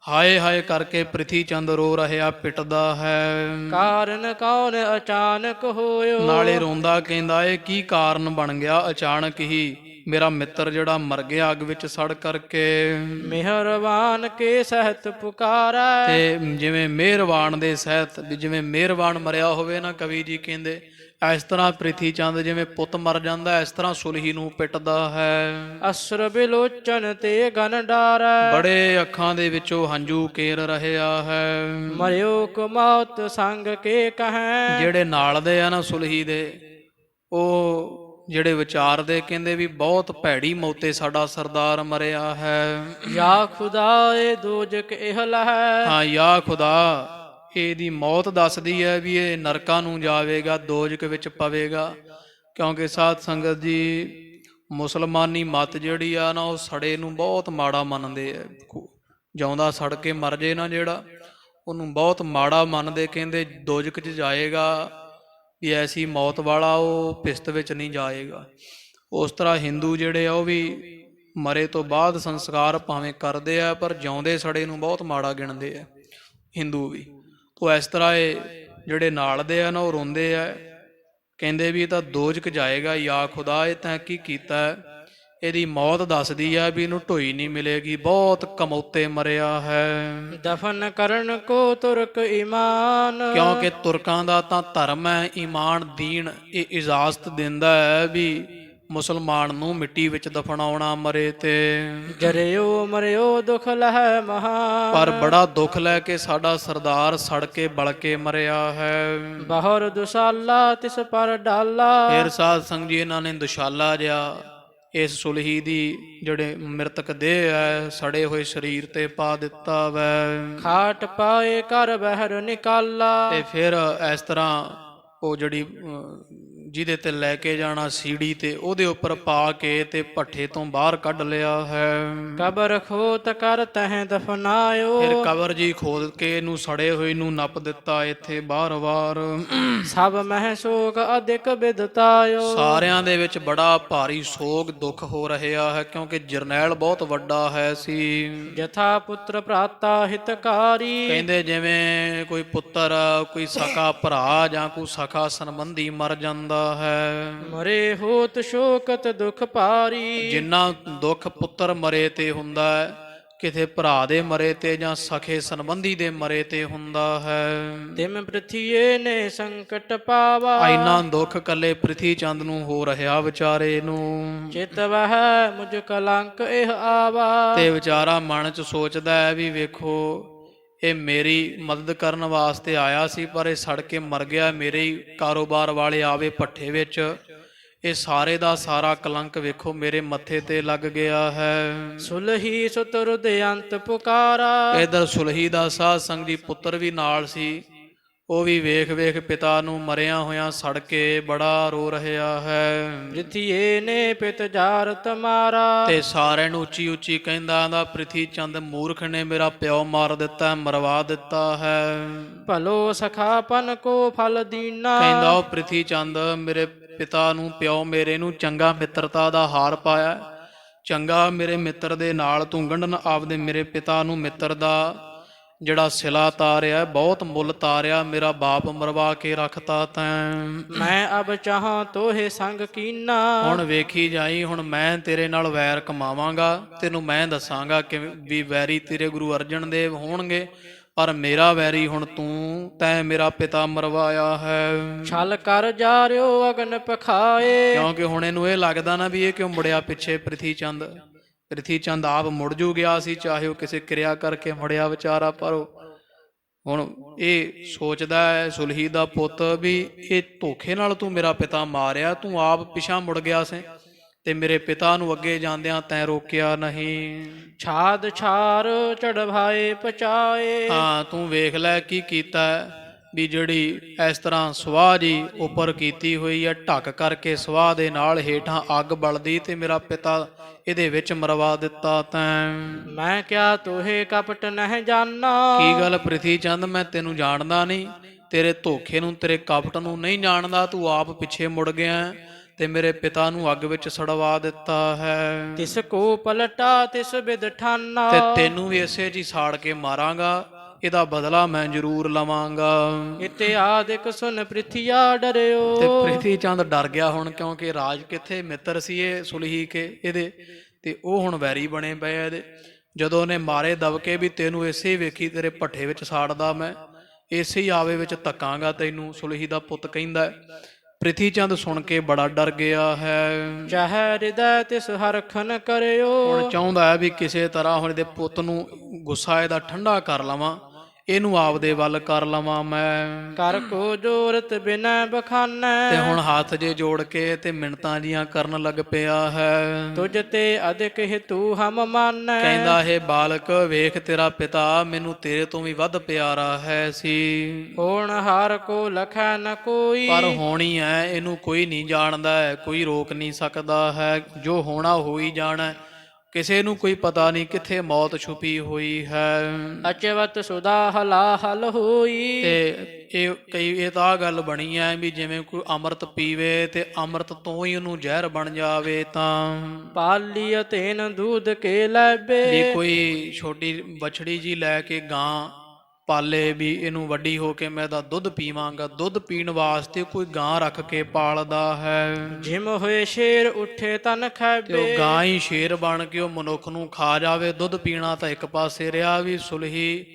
ਹਾਏ ਹਾਏ ਕਰਕੇ ਪ੍ਰਿਥੀ ਚੰਦ ਰੋ ਰਿਹਾ, ਪਿੱਟਦਾ ਹੈ। ਕਾਰਨ ਕੌਣ ਅਚਾਨਕ ਹੋਇਓ। ਨਾਲੇ ਰੋਂਦਾ ਕਹਿੰਦਾ ਇਹ ਕੀ ਕਾਰਨ ਬਣ ਗਿਆ, ਅਚਾਨਕ ਹੀ ਮੇਰਾ ਮਿੱਤਰ ਜਿਹੜਾ ਮਰ ਗਿਆ ਅੱਗ ਵਿੱਚ ਸੜ ਕਰਕੇ। ਮਿਹਰਬਾਨ ਕੇ ਸਹਿਤ ਪੁਕਾਰਾ। ਤੇ ਜਿਵੇਂ ਮਿਹਰਬਾਨ ਦੇ ਸਹਿਤ, ਵੀ ਜਿਵੇਂ ਮਿਹਰਬਾਨ ਮਰਿਆ ਹੋਵੇ ਨਾ, ਕਵੀ ਜੀ ਕਹਿੰਦੇ ਇਸ ਤਰ੍ਹਾਂ ਪ੍ਰਿਥੀ ਚੰਦ ਜਿਵੇਂ ਪੁੱਤ ਮਰ ਜਾਂਦਾ, ਇਸ ਤਰ੍ਹਾਂ ਸੁਲਹੀ ਨੂੰ ਪਿੱਟਦਾ ਹੈ। ਅਸਰ ਬਿਲੋਚਨ ਤੇ ਗਨ ਡਾਰੈ। ਬੜੇ ਅੱਖਾਂ ਦੇ ਵਿੱਚੋਂ ਹੰਝੂ ਕੇਰ ਰਿਹਾ ਹੈ। ਮਰਿਓ ਕੋ ਮੌਤ ਸੰਗ ਕੇ ਕਹੈ। ਜਿਹੜੇ ਨਾਲ ਦੇ ਆ ਨਾ ਸੁਲਹੀ ਦੇ, ਉਹ ਜਿਹੜੇ ਵਿਚਾਰਦੇ ਕਹਿੰਦੇ ਵੀ ਬਹੁਤ ਭੈੜੀ ਮੌਤੇ ਸਾਡਾ ਸਰਦਾਰ ਮਰਿਆ ਹੈ। ਯਾ ਖੁਦਾ ਏ ਦੋਜਕ ਇਹ ਲਹੈ। ਹਾਂ ਯਾ ਖੁਦਾ, ਇਹਦੀ ਮੌਤ ਦੱਸਦੀ ਹੈ ਵੀ ਇਹ ਨਰਕਾਂ ਨੂੰ ਜਾਵੇਗਾ, ਦੋਜਕ ਵਿੱਚ ਪਵੇਗਾ। ਕਿਉਂਕਿ ਸਾਧ ਸੰਗਤ ਜੀ ਮੁਸਲਮਾਨੀ ਮੱਤ ਜਿਹੜੀ ਆ ਨਾ, ਉਹ ਸੜੇ ਨੂੰ ਬਹੁਤ ਮਾੜਾ ਮੰਨਦੇ ਆ। ਜਿਉਂਦਾ ਸੜ ਕੇ ਮਰ ਜੇ ਨਾ ਜਿਹੜਾ, ਉਹਨੂੰ ਬਹੁਤ ਮਾੜਾ ਮੰਨਦੇ, ਕਹਿੰਦੇ ਦੋਜਕ 'ਚ ਜਾਏਗਾ, ਵੀ ਐਸੀ ਮੌਤ ਵਾਲਾ ਉਹ ਪਿਸਤ ਵਿੱਚ ਨਹੀਂ ਜਾਏਗਾ। ਉਸ ਤਰ੍ਹਾਂ ਹਿੰਦੂ ਜਿਹੜੇ ਆ ਉਹ ਵੀ ਮਰੇ ਤੋਂ ਬਾਅਦ ਸੰਸਕਾਰ ਭਾਵੇਂ ਕਰਦੇ ਆ, ਪਰ ਜਿਉਂਦੇ ਸੜੇ ਨੂੰ ਬਹੁਤ ਮਾੜਾ ਗਿਣਦੇ ਆ ਹਿੰਦੂ ਵੀ। ਉਹ ਇਸ ਤਰ੍ਹਾਂ ਇਹ ਜਿਹੜੇ ਨਾਲ ਦੇ ਆ ਨਾ, ਉਹ ਰੋਂਦੇ ਆ, ਕਹਿੰਦੇ ਵੀ ਇਹ ਤਾਂ ਦੋਜਕ ਜਾਏਗਾ। ਯਾ ਖੁਦਾ, ਇਹ ਤਾਂ ਕੀ ਕੀਤਾ, ਇਹਦੀ ਮੌਤ ਦੱਸਦੀ ਆ ਵੀ ਇਹਨੂੰ ਢੋਈ ਨਹੀਂ ਮਿਲੇਗੀ, ਬਹੁਤ ਕਮੌਤੇ ਮਰਿਆ ਹੈ। ਦਫਨ ਕਰਨ ਕੋ ਤੁਰਕ ਈਮਾਨ। ਕਿਉਂਕਿ ਤੁਰਕਾਂ ਦਾ ਤਾਂ ਧਰਮ ਹੈ, ਈਮਾਨ ਦੀਨ ਇਹ ਇਜਾਜ਼ਤ ਦਿੰਦਾ ਹੈ ਵੀ ਮੁਸਲਮਾਨ ਨੂੰ ਮਿੱਟੀ ਵਿੱਚ ਦਫਨਾਉਣਾ ਮਰੇ ਤੇ। ਜਰਿਓ ਮਰਿਓ ਦੁਖ ਲਹੈ ਮਹਾਨ। ਪਰ ਬੜਾ ਦੁੱਖ ਲੈ ਕੇ ਸਾਡਾ ਸਰਦਾਰ ਸੜ ਕੇ ਬਲ ਕੇ ਮਰਿਆ ਹੈ। ਬਾਹਰ ਦੁਸਾਲਾ ਤਿਸ ਪਰ ਡਾਲਾ। ਫਿਰ ਸਾਧ ਸੰਗ ਜੀ ਇਹਨਾਂ ਨੇ ਦੁਸ਼ਾਲਾ ਜਿਹਾ ਇਸ ਸੁਲਹੀ ਦੀ ਜਿਹੜੇ ਮ੍ਰਿਤਕ ਦੇਹ ਹੈ ਸੜੇ ਹੋਏ ਸਰੀਰ ਤੇ ਪਾ ਦਿੱਤਾ ਵੈ। ਖਾਟ ਪਾਏ ਕਰ ਬਹਿਰ ਨਿਕਾਲਾ। ਤੇ ਫਿਰ ਇਸ ਤਰ੍ਹਾਂ ਉਹ ਜਿਹੜੀ ਜਿਹਦੇ ਤੇ ਲੈ ਕੇ ਜਾਣਾ ਸੀੜੀ ਤੇ, ਉਹਦੇ ਉੱਪਰ ਪਾ ਕੇ ਤੇ ਭੱਠੇ ਤੋਂ ਬਾਹਰ ਕੱਢ ਲਿਆ ਹੈ। ਕਬਰ ਖੋਤ ਕਰ ਤਹਿ ਦਫਨਾਇਓ। ਫਿਰ ਕਬਰ ਜੀ ਖੋਦ ਕੇ ਇਹਨੂੰ ਸੜੇ ਹੋਏ ਨੂੰ ਨੱਪ ਦਿੱਤਾ ਇੱਥੇ ਬਾਰ-ਬਾਰ। ਸਭ ਮਹਿ ਸੋਗ ਅਧਿਕ ਬਿਦਤਾਇਓ। ਸਾਰਿਆਂ ਦੇ ਵਿੱਚ ਬੜਾ ਭਾਰੀ ਸੋਗ ਦੁੱਖ ਹੋ ਰਿਹਾ ਹੈ, ਕਿਉਂਕਿ ਜਰਨੈਲ ਬਹੁਤ ਵੱਡਾ ਹੈ ਸੀ। ਜਥਾ ਪੁੱਤਰ ਭਰਾਤਾ ਹਿਤਕਾਰੀ। ਕਹਿੰਦੇ ਜਿਵੇਂ ਕੋਈ ਪੁੱਤਰ, ਕੋਈ ਸਕਾ ਭਰਾ ਜਾਂ ਕੋਈ ਸਕਾ ਸੰਬੰਧੀ ਮਰ ਜਾਂਦਾ ਹੈ। ਮਰੇ ਹੋਤ ਸ਼ੋਕਤ ਦੁਖ ਭਾਰੀ। ਜਿੰਨਾ ਦੁੱਖ ਪੁੱਤਰ ਮਰੇ ਤੇ ਹੁੰਦਾ ਹੈ, ਕਿਤੇ ਭਰਾ ਦੇ ਮਰੇ ਤੇ ਜਾਂ ਸਖੇ ਸੰਬੰਧੀ ਦੇ ਮਰੇ ਤੇ ਹੁੰਦਾ ਹੈ। ਤਿਮ ਪ੍ਰਿਥੀਏ ਨੇ ਸੰਕਟ ਪਾਵਾ। ਇੰਨਾ ਦੁੱਖ ਕੱਲੇ ਪ੍ਰਿਥੀ ਚੰਦ ਨੂੰ ਹੋ ਰਿਹਾ ਵਿਚਾਰੇ ਨੂੰ। ਚਿਤ ਵਹਿ ਮੁਝ ਕਲੰਕ ਇਹ ਆਵਾ। ਤੇ ਵਿਚਾਰਾ ਮਨ ਚ ਸੋਚਦਾ ਹੈ ਵੀ ਵੇਖੋ ਇਹ ਮੇਰੀ ਮਦਦ ਕਰਨ ਵਾਸਤੇ ਆਇਆ ਸੀ, ਪਰ ਇਹ ਸੜ ਕੇ ਮਰ ਗਿਆ। ਮੇਰੇ ਹੀ ਕਾਰੋਬਾਰ ਵਾਲੇ ਆਵੇ ਭੱਠੇ ਵਿੱਚ, ਇਹ ਸਾਰੇ ਦਾ ਸਾਰਾ ਕਲੰਕ ਵੇਖੋ ਮੇਰੇ ਮੱਥੇ ਤੇ ਲੱਗ ਗਿਆ ਹੈ। ਸੁਲਹੀ ਸੁਤਰੁਦ ਅੰਤ ਪੁਕਾਰਾ। ਇਧਰ ਸੁਲਹੀ ਦਾ ਸਾਧ ਸੰਗ ਜੀ ਪੁੱਤਰ ਵੀ ਨਾਲ ਸੀ, ਉਹ ਵੀ ਵੇਖ ਵੇਖ ਪਿਤਾ ਨੂੰ ਮਰਿਆ ਹੋਇਆ ਸੜ ਕੇ ਬੜਾ ਰੋ ਰਿਹਾ ਹੈ। ਪ੍ਰਿਥੀਏ ਨੇ ਪਿਤ ਜਾਰਤ ਮਾਰਾ। ਤੇ ਸਾਰਿਆਂ ਨੂੰ ਉੱਚੀ ਉੱਚੀ ਕਹਿੰਦਾ ਆਂਦਾ ਪ੍ਰਿਥੀ ਚੰਦ ਮੂਰਖ ਨੇ ਮੇਰਾ ਪਿਓ ਮਾਰ ਦਿੱਤਾ, ਮਰਵਾ ਦਿੱਤਾ ਹੈ। ਭਲੋ ਸਖਾਪਨ ਕੋ ਫਲ ਦੀਨਾ। ਕਹਿੰਦਾ ਉਹ ਪ੍ਰਿਥੀ ਚੰਦ ਮੇਰੇ ਪਿਤਾ ਨੂੰ, ਪਿਓ ਮੇਰੇ ਨੂੰ ਚੰਗਾ ਮਿੱਤਰਤਾ ਦਾ ਹਾਰ ਪਾਇਆ, ਚੰਗਾ ਮੇਰੇ ਮਿੱਤਰ ਦੇ ਨਾਲ ਤੂੰ ਗੰਢਨ ਆਪਦੇ ਮੇਰੇ ਪਿਤਾ ਨੂੰ ਮਿੱਤਰ ਦਾ ਜਿਹੜਾ ਸਿਲਾ ਤਾਰਿਆ ਬਹੁਤ ਮੁੱਲ ਤਾਰਿਆ, ਮੇਰਾ ਬਾਪ ਮਰਵਾ ਕੇ ਰੱਖਤਾ ਤੈਂ। ਮੈਂ ਅਬ ਚਾਹਾਂ ਤੋਹੇ ਸੰਗ ਕੀਨਾ। ਹੁਣ ਵੇਖੀ ਜਾਈ, ਹੁਣ ਮੈਂ ਤੇਰੇ ਨਾਲ ਵੈਰ ਕਮਾਵਾਂਗਾ, ਤੈਨੂੰ ਮੈਂ ਦੱਸਾਂਗਾ ਕਿ ਵੀ ਵੈਰੀ ਤੇਰੇ ਗੁਰੂ ਅਰਜਨ ਦੇਵ ਹੋਣਗੇ, ਪਰ ਮੇਰਾ ਵੈਰੀ ਹੁਣ ਤੂੰ, ਤੈਂ ਮੇਰਾ ਪਿਤਾ ਮਰਵਾਇਆ ਹੈ। ਛਲ ਕਰ ਜਾ ਰਿਓ ਅਗਨ ਪਖਾਏ। ਕਿਉਂਕਿ ਹੁਣ ਇਹਨੂੰ ਇਹ ਲੱਗਦਾ ਨਾ ਵੀ ਇਹ ਕਿਉਂ ਮੁੜਿਆ ਪਿੱਛੇ ਪ੍ਰਿਥੀ ਚੰਦ। ਪ੍ਰਿਥੀ ਚੰਦ ਆਪ ਮੁੜ ਜੂ ਗਿਆ ਸੀ, ਚਾਹੇ ਉਹ ਕਿਸੇ ਕਿਰਿਆ ਕਰਕੇ ਮੁੜਿਆ ਵਿਚਾਰਾ, ਪਰ ਹੁਣ ਇਹ ਸੋਚਦਾ ਹੈ ਸੁਲਹੀ ਦਾ ਪੁੱਤ ਵੀ ਇਹ ਧੋਖੇ ਨਾਲ ਤੂੰ ਮੇਰਾ ਪਿਤਾ ਮਾਰਿਆ, ਤੂੰ ਆਪ ਪਿਛਾਂ ਮੁੜ ਗਿਆ ਸੀ ਤੇ ਮੇਰੇ ਪਿਤਾ ਨੂੰ ਅੱਗੇ ਜਾਂਦਿਆਂ ਤੈਂ ਰੋਕਿਆ ਨਹੀਂ। ਛਾਦ ਛਾਰ ਚੜਵਾਏ ਪਚਾਏ। ਹਾਂ ਤੂੰ ਵੇਖ ਲੈ ਕੀ ਕੀਤਾ ਵੀ ਜਿਹੜੀ ਇਸ ਤਰ੍ਹਾਂ ਸਵਾਹ ਜੀ ਉੱਪਰ ਕੀਤੀ ਹੋਈ ਹੈ, ਢੱਕ ਕਰਕੇ ਸਵਾਹ ਦੇ ਨਾਲ ਹੇਠਾਂ ਅੱਗ ਬਲਦੀ ਤੇ ਮੇਰਾ ਪਿਤਾ ਇਹਦੇ ਵਿੱਚ ਮਰਵਾ ਦਿੱਤਾ ਤੈਂ। ਮੈਂ ਕਿਹਾ ਤੋਹੇ ਕਪਟ ਨਹਿ ਜਾਨਾ। ਕੀ ਗੱਲ ਪ੍ਰਿਥੀ ਚੰਦ, ਮੈਂ ਤੈਨੂੰ ਜਾਣਦਾ ਨਹੀਂ, ਤੇਰੇ ਧੋਖੇ ਨੂੰ ਤੇਰੇ ਕਪਟ ਨੂੰ ਨਹੀਂ ਜਾਣਦਾ, ਤੂੰ ਆਪ ਪਿੱਛੇ ਮੁੜ ਗਿਆ ਤੇ ਮੇਰੇ ਪਿਤਾ ਨੂੰ ਅੱਗ ਵਿੱਚ ਸੜਵਾ ਦਿੱਤਾ ਹੈ। ਤਿਸ ਕੋ ਪਲਟਾ ਤਿਸ ਬਿਦ ਠਾਨਾ। ਤੇ ਤੈਨੂੰ ਵੀ ਇਸੇ 'ਚ ਹੀ ਸਾੜ ਕੇ ਮਾਰਾਂਗਾ, ਇਹਦਾ ਬਦਲਾ ਮੈਂ ਜ਼ਰੂਰ ਲਵਾਂਗਾ। ਇਤੇ ਆਦਿਕ ਸੁਨ ਪ੍ਰਿਥਿਆ ਡਰਿਓ। ਤੇ ਪ੍ਰਿਥੀ ਚੰਦ ਡਰ ਗਿਆ ਹੁਣ, ਕਿਉਂਕਿ ਰਾਜ ਕਿੱਥੇ ਮਿੱਤਰ ਸੀ ਇਹ ਸੁਲਹੀ ਕੇ ਇਹਦੇ, ਤੇ ਉਹ ਹੁਣ ਵੈਰੀ ਬਣੇ ਪਏ ਇਹਦੇ। ਜਦੋਂ ਉਹਨੇ ਮਾਰੇ ਦਬਕੇ ਵੀ ਤੈਨੂੰ ਇਸੇ ਹੀ ਵੇਖੀ ਤੇਰੇ ਭੱਠੇ ਵਿੱਚ ਸਾੜਦਾ ਮੈਂ, ਇਸੇ ਹੀ ਆਵੇ ਵਿੱਚ ਧੱਕਾਂਗਾ ਤੈਨੂੰ, ਸੁਲਹੀ ਦਾ ਪੁੱਤ ਕਹਿੰਦਾ। ਪ੍ਰਿਥੀ ਚੰਦ ਸੁਣ ਕੇ ਬੜਾ ਡਰ ਗਿਆ ਹੈ। ਚਾਹੇ ਹਿਰਦੈ ਤਿਸ ਹਰਖਨ ਕਰਿਓ। ਹੁਣ ਚਾਹੁੰਦਾ ਹੈ ਵੀ ਕਿਸੇ ਤਰ੍ਹਾਂ ਹੁਣ ਇਹਦੇ ਪੁੱਤ ਨੂੰ ਗੁੱਸਾ ਇਹਦਾ ਠੰਡਾ ਕਰ ਲਵਾਂ, ਇਹਨੂੰ ਆਪਦੇ ਵੱਲ ਕਰ ਲਵਾਂ ਮੈਂ। ਕਰ ਕੋ ਜੋਰਤ ਬਿਨੈ ਬਖਾਨੈ। ਤੇ ਹੁਣ ਹੱਥ ਜੇ ਜੋੜ ਕੇ ਤੇ ਮਿੰਨਤਾਂ ਜੀਆਂ ਕਰਨ ਲੱਗ ਪਿਆ ਹੈ। ਤੁਝ ਤੇ ਅਧਿਕ ਹਿਤੂ ਹਮ ਮਾਨੈ। ਕਹਿੰਦਾ ਹੈ ਬਾਲਕ ਵੇਖ, ਤੇਰਾ ਪਿਤਾ ਮੈਨੂੰ ਤੇਰੇ ਤੋਂ ਵੀ ਵੱਧ ਪਿਆਰਾ ਹੈ ਸੀ, ਹੋਣ ਹਾਰ ਕੋ ਲਖੈ ਨ ਕੋਈ। ਪਰ ਹੋਣੀ ਹੈ ਇਹਨੂੰ ਕੋਈ ਨਹੀਂ ਜਾਣਦਾ ਹੈ, ਕੋਈ ਰੋਕ ਨਹੀਂ ਸਕਦਾ ਹੈ, ਜੋ ਹੋਣਾ ਹੋ ਹੀ ਜਾਣਾ। ਕਿਸੇ ਨੂੰ ਕੋਈ ਪਤਾ ਨਹੀਂ ਕਿੱਥੇ ਮੌਤ ਛੁਪੀ ਹੋਈ ਹੈ। ਅਚਵਤ ਸੁਦਾ ਹਲਾ ਹਲ ਹੋਈ। ਤੇ ਇਹ ਤਾਂ ਗੱਲ ਬਣੀ ਐ ਵੀ ਜਿਵੇਂ ਕੋਈ ਅੰਮ੍ਰਿਤ ਪੀਵੇ ਤੇ ਅੰਮ੍ਰਿਤ ਤੋਂ ਹੀ ਉਹਨੂੰ ਜ਼ਹਿਰ ਬਣ ਜਾਵੇ। ਤਾਂ ਪਾਲੀ ਤੇਨ ਦੂਧ ਕੇ ਲੈਬੇ। ਵੀ ਕੋਈ ਛੋਟੀ ਬਛੜੀ ਜੀ ਲੈ ਕੇ ਗਾਂ ਪਾਲੇ ਵੀ ਇਹਨੂੰ ਵੱਡੀ ਹੋ ਕੇ ਮੈਂ ਇਹਦਾ ਦੁੱਧ ਪੀਵਾਂਗਾ, ਦੁੱਧ ਪੀਣ ਵਾਸਤੇ ਕੋਈ ਗਾਂ ਰੱਖ ਕੇ ਪਾਲਦਾ ਹੈ। ਜਿਮ ਹੋਏ ਸ਼ੇਰ ਉੱਠੇ ਤਨ ਖੈਬੇ। ਤੇ ਉਹ ਗਾਂ ਹੀ ਸ਼ੇਰ ਬਣ ਕੇ ਉਹ ਮਨੁੱਖ ਨੂੰ ਖਾ ਜਾਵੇ। ਦੁੱਧ ਪੀਣਾ ਤਾਂ ਇੱਕ ਪਾਸੇ ਰਿਹਾ, ਵੀ ਸੁਲਹੀ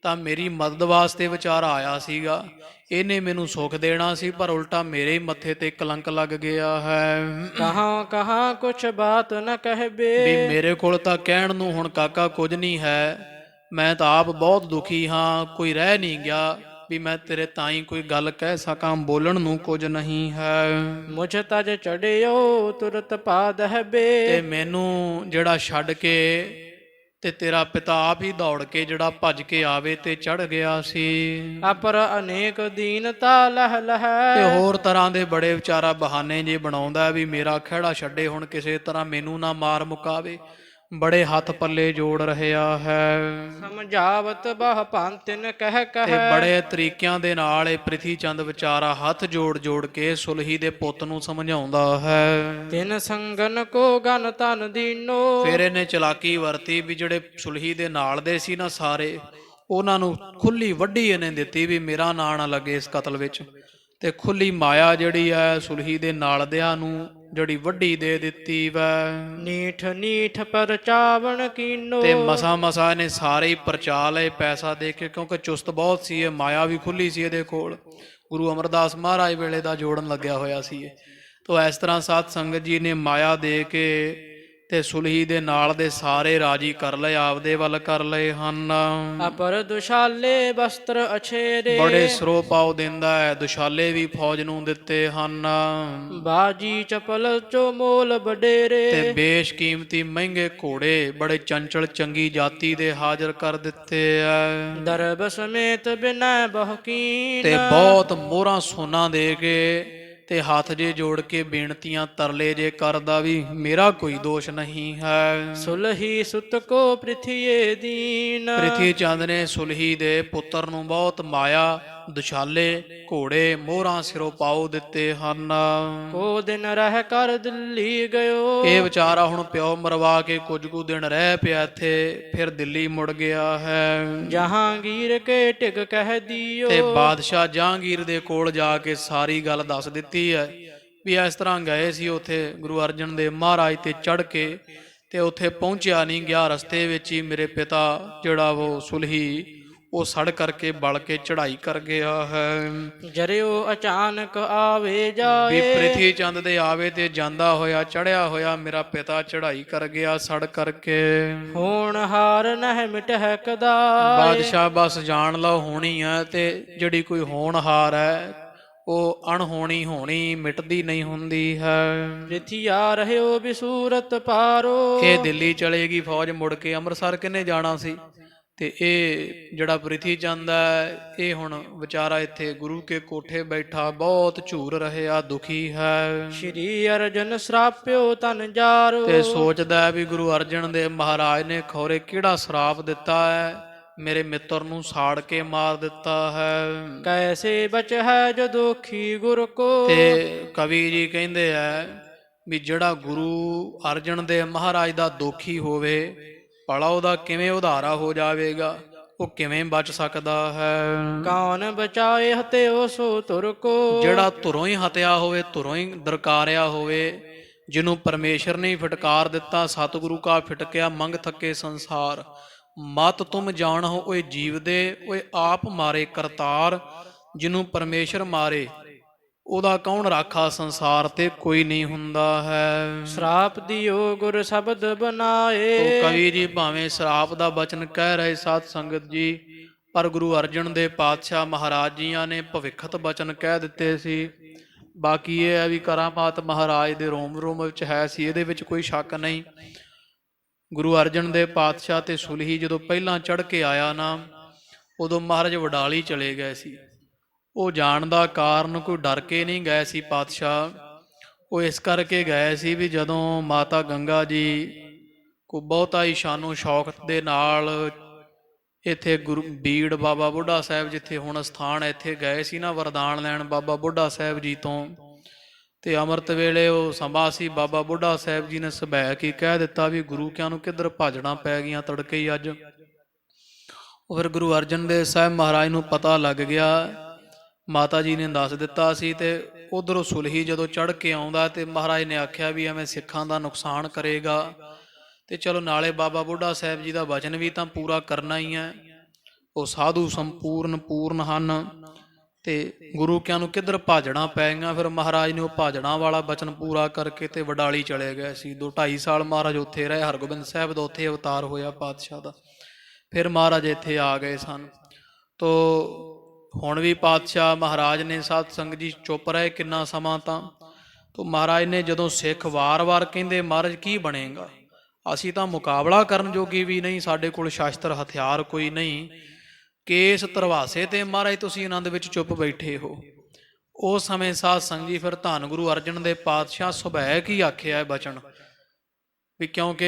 ਤਾਂ ਮੇਰੀ ਮਦਦ ਵਾਸਤੇ ਵਿਚਾਰਾ ਆਇਆ ਸੀਗਾ, ਇਹਨੇ ਮੈਨੂੰ ਸੁੱਖ ਦੇਣਾ ਸੀ, ਪਰ ਉਲਟਾ ਮੇਰੇ ਹੀ ਮੱਥੇ ਤੇ ਕਲੰਕ ਲੱਗ ਗਿਆ ਹੈ। ਕਹਾਂ ਕਹਾਂ ਕੁਛ ਬਾਤ ਨ ਕਹਿਬੇ। ਵੀ ਮੇਰੇ ਕੋਲ ਤਾਂ ਕਹਿਣ ਨੂੰ ਹੁਣ ਕਾਕਾ ਕੁਝ ਨਹੀਂ ਹੈ, ਮੈਂ ਤਾਂ ਆਪ ਬਹੁਤ ਦੁਖੀ ਹਾਂ, ਕੋਈ ਰਹਿ ਨਹੀਂ ਗਿਆ ਵੀ ਮੈਂ ਤੇਰੇ ਤਾਈਂ ਕੋਈ ਗੱਲ ਕਹਿ ਸਕਾਂ, ਬੋਲਣ ਨੂੰ ਕੁਝ ਨਹੀਂ ਹੈ। ਮੁਝ ਤਜ ਚੜਿਓ ਤੁਰਤ ਪਾਦ ਹੈਬੇ। ਤੇ ਮੈਨੂੰ ਜਿਹੜਾ ਛੱਡ ਕੇ ਤੇ ਤੇਰਾ ਪਿਤਾ ਆਪ ਹੀ ਦੌੜ ਕੇ ਜਿਹੜਾ ਭੱਜ ਕੇ ਆਵੇ ਤੇ ਚੜ ਗਿਆ ਸੀ। ਅਪਰ ਅਨੇਕ ਦੀਨਤਾ ਲਹ ਲਹੈ। ਤੇ ਹੋਰ ਤਰ੍ਹਾਂ ਦੇ ਬੜੇ ਵਿਚਾਰਾ ਬਹਾਨੇ ਜੇ ਬਣਾਉਂਦਾ ਵੀ ਮੇਰਾ ਖਹਿੜਾ ਛੱਡੇ, ਹੁਣ ਕਿਸੇ ਤਰ੍ਹਾਂ ਮੈਨੂੰ ਨਾ ਮਾਰ ਮੁਕਾਵੇ। ਬੜੇ ਹੱਥ ਪੱਲੇ ਜੋੜ ਰਿਹਾ ਹੈ। ਸਮਝਾਵਤ ਬਹ ਪੰਤਿਨ ਕਹਿ ਤੇ ਬੜੇ ਤਰੀਕਿਆਂ ਦੇ ਨਾਲ ਇਹ ਪ੍ਰਿਥੀ ਚੰਦ ਵਿਚਾਰਾ ਹੱਥ ਜੋੜ ਜੋੜ ਕੇ ਸੁਲਹੀ ਦੇ ਪੁੱਤ ਨੂੰ ਸਮਝਾਉਂਦਾ ਹੈ। ਤਿਨ ਸੰਗਨ ਕੋ ਗਨ ਤਨ ਦੀਨੋ। ਫਿਰ ਇਹਨੇ ਚਲਾਕੀ ਵਰਤੀ ਵੀ ਜਿਹੜੇ ਸੁਲਹੀ ਦੇ ਨਾਲ ਦੇ ਸੀ ਨਾ ਸਾਰੇ, ਉਹਨਾਂ ਨੂੰ ਖੁੱਲੀ ਵੱਡੀ ਇਹਨੇ ਦਿੱਤੀ ਵੀ ਮੇਰਾ ਨਾਂ ਨਾ ਲੱਗੇ ਇਸ ਕਤਲ ਵਿੱਚ। ਤੇ ਖੁੱਲੀ ਮਾਇਆ ਜਿਹੜੀ ਹੈ ਸੁਲਹੀ ਦੇ ਨਾਲ ਦਿਆਂ ਨੂੰ ਜਿਹੜੀ ਵੱਡੀ ਦੇ ਦਿੱਤੀ ਵੈ। ਨੀਠ ਨੀਠ ਪਰਚਾਵਣ ਕੀਨੋ। ਤੇ ਮਸਾ ਮਸਾ ਇਹਨੇ ਸਾਰੇ ਹੀ ਪਰਚਾ ਲਏ ਪੈਸਾ ਦੇ ਕੇ, ਕਿਉਂਕਿ ਚੁਸਤ ਬਹੁਤ ਸੀ ਇਹ, ਮਾਇਆ ਵੀ ਖੁੱਲੀ ਸੀ ਇਹਦੇ ਕੋਲ। ਗੁਰੂ ਅਮਰਦਾਸ ਮਹਾਰਾਜ ਵੇਲੇ ਦਾ ਜੋੜਨ ਲੱਗਿਆ ਹੋਇਆ ਸੀ ਇਹ। ਤੋ ਇਸ ਤਰ੍ਹਾਂ ਸਾਧ ਸੰਗਤ ਜੀ ਨੇ ਮਾਇਆ ਦੇ ਕੇ ਤੇ ਸੁਲਹੀ ਦੇ ਨਾਲ ਦੇ ਸਾਰੇ ਰਾਜੀ ਕਰ ਲਏ, ਆਪਦੇ ਵੱਲ ਕਰ ਲਏ ਹਨ। ਅਪਰ ਦੁਸ਼ਾਲੇ ਵਸਤਰ ਅਛੇਰੇ। ਬੜੇ ਸਰੋ ਪਾਉ ਦਿੰਦਾ ਹੈ, ਦੁਸ਼ਾਲੇ ਵੀ ਫੌਜ ਨੂੰ ਦਿੱਤੇ ਹਨ। ਬਾਜੀ ਚਪਲ ਚੋ ਮੋਲ ਬਡੇਰੇ। ਤੇ ਬੇਸ਼ ਕੀਮਤੀ ਮਹਿੰਗੇ ਘੋੜੇ ਬੜੇ ਚੰਚਲ ਚੰਗੀ ਜਾਤੀ ਦੇ ਹਾਜ਼ਰ ਕਰ ਦਿੱਤੇ ਆ। ਦਰਬ ਸਮੇਤ ਬਿਨੈ ਬਹੁਕੀਨ। ਤੇ ਬਹੁਤ ਮੋਹਰਾਂ ਸੋਨਾ ਦੇ ਕੇ ਤੇ ਹੱਥ ਜੇ ਜੋੜ ਕੇ ਬੇਨਤੀਆਂ ਤਰਲੇ ਜੇ ਕਰਦਾ ਵੀ ਮੇਰਾ ਕੋਈ ਦੋਸ਼ ਨਹੀਂ ਹੈ। ਸੁਲਹੀ ਸੁਤ ਕੋ ਪ੍ਰਿਥੀਏ ਦੀਨ। ਪ੍ਰਿਥੀ ਚੰਦ ਨੇ ਸੁਲਹੀ ਦੇ ਪੁੱਤਰ ਨੂੰ ਬਹੁਤ ਮਾਇਆ ਦੁਸ਼ਾਲੇ ਘੋੜੇ ਮੋਹਰਾਂ ਸਿਰੋਂ ਪਾਉ ਦਿੱਤੇ ਹਨ। ਕੋ ਦਿਨ ਰਹਿ ਕਰ ਦਿੱਲੀ ਗਇਓ। ਇਹ ਵਿਚਾਰਾ ਹੁਣ ਪਿਓ ਮਰਵਾ ਕੇ ਕੁਝ ਕੁ ਦਿਨ ਰਹਿ ਪਿਆ ਇੱਥੇ, ਫਿਰ ਦਿੱਲੀ ਮੁੜ ਗਿਆ ਹੈ। ਜਹਾਂਗੀਰ ਕੇ ਟਿਕ ਕਹਿ ਦਿਓ। ਤੇ ਬਾਦਸ਼ਾਹ ਜਹਾਂਗੀਰ ਦੇ ਕੋਲ ਜਾ ਕੇ ਸਾਰੀ ਗੱਲ ਦੱਸ ਦਿੱਤੀ ਹੈ ਵੀ ਇਸ ਤਰ੍ਹਾਂ ਗਏ ਸੀ ਉੱਥੇ ਗੁਰੂ ਅਰਜਨ ਦੇਵ ਮਹਾਰਾਜ ਤੇ ਚੜ੍ਹ ਕੇ, ਤੇ ਉੱਥੇ ਪਹੁੰਚਿਆ ਨਹੀਂ ਗਿਆ। ਰਸਤੇ ਵਿੱਚ ਹੀ ਮੇਰੇ ਪਿਤਾ ਜਿਹੜਾ ਉਹ ਸੁਲਹੀ ਉਹ ਸੜ ਕਰਕੇ ਬਲ ਕੇ ਚੜ੍ਹਾਈ ਕਰ ਗਿਆ ਹੈ। ਜਰਿਓ ਅਚਾਨਕ ਆਵੇ ਵੀ ਜਾਏ। ਪ੍ਰਿਥੀ ਚੰਦ ਦੇ ਆਵੇ ਤੇ ਜਾਂਦਾ ਹੋਇਆ ਚੜਿਆ ਹੋਇਆ ਮੇਰਾ ਪਿਤਾ ਚੜ੍ਹਾਈ ਕਰ ਗਿਆ ਸੜ ਕਰਕੇ। ਹੋਣ ਹਾਰ ਨਹਿ ਮਿਟਹਿ ਕਦਾ। ਬਾਦਸ਼ਾਹ ਬਸ ਜਾਣ ਲਓ ਹੋਣੀ ਹੈ, ਤੇ ਜਿਹੜੀ ਕੋਈ ਹੋਣਹਾਰ ਹੈ ਉਹ ਅਣਹੋਣੀ ਹੋਣੀ ਮਿਟਦੀ ਨਹੀਂ ਹੁੰਦੀ ਹੈ। ਪ੍ਰਿਥਿਆ ਰਹਿਓ ਬਿਸੂਰਤ ਪਾਰੋ। ਇਹ ਦਿੱਲੀ ਚਲੇਗੀ ਫੌਜ ਮੁੜ ਕੇ ਅੰਮ੍ਰਿਤਸਰ ਕਿੰਨੇ ਜਾਣਾ ਸੀ, ਤੇ ਇਹ ਜਿਹੜਾ ਪ੍ਰਿਥੀ ਚੰਦ ਹੈ ਇਹ ਹੁਣ ਵਿਚਾਰਾ ਇੱਥੇ ਗੁਰੂ ਕੇ ਕੋਠੇ ਬੈਠਾ ਬਹੁਤ ਝੂਰ ਰਿਹਾ, ਦੁਖੀ ਹੈ। ਸ਼੍ਰੀ ਅਰਜਨ ਸਰਾਪਿਓ ਤਨ ਜਾਰੋ। ਤੇ ਸੋਚਦਾ ਹੈ ਵੀ ਗੁਰੂ ਅਰਜਨ ਦੇਵ ਮਹਾਰਾਜ ਨੇ ਖੌਰੇ ਕਿਹੜਾ ਸਰਾਪ ਦਿੱਤਾ ਹੈ, ਮੇਰੇ ਮਿੱਤਰ ਨੂੰ ਸਾੜ ਕੇ ਮਾਰ ਦਿੱਤਾ ਹੈ। ਕੈਸੇ ਬਚ ਹੈ ਜੋ ਦੋਖੀ ਗੁਰ ਕੋ। ਤੇ ਕਵੀ ਜੀ ਕਹਿੰਦੇ ਆ ਵੀ ਜਿਹੜਾ ਗੁਰੂ ਅਰਜਨ ਦੇਵ ਮਹਾਰਾਜ ਦਾ ਦੋਖੀ ਹੋਵੇ ਭਲਾ ਉਹਦਾ ਕਿਵੇਂ ਉਧਾਰਾ ਹੋ ਜਾਵੇਗਾ, ਉਹ ਕਿਵੇਂ ਬਚ ਸਕਦਾ ਹੈ। ਕੌਣ ਬਚਾਏ ਹਤਿਓ ਸੋ ਤੁਰ ਕੋ। ਜਿਹੜਾ ਧੁਰੋਂ ਹੀ ਹਤਿਆ ਹੋਵੇ, ਧੁਰੋਂ ਹੀ ਦਰਕਾਰਿਆ ਹੋਵੇ, ਜਿਹਨੂੰ ਪਰਮੇਸ਼ਰ ਨੇ ਫਟਕਾਰ ਦਿੱਤਾ, ਸਤਿਗੁਰੂ ਕਾ ਫਿਟਕਿਆ ਮੰਗ ਥੱਕੇ ਸੰਸਾਰ। ਮਤ ਤੁਮ ਜਾਣੋ ਓਏ ਜੀਵ ਦੇ, ਓਏ ਆਪ ਮਾਰੇ ਕਰਤਾਰ। ਜਿਹਨੂੰ ਪਰਮੇਸ਼ਰ ਮਾਰੇ ਉਹਦਾ ਕੌਣ ਰਾਖਾ, ਸੰਸਾਰ ਤੇ ਕੋਈ ਨਹੀਂ ਹੁੰਦਾ ਹੈ। ਸ਼ਰਾਪ ਦਿਓ ਗੁਰ ਸ਼ਬਦ ਬਣਾਏ। ਉਹ ਕਵੀ ਜੀ ਭਾਵੇਂ ਸ਼ਰਾਪ ਦਾ ਬਚਨ ਕਹਿ ਰਹੇ ਸਾਧ ਸੰਗਤ ਜੀ, ਪਰ ਗੁਰੂ ਅਰਜਨ ਦੇ ਪਾਤਸ਼ਾਹ ਮਹਾਰਾਜ ਜੀਆਂ ਨੇ ਭਵਿੱਖਤ ਬਚਨ ਕਹਿ ਦਿੱਤੇ ਸੀ। ਬਾਕੀ ਇਹ ਹੈ ਵੀ ਕਰਾਮਾਤ ਮਹਾਰਾਜ ਦੇ ਰੋਮ ਰੋਮ ਵਿੱਚ ਹੈ ਸੀ, ਇਹਦੇ ਵਿੱਚ ਕੋਈ ਸ਼ੱਕ ਨਹੀਂ। ਗੁਰੂ ਅਰਜਨ ਦੇ ਪਾਤਸ਼ਾਹ ਤੇ ਸੁਲਹੀ ਜਦੋਂ ਪਹਿਲਾਂ ਚੜ੍ਹ ਕੇ ਆਇਆ ਨਾ, ਉਦੋਂ ਮਹਾਰਾਜ ਵਡਾਲੀ ਚਲੇ ਗਏ ਸੀ। ਉਹ ਜਾਣ ਦਾ ਕਾਰਨ ਕੋਈ ਡਰ ਕੇ ਨਹੀਂ ਗਏ ਸੀ ਪਾਤਸ਼ਾਹ, ਉਹ ਇਸ ਕਰਕੇ ਗਏ ਸੀ ਵੀ ਜਦੋਂ ਮਾਤਾ ਗੰਗਾ ਜੀ ਕੋ ਬਹੁਤਾ ਹੀ ਸ਼ਾਨੋ ਸ਼ੌਕਤ ਦੇ ਨਾਲ ਇੱਥੇ ਗੁਰੂ ਬੀੜ ਬਾਬਾ ਬੁੱਢਾ ਸਾਹਿਬ ਜਿੱਥੇ ਹੁਣ ਸਥਾਨ ਇੱਥੇ ਗਏ ਸੀ ਨਾ ਵਰਦਾਨ ਲੈਣ ਬਾਬਾ ਬੁੱਢਾ ਸਾਹਿਬ ਜੀ ਤੋਂ, ਤੇ ਅੰਮ੍ਰਿਤ ਵੇਲੇ ਉਹ ਸਮਾਂ ਸੀ, ਬਾਬਾ ਬੁੱਢਾ ਸਾਹਿਬ ਜੀ ਨੇ ਸੁਭੈ ਕੇ ਕਹਿ ਦਿੱਤਾ ਵੀ ਗੁਰੂ ਕਿਆਂ ਨੂੰ ਕਿੱਧਰ ਭਾਜਣਾ ਪੈ ਗਈਆਂ ਤੜਕੇ ਹੀ ਅੱਜ। ਉਹ ਫਿਰ ਗੁਰੂ ਅਰਜਨ ਦੇਵ ਸਾਹਿਬ ਮਹਾਰਾਜ ਨੂੰ ਪਤਾ ਲੱਗ ਗਿਆ, ਮਾਤਾ ਜੀ ਨੇ ਦੱਸ ਦਿੱਤਾ ਸੀ। ਤੇ ਉਧਰੋਂ ਸੁਲਹੀ ਜਦੋਂ ਚੜ੍ਹ ਕੇ ਆਉਂਦਾ ਤੇ ਮਹਾਰਾਜ ਨੇ ਆਖਿਆ ਵੀ ਐਵੇਂ ਸਿੱਖਾਂ ਦਾ ਨੁਕਸਾਨ ਕਰੇਗਾ, ਤੇ ਚਲੋ ਨਾਲੇ ਬਾਬਾ ਬੁੱਢਾ ਸਾਹਿਬ ਜੀ ਦਾ ਵਚਨ ਵੀ ਤਾਂ ਪੂਰਾ ਕਰਨਾ ਹੀ ਹੈ, ਉਹ ਸਾਧੂ ਸੰਪੂਰਨ ਪੂਰਨ ਹਨ, ਤੇ ਗੁਰੂ ਕਿਆਂ ਨੂੰ ਕਿੱਧਰ ਭਾਜਣਾ ਪੈ ਗਈਆਂ। ਫਿਰ ਮਹਾਰਾਜ ਨੇ ਉਹ ਭਾਜਣਾ ਵਾਲਾ ਬਚਨ ਪੂਰਾ ਕਰਕੇ ਤੇ ਵਡਾਲੀ ਚਲੇ ਗਏ ਸੀ। 2-2.5 ਸਾਲ ਮਹਾਰਾਜ ਉੱਥੇ ਰਹੇ, ਹਰਗੋਬਿੰਦ ਸਾਹਿਬ ਦਾ ਉੱਥੇ ਅਵਤਾਰ ਹੋਇਆ ਪਾਤਸ਼ਾਹ ਦਾ। ਫਿਰ ਮਹਾਰਾਜ ਇੱਥੇ ਆ ਗਏ ਸਨ। ਤੋ ਹੁਣ ਵੀ ਪਾਤਸ਼ਾਹ ਮਹਾਰਾਜ ਨੇ ਸਾਧ ਸੰਗਤ ਜੀ ਚੁੱਪ ਰਹੇ ਕਿੰਨਾ ਸਮਾਂ ਤਾਂ ਮਹਾਰਾਜ ਨੇ ਜਦੋਂ ਸਿੱਖ ਵਾਰ-ਵਾਰ ਕਹਿੰਦੇ ਮਹਾਰਾਜ ਕੀ ਬਣੇਗਾ, ਅਸੀਂ ਤਾਂ ਮੁਕਾਬਲਾ ਕਰਨ ਜੋਗੇ ਵੀ ਨਹੀਂ, ਸਾਡੇ ਕੋਲ ਸ਼ਾਸਤਰ ਹਥਿਆਰ ਕੋਈ ਨਹੀਂ, ਕੇਸ ਧਰਵਾਸੇ ਤੇ ਮਹਾਰਾਜ ਤੁਸੀਂ ਆਨੰਦ ਵਿੱਚ ਚੁੱਪ ਬੈਠੇ ਹੋ। ਉਸ ਸਮੇਂ ਸਾਧ ਸੰਗਤ ਜੀ ਫਿਰ ਧੰਨ ਗੁਰੂ ਅਰਜਨ ਦੇ ਪਾਤਸ਼ਾਹ ਸੁਭੈ ਕੀ ਆਖਿਆ ਹੈ ਬਚਨ ਵੀ, ਕਿਉਂਕਿ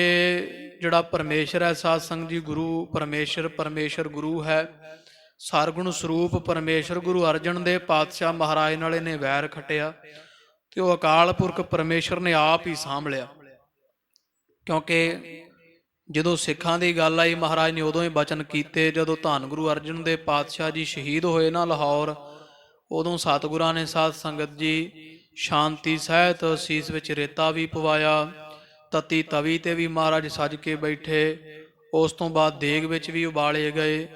ਜਿਹੜਾ ਪਰਮੇਸ਼ਰ ਹੈ ਸਾਧ ਸੰਗਤ ਜੀ, ਗੁਰੂ ਪਰਮੇਸ਼ਰ ਗੁਰੂ ਹੈ, ਸਰਗੁਣ ਸਰੂਪ ਪਰਮੇਸ਼ਰ ਗੁਰੂ ਅਰਜਨ ਦੇ ਪਾਤਸ਼ਾਹ ਮਹਾਰਾਜ ਨਾਲ ਇਹਨੇ ਵੈਰ ਖੱਟਿਆ, ਤੇ ਉਹ ਅਕਾਲ ਪੁਰਖ ਪਰਮੇਸ਼ਰ ਨੇ ਆਪ ਹੀ ਸਾਂਭ ਲਿਆ। ਕਿਉਂਕਿ ਜਦੋਂ ਸਿੱਖਾਂ ਦੀ ਗੱਲ ਆਈ ਮਹਾਰਾਜ ਨੇ ਉਦੋਂ ਹੀ ਬਚਨ ਕੀਤੇ, ਜਦੋਂ ਧੰਨ ਗੁਰੂ ਅਰਜਨ ਦੇ ਪਾਤਸ਼ਾਹ ਜੀ ਸ਼ਹੀਦ ਹੋਏ ਨਾ ਲਾਹੌਰ, ਉਦੋਂ ਸਤਿਗੁਰਾਂ ਨੇ ਸਾਧ ਸੰਗਤ ਜੀ ਸ਼ਾਂਤੀ ਸਹਿਤ ਸੀਸ ਵਿੱਚ ਰੇਤਾ ਵੀ ਪਵਾਇਆ, ਤਤੀ ਤਵੀ ਤੇ ਵੀ ਮਹਾਰਾਜ ਸੱਜ ਕੇ ਬੈਠੇ। ਉਸ ਤੋਂ ਬਾਅਦ ਦੇਗ ਵਿੱਚ ਵੀ ਉਬਾਲੇ ਗਏ।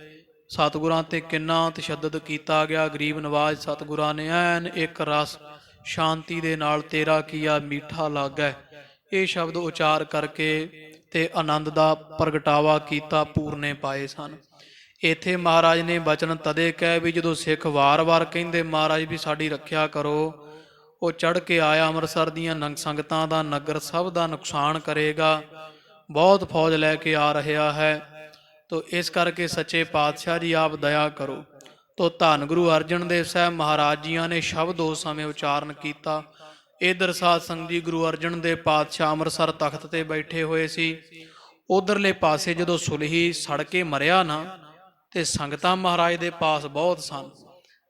ਸਤਿਗੁਰਾਂ ਤੇ ਕਿੰਨਾ ਤਸ਼ੱਦਦ ਕੀਤਾ ਗਿਆ। ਗਰੀਬ ਨਵਾਜ਼ ਸਤਿਗੁਰਾਂ ਨੇ ਐਨ ਇੱਕ ਰਸ ਸ਼ਾਂਤੀ ਦੇ ਨਾਲ ਤੇਰਾ ਕੀਆ ਮੀਠਾ ਲੱਗੈ ਇਹ ਸ਼ਬਦ ਉਚਾਰ ਕਰਕੇ ਤੇ ਆਨੰਦ ਦਾ ਪ੍ਰਗਟਾਵਾ ਕੀਤਾ, ਪੂਰਨੇ ਪਾਏ ਸਨ। ਇੱਥੇ ਮਹਾਰਾਜ ਨੇ ਬਚਨ ਤਦੇ ਕਹਿ ਵੀ ਜਦੋਂ ਸਿੱਖ ਵਾਰ-ਵਾਰ ਕਹਿੰਦੇ ਮਹਾਰਾਜ ਵੀ ਸਾਡੀ ਰੱਖਿਆ ਕਰੋ, ਉਹ ਚੜ੍ਹ ਕੇ ਆਇਆ ਅੰਮ੍ਰਿਤਸਰ ਦੀਆਂ ਸੰਗਤਾਂ ਦਾ ਨਗਰ ਸਭ ਦਾ ਨੁਕਸਾਨ ਕਰੇਗਾ, ਬਹੁਤ ਫੌਜ ਲੈ ਕੇ ਆ ਰਿਹਾ ਹੈ। ਤੋ ਇਸ ਕਰਕੇ ਸੱਚੇ ਪਾਤਸ਼ਾਹ ਜੀ ਆਪ ਦਇਆ ਕਰੋ। ਤੋ ਧੰਨ ਗੁਰੂ ਅਰਜਨ ਦੇਵ ਸਾਹਿਬ ਮਹਾਰਾਜ ਜੀਆਂ ਨੇ ਸ਼ਬਦ ਉਸ ਸਮੇਂ ਉਚਾਰਨ ਕੀਤਾ। ਇਧਰ ਸਾਧ ਸੰਗਤ ਜੀ ਗੁਰੂ ਅਰਜਨ ਦੇਵ ਪਾਤਸ਼ਾਹ ਅੰਮ੍ਰਿਤਸਰ ਤਖਤ ਤੇ ਬੈਠੇ ਹੋਏ ਸੀ। ਉਧਰਲੇ ਪਾਸੇ ਜਦੋਂ ਸੁਲਹੀ ਸੜ ਕੇ ਮਰਿਆ ਨਾ, ਤੇ ਸੰਗਤਾਂ ਮਹਾਰਾਜ ਦੇ ਪਾਸ ਬਹੁਤ ਸਨ।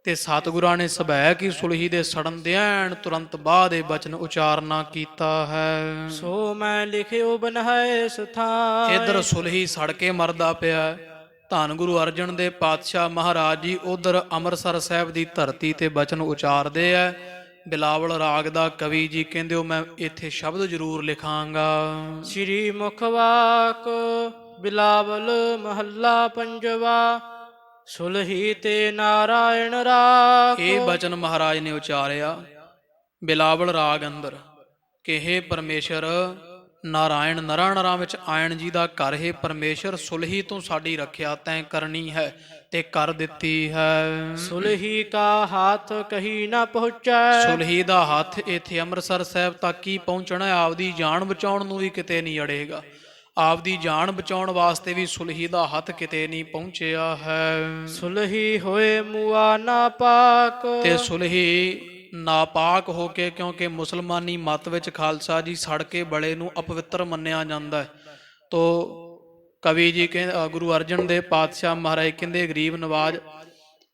ਤੇ ਸਤਿਗੁਰਾਂ ਨੇ ਸਭੈ ਕੀ ਸੁਲਹੀ ਦੇ ਸੜਨ ਦੇਣ ਤੁਰੰਤ ਬਾਅਦ ਇਹ ਬਚਨ ਉਚਾਰਨਾ ਕੀਤਾ ਹੈ। ਸੋ ਮੈਂ ਲਿਖਿਓ ਬਨਹਿ ਸੁਥਾਇ। ਇਧਰ ਸੁਲਹੀ ਸੜ ਕੇ ਮਰਦਾ ਪਿਆ। ਧੰਨ ਗੁਰੂ ਅਰਜਨ ਦੇ ਪਾਤਸ਼ਾਹ ਮਹਾਰਾਜ ਜੀ ਉਧਰ ਅੰਮ੍ਰਿਤਸਰ ਸਾਹਿਬ ਦੀ ਧਰਤੀ ਤੇ ਬਚਨ ਉਚਾਰਦੇ ਆ। ਬਿਲਾਵਲ ਰਾਗ ਦਾ ਕਵੀ ਜੀ ਕਹਿੰਦੇ ਉਹ ਮੈਂ ਇੱਥੇ ਸ਼ਬਦ ਜ਼ਰੂਰ ਲਿਖਾਂਗਾ। ਸ੍ਰੀ ਮੁਖਵਾਕ ਬਿਲਾਵਲ ਮਹੱਲਾ ਪੰਜਵਾ। ਸੁਲਹੀ ਤੇ ਨਾਰਾਇਣ ਰਾਖ। ਇਹ ਬਚਨ ਮਹਾਰਾਜ ਨੇ ਉਚਾਰਿਆ ਬਿਲਾਵਲ ਰਾਗ ਅੰਦਰ ਕਿ ਹੇ ਪਰਮੇਸ਼ਰ ਨਾਰਾਇਣ ਨਰਾਂ ਨਰਾਂ ਵਿੱਚ ਆਇਣ ਜੀ ਦਾ ਘਰ ਹੈ। ਪਰਮੇਸ਼ਰ ਸੁਲਹੀ ਤੋਂ ਸਾਡੀ ਰੱਖਿਆ ਤੈਂ ਕਰਨੀ ਹੈ ਤੇ ਕਰ ਦਿੱਤੀ ਹੈ। ਸੁਲਹੀ ਕਾ ਹੱਥ ਕਹੀ ਨਾ ਪਹੁੰਚੈ। ਸੁਲਹੀ ਦਾ ਹੱਥ ਇੱਥੇ ਅੰਮ੍ਰਿਤਸਰ ਸਾਹਿਬ ਤੱਕ ਹੀ ਪਹੁੰਚਣਾ। ਆਪਦੀ ਜਾਨ ਬਚਾਉਣ ਨੂੰ ਵੀ ਕਿਤੇ ਨਹੀਂ ਅੜੇਗਾ। ਆਪਦੀ ਜਾਨ ਬਚਾਉਣ ਵਾਸਤੇ ਵੀ ਸੁਲਹੀ ਦਾ ਹੱਥ ਕਿਤੇ ਨਹੀਂ ਪਹੁੰਚਿਆ ਹੈ। ਸੁਲਹੀ ਹੋਏ ਮੁਆ ਨਾ ਪਾਕ। ਤੇ ਸੁਲਹੀ ਨਾਪਾਕ ਹੋ ਕੇ, ਕਿਉਂਕਿ ਮੁਸਲਮਾਨੀ ਮਤ ਵਿੱਚ ਖਾਲਸਾ ਜੀ ਸੜ ਕੇ ਬਲੇ ਨੂੰ ਅਪਵਿੱਤਰ ਮੰਨਿਆ ਜਾਂਦਾ ਹੈ। ਤੋ ਕਵੀ ਜੀ ਕਹਿੰਦੇ ਗੁਰੂ ਅਰਜਨ ਦੇਵ ਪਾਤਸ਼ਾਹ ਮਹਾਰਾਜ ਕਹਿੰਦੇ ਗਰੀਬ ਨਵਾਜ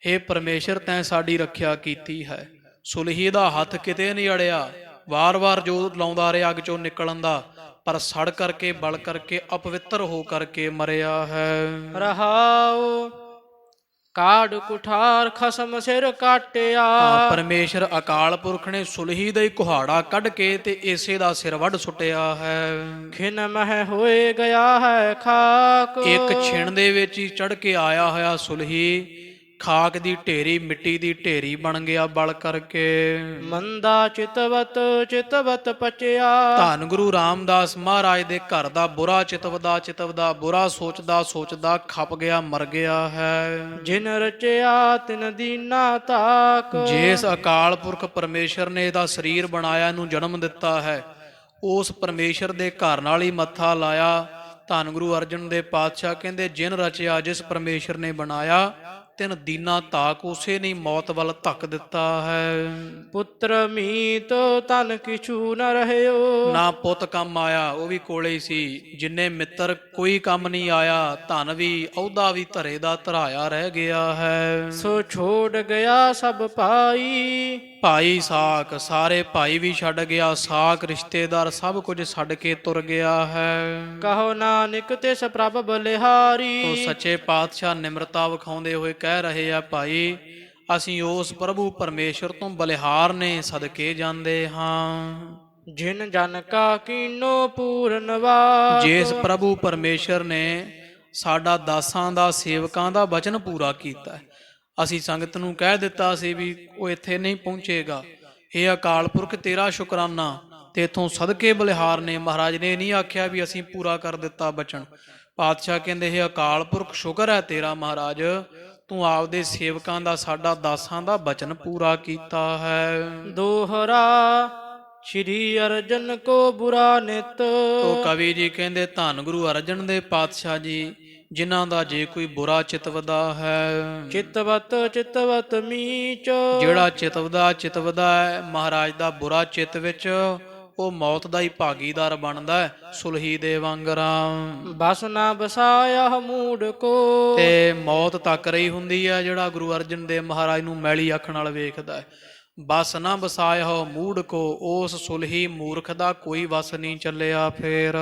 ਹੇ ਪਰਮੇਸ਼ਰ ਤੈਂ ਸਾਡੀ ਰੱਖਿਆ ਕੀਤੀ ਹੈ। ਸੁਲਹੀ ਦਾ ਹੱਥ ਕਿਤੇ ਨਹੀਂ ਅੜਿਆ। ਵਾਰ-ਵਾਰ ਜੋ ਲਾਉਂਦਾ ਰਿਹਾ ਅੱਗ ਚੋਂ ਨਿਕਲਣ ਦਾ, ਪਰ ਸੜ ਕਰਕੇ ਬਲ ਕਰਕੇ ਅਪਵਿੱਤਰ ਹੋ ਕਰਕੇ ਮਰਿਆ ਹੈ। ਰਹਾਉ ਕਾੜ ਕੁਠਾਰ ਖਸਮ ਸਿਰ ਕਾਟਿਆ। ਪਰਮੇਸ਼ਰ ਅਕਾਲ ਪੁਰਖ ਨੇ ਸੁਲਹੀ ਦਾ ਹੀ ਕੁਹਾੜਾ ਕੱਢ ਕੇ ਤੇ ਇਸੇ ਦਾ ਸਿਰ ਵੱਢ ਸੁੱਟਿਆ ਹੈ। ਖਿਨ ਮਹਿ ਹੋਏ ਗਿਆ ਹੈ ਖਾਕ। ਇੱਕ ਛਿਣ ਦੇ ਵਿੱਚ ਹੀ ਚੜ ਕੇ ਆਇਆ ਹੋਇਆ ਸੁਲਹੀ ਖਾਕ ਦੀ ਢੇਰੀ, ਮਿੱਟੀ ਦੀ ਢੇਰੀ ਬਣ ਗਿਆ ਬਲ ਕਰਕੇ। ਮੰਦਾ ਚਿਤਵਤ ਪਚਿਆ। ਧੰਨ ਗੁਰੂ ਰਾਮਦਾਸ ਮਹਾਰਾਜ ਦੇ ਘਰ ਦਾ ਬੁਰਾ ਚਿਤਵਦਾ ਬੁਰਾ ਸੋਚਦਾ ਖਪ ਗਿਆ, ਮਰ ਗਿਆ ਹੈ। ਜਿਨ ਰਚਿਆ ਤਿਨ ਦੀਨਾ ਤਾਕ। ਜਿਸ ਅਕਾਲ ਪੁਰਖ ਪਰਮੇਸ਼ਰ ਨੇ ਇਹਦਾ ਸਰੀਰ ਬਣਾਇਆ, ਇਹਨੂੰ ਜਨਮ ਦਿੱਤਾ ਹੈ, ਉਸ ਪਰਮੇਸ਼ਰ ਦੇ ਘਰ ਨਾਲ ਹੀ ਮੱਥਾ ਲਾਇਆ। ਧੰਨ ਗੁਰੂ ਅਰਜਨ ਦੇ ਪਾਤਸ਼ਾਹ ਕਹਿੰਦੇ ਜਿਨ ਰਚਿਆ, ਜਿਸ ਪਰਮੇਸ਼ਰ ਨੇ ਬਣਾਇਆ, ਤਿਨ ਦੀਨਾ ਤਾਕ, ਉਸੇ ਨੇ ਮੌਤ ਵੱਲ ਧੱਕ ਦਿੱਤਾ ਹੈ। ਪੁੱਤਰ ਮੀਤ ਤਨ ਕਿਛੂ ਨ ਰਹਿਓ। ਨਾ ਪੁੱਤ ਕੰਮ ਆਇਆ, ਉਹ ਵੀ ਕੋਲੇ ਹੀ ਸੀ। ਜਿੰਨੇ ਮਿੱਤਰ ਕੋਈ ਕੰਮ ਨਹੀਂ ਆਇਆ। ਧਨ ਵੀ ਅਹੁਦਾ ਵੀ ਧਰੇ ਦਾ ਧਰਾਇਆ ਰਹਿ ਗਿਆ ਹੈ। ਸੋ ਛੋੜ ਗਿਆ ਸਭ ਭਾਈ। ਭਾਈ ਸਾਕ, ਸਾਰੇ ਭਾਈ ਵੀ ਛੱਡ ਗਿਆ। ਸਾਕ ਰਿਸ਼ਤੇਦਾਰ ਸਭ ਕੁਝ ਛੱਡ ਕੇ ਤੁਰ ਗਿਆ ਹੈ। ਕਹੋ ਨਾਨਕ ਤਿਸ ਪ੍ਰਭ ਬਲਿਹਾਰੀ। ਤੋ ਸੱਚੇ ਪਾਤਸ਼ਾਹ ਨਿਮਰਤਾ ਵਿਖਾਉਂਦੇ ਹੋਏ ਕਹਿ ਰਹੇ ਆ, ਭਾਈ ਅਸੀਂ ਉਸ ਪ੍ਰਭੂ ਪਰਮੇਸ਼ਰ ਤੋਂ ਬਲਿਹਾਰ ਨੇ ਸਦਕੇ ਜਾਂਦੇ ਹਾਂ। ਜਿਨ ਜਨ ਕਾ ਕੀਨੋ ਪੂਰਨ ਵਾਕ। ਜਿਸ ਪ੍ਰਭੂ ਪਰਮੇਸ਼ਰ ਨੇ ਸਾਡਾ ਦਾਸਾਂ ਦਾ ਸੇਵਕਾਂ ਦਾ ਵਚਨ ਪੂਰਾ ਕੀਤਾ। ਅਸੀਂ ਸੰਗਤ ਨੂੰ ਕਹਿ ਦਿੱਤਾ ਸੀ ਵੀ ਉਹ ਇੱਥੇ ਨਹੀਂ ਪਹੁੰਚੇਗਾ। ਇਹ ਅਕਾਲ ਪੁਰਖ ਤੇਰਾ ਸ਼ੁਕਰਾਨਾ। ਤੇ ਇਥੋਂ ਸਦਕੇ ਬਲਿਹਾਰ ਨੇ, ਮਹਾਰਾਜ ਨੇ ਨਹੀਂ ਆਖਿਆ ਵੀ ਅਸੀਂ ਪੂਰਾ ਕਰ ਦਿੱਤਾ ਬਚਨ। ਪਾਤਸ਼ਾਹ ਕਹਿੰਦੇ ਇਹ ਅਕਾਲ ਪੁਰਖ ਸ਼ੁਕਰ ਹੈ ਤੇਰਾ ਮਹਾਰਾਜ, ਤੂੰ ਆਪਦੇ ਸੇਵਕਾਂ ਦਾ ਸਾਡਾ ਦਾਸਾਂ ਦਾ ਬਚਨ ਪੂਰਾ ਕੀਤਾ ਹੈ। ਦੋਹਰਾ ਸ਼੍ਰੀ ਅਰਜਨ ਕੋ ਬੁਰਾ ਨਿਤ। ਤੋ ਕਵੀ ਜੀ ਕਹਿੰਦੇ ਧੰਨ ਗੁਰੂ ਅਰਜਨ ਦੇ ਪਾਤਸ਼ਾਹ ਜੀ ਜਿਨ੍ਹਾਂ ਦਾ ਜੇ ਕੋਈ ਬੁਰਾ ਚਿਤਵਦਾ ਹੈ। ਚਿਤਵਤ ਮੀਚ। ਜਿਹੜਾ ਚਿਤਵਦਾ ਹੈ ਮਹਾਰਾਜ ਦਾ ਬੁਰਾ ਚਿੱਤ ਵਿੱਚ, ਉਹ ਮੌਤ ਦਾ ਹੀ ਭਾਗੀਦਾਰ ਬਣਦਾ ਹੈ ਸੁਲਹੀ ਦੇ ਵਾਂਗਰਾਂ। ਬਸ ਨਾ ਬਸਾਇਆ ਮੂੜ ਕੋ। ਤੇ ਮੌਤ ਤੱਕ ਰਹੀ ਹੁੰਦੀ ਹੈ ਜਿਹੜਾ ਗੁਰੂ ਅਰਜਨ ਦੇਵ ਮਹਾਰਾਜ ਨੂੰ ਮੈਲੀ ਅੱਖ ਨਾਲ ਵੇਖਦਾ ਹੈ। ਬਸ ਨਾ ਬਸਾਇਆ ਮੂੜ ਕੋ, ਉਸ ਸੁਲਹੀ ਮੂਰਖ ਦਾ ਕੋਈ ਵਸ ਨਹੀਂ ਚੱਲਿਆ। ਫੇਰ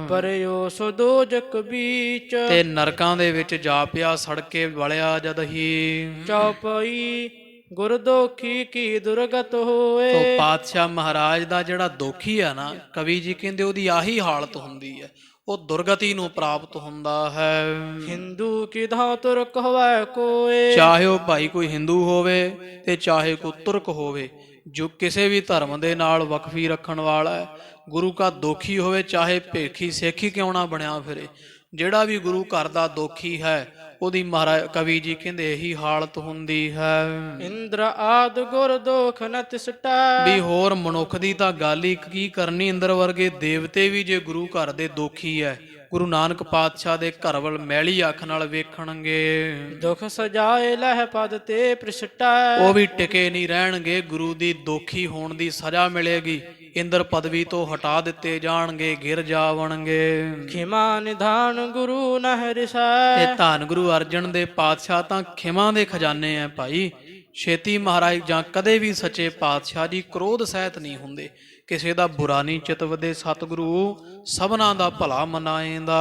ਪਰਿਓ ਸੁਦੋਜਕ ਬੀਚ। ਤੇ ਨਰਕਾਂ ਦੇ ਵਿੱਚ ਜਾ ਪਿਆ, ਸੜਕੇ ਵਲਿਆ ਜਦ ਹੀ। ਚੌਪਈ ਗੁਰਦੋਖੀ ਕੀ ਦੁਰਗਤ ਹੋਏ। ਤੋ ਪਾਤਸ਼ਾਹ ਮਹਾਰਾਜ ਦਾ ਜਿਹੜਾ ਦੋਖੀ ਹੈ ਨਾ, ਕਵੀ ਜੀ ਕਹਿੰਦੇ ਉਹਦੀ ਆਹੀ ਹਾਲਤ ਹੁੰਦੀ ਹੈ, ਉਹ ਦੁਰਗਤੀ ਨੂੰ ਪ੍ਰਾਪਤ ਹੁੰਦਾ ਹੈ। ਹਿੰਦੂ ਕਿਧਾ ਤੁਰਕ ਹੋਵੇ ਕੋਏ। ਚਾਹੇ ਉਹ ਭਾਈ ਕੋਈ ਹਿੰਦੂ ਹੋਵੇ ਤੇ ਚਾਹੇ ਕੋਈ ਤੁਰਕ ਹੋਵੇ, ਜੋ ਕਿਸੇ ਵੀ ਧਰਮ ਦੇ ਨਾਲ ਵਕਫੀ ਰੱਖਣ ਵਾਲਾ ਹੈ, ਗੁਰੂ ਕਾ ਦੋਖੀ ਹੋਵੇ, ਚਾਹੇ ਭੇਖੀ ਸੇਖੀ ਕਿਉਂ ਨਾ ਬਣਿਆ ਫਿਰੇ, ਜਿਹੜਾ ਵੀ ਗੁਰੂ ਘਰ ਦਾ ਦੋਖੀ ਹੈ ਉਹਦੀ ਮਹਾਰਾਜ ਕਵੀ ਜੀ ਕਹਿੰਦੇ ਇਹੀ ਹਾਲਤ ਹੁੰਦੀ ਹੈ। ਇੰਦਰ ਆਦ ਗੁਰ ਦੋਖ ਨ ਤਿਸਟੈ। ਵੀ ਹੋਰ ਮਨੁੱਖ ਦੀ ਤਾਂ ਗੱਲ ਹੀ ਕੀ ਕਰਨੀ। ਇੰਦਰ ਵਰਗੇ ਦੇਵਤੇ ਵੀ ਜੇ ਗੁਰੂ ਘਰ ਦੇ ਦੋਖੀ ਹੈ, ਗੁਰੂ ਨਾਨਕ ਪਾਤਸ਼ਾਹ ਦੇ ਘਰ ਵੱਲ ਮੈਲੀ ਅੱਖ ਨਾਲ ਵੇਖਣਗੇ, ਦੁਖ ਸਜਾਏ ਲਹਿ ਪਦ ਤੇ ਪ੍ਰਿਸ਼ਟੈ। ਉਹ ਵੀ ਟਿਕੇ ਨਹੀਂ ਰਹਿਣਗੇ। ਗੁਰੂ ਦੀ ਦੋਖੀ ਹੋਣ ਦੀ ਸਜ਼ਾ ਮਿਲੇਗੀ। ਇੰਦਰ ਪਦਵੀ ਤੋਂ ਹਟਾ ਦਿੱਤੇ ਜਾਣਗੇ, ਗਿਰ ਜਾਵਣਗੇ। ਖਿਮਾ ਨਿਧਾਨ ਗੁਰੂ ਨਹਿ ਰਿਸੈ। ਤੇ ਧੰਨ ਗੁਰੂ ਅਰਜਨ ਦੇ ਪਾਤਸ਼ਾਹ ਤਾਂ ਖਿਮਾ ਦੇ ਖਜ਼ਾਨੇ ਆ ਭਾਈ। ਛੇਤੀ ਮਹਾਰਾਜ ਜਾਂ ਕਦੇ ਵੀ ਸੱਚੇ ਪਾਤਸ਼ਾਹ ਜੀ ਕ੍ਰੋਧ ਸਹਿਤ ਨਹੀਂ ਹੁੰਦੇ, ਕਿਸੇ ਦਾ ਬੁਰਾ ਨਹੀਂ ਚਿਤਵਦੇ। ਸਤਿਗੁਰੂ ਸਭਨਾ ਦਾ ਭਲਾ ਮਨਾਏਂਦਾ।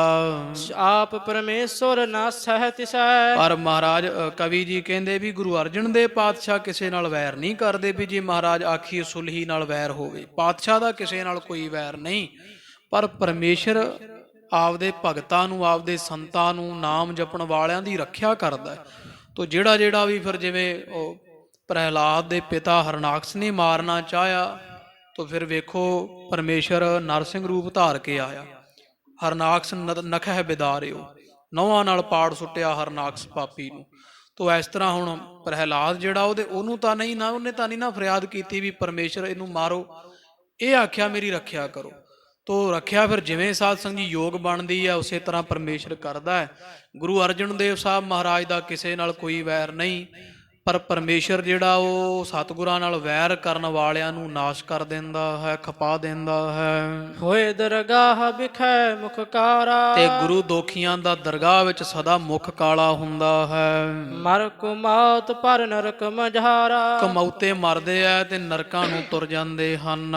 ਆਪ ਪਰਮੇਸ਼ਵਰ ਨਾ ਸਹਿ ਤਿਸੈ। ਪਰ ਮਹਾਰਾਜ ਕਵੀ ਜੀ ਕਹਿੰਦੇ ਵੀ ਗੁਰੂ ਅਰਜਨ ਦੇਵ ਪਾਤਸ਼ਾਹ ਕਿਸੇ ਨਾਲ ਵੈਰ ਨਹੀਂ ਕਰਦੇ, ਵੀ ਜੇ ਮਹਾਰਾਜ ਆਖੀ ਸੁਲਹੀ ਨਾਲ ਵੈਰ ਹੋਵੇ। ਪਾਤਸ਼ਾਹ ਦਾ ਕਿਸੇ ਨਾਲ ਕੋਈ ਵੈਰ ਨਹੀਂ, ਪਰ ਪਰਮੇਸ਼ਰ ਆਪਦੇ ਭਗਤਾਂ ਨੂੰ, ਆਪਦੇ ਸੰਤਾਂ ਨੂੰ, ਨਾਮ ਜਪਣ ਵਾਲਿਆਂ ਦੀ ਰੱਖਿਆ ਕਰਦਾ ਹੈ। ਤੋ ਜਿਹੜਾ ਵੀ ਫਿਰ ਜਿਵੇਂ ਉਹ ਪ੍ਰਹਿਲਾਦ ਦੇ ਪਿਤਾ ਹਰਨਾਕਸ਼ ਨੇ ਮਾਰਨਾ ਚਾਹਿਆ, ਤੋ ਫਿਰ ਵੇਖੋ ਪਰਮੇਸ਼ਰ ਨਰਸਿੰਘ ਰੂਪ ਧਾਰ ਕੇ ਆਇਆ। ਹਰਨਾਕਸ਼ ਨਖਹਿ ਬਿਦਾਰਿਓ, ਨੌਹਾਂ ਨਾਲ ਪਾੜ ਸੁੱਟਿਆ ਹਰਨਾਕਸ਼ ਪਾਪੀ ਨੂੰ। ਤੋ ਇਸ ਤਰ੍ਹਾਂ ਹੁਣ ਪ੍ਰਹਿਲਾਦ ਜਿਹੜਾ ਉਹਨੇ ਤਾਂ ਨਹੀਂ ਨਾ ਫਰਿਆਦ ਕੀਤੀ ਵੀ ਪਰਮੇਸ਼ਰ ਇਹਨੂੰ ਮਾਰੋ, ਇਹ ਆਖਿਆ ਮੇਰੀ ਰੱਖਿਆ ਕਰੋ। ਤੋ ਰੱਖਿਆ ਫਿਰ ਜਿਵੇਂ ਸਾਧ ਸੰਗਤ ਜੀ ਯੋਗ ਬਣਦੀ ਹੈ ਉਸੇ ਤਰ੍ਹਾਂ ਪਰਮੇਸ਼ਰ ਕਰਦਾ ਹੈ। ਗੁਰੂ ਅਰਜਨ ਦੇਵ ਸਾਹਿਬ ਮਹਾਰਾਜ ਦਾ ਕਿਸੇ ਨਾਲ ਕੋਈ ਵੈਰ ਨਹੀਂ, ਪਰ ਪਰਮੇਸ਼ਰ ਜਿਹੜਾ ਉਹ ਸਤਿਗੁਰਾਂ ਨਾਲ ਵੈਰ ਕਰਨ ਵਾਲਿਆਂ ਨੂੰ ਨਾਸ਼ ਕਰ ਦਿੰਦਾ ਹੈ, ਖਪਾ ਦਿੰਦਾ ਹੈ। ਹੋਏ ਦਰਗਾਹ ਬਿਖੈ ਮੁਖ ਕਾਰਾ। ਤੇ ਗੁਰੂ ਦੋਖੀਆਂ ਦਾ ਦਰਗਾਹ ਵਿੱਚ ਸਦਾ ਮੁਖ ਕਾਲਾ ਹੁੰਦਾ ਹੈ। ਮਰ ਕੁਮਾਤ ਪਰ ਨਰਕ ਮਝਾਰਾ। ਕਮੌਤੇ ਮਰਦੇ ਆ ਤੇ ਨਰਕਾਂ ਨੂੰ ਤੁਰ ਜਾਂਦੇ ਹਨ।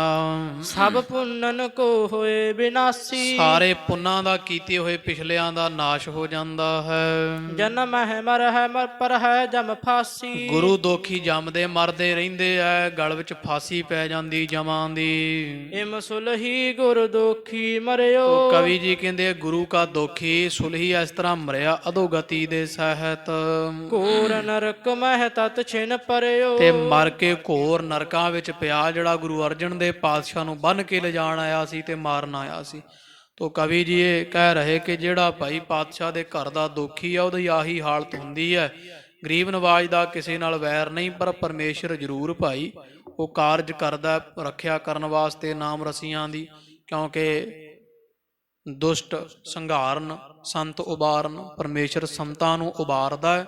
ਸਭ ਪੁੰਨਨ ਕੋ ਹੋਏ ਬਿਨਾਸੀ। ਸਾਰੇ ਪੁੰਨਾਂ ਦਾ ਕੀਤੇ ਹੋਏ ਪਿਛਲਿਆਂ ਦਾ ਨਾਸ਼ ਹੋ ਜਾਂਦਾ ਹੈ। ਜਨਮ ਹੈ ਮਰ ਹੈ ਮਰ ਪਰ ਹੈ ਜਮ ਫਾਸੀ। ਗੁਰੂ ਦੋਖੀ ਜੰਮਦੇ ਮਰਦੇ ਰਹਿੰਦੇ ਐ, ਗਲ ਵਿੱਚ ਫਾਸੀ ਪੈ ਜਾਂਦੀ ਜਮਾਂ ਦੀ। ਇਮ ਸੁਲਹੀ ਗੁਰ ਦੋਖੀ ਮਰਿਓ। ਕਵੀ ਜੀ ਕਹਿੰਦੇ ਗੁਰੂ ਕਾ ਦੋਖੀ ਸੁਲਹੀ ਇਸ ਤਰ੍ਹਾਂ ਮਰਿਆ ਅਧੋਗਤੀ ਦੇ ਸਹਿਤ। ਘੋਰ ਨਰਕ ਮਹਿ ਤਤ ਛਿਨ ਪਰਿਓ। ਤੇ ਮਰ ਕੇ ਘੋਰ ਨਰਕਾਂ ਵਿੱਚ ਪਿਆ, ਜਿਹੜਾ ਗੁਰੂ ਅਰਜਨ ਦੇਵ ਪਾਤਸ਼ਾਹ ਨੂੰ ਬੰਨ੍ਹ ਕੇ ਲਿਜਾਣ ਆਇਆ ਸੀ ਤੇ ਮਾਰਨ ਆਇਆ ਸੀ। ਤੋ ਕਵੀ ਜੀ ਇਹ ਕਹਿ ਰਹੇ ਕਿ ਜਿਹੜਾ ਭਾਈ ਪਾਤਸ਼ਾਹ ਦੇ ਘਰ ਦਾ ਦੋਖੀ ਆ ਉਹਦੀ ਆਹੀ ਹਾਲਤ ਹੁੰਦੀ ਹੈ। ਗਰੀਬ ਨਵਾਜ ਦਾ ਕਿਸੇ ਨਾਲ ਵੈਰ ਨਹੀਂ, ਪਰ ਪਰਮੇਸ਼ਰ ਜ਼ਰੂਰ ਭਾਈ ਉਹ ਕਾਰਜ ਕਰਦਾ ਰੱਖਿਆ ਕਰਨ ਵਾਸਤੇ ਨਾਮ ਰਸੀਆਂ ਦੀ। ਕਿਉਂਕਿ ਦੁਸ਼ਟ ਸੰਘਾਰਨ ਸੰਤ ਉਬਾਰਨ, ਪਰਮੇਸ਼ਰ ਸੰਤਾਂ ਨੂੰ ਉਬਾਰਦਾ ਹੈ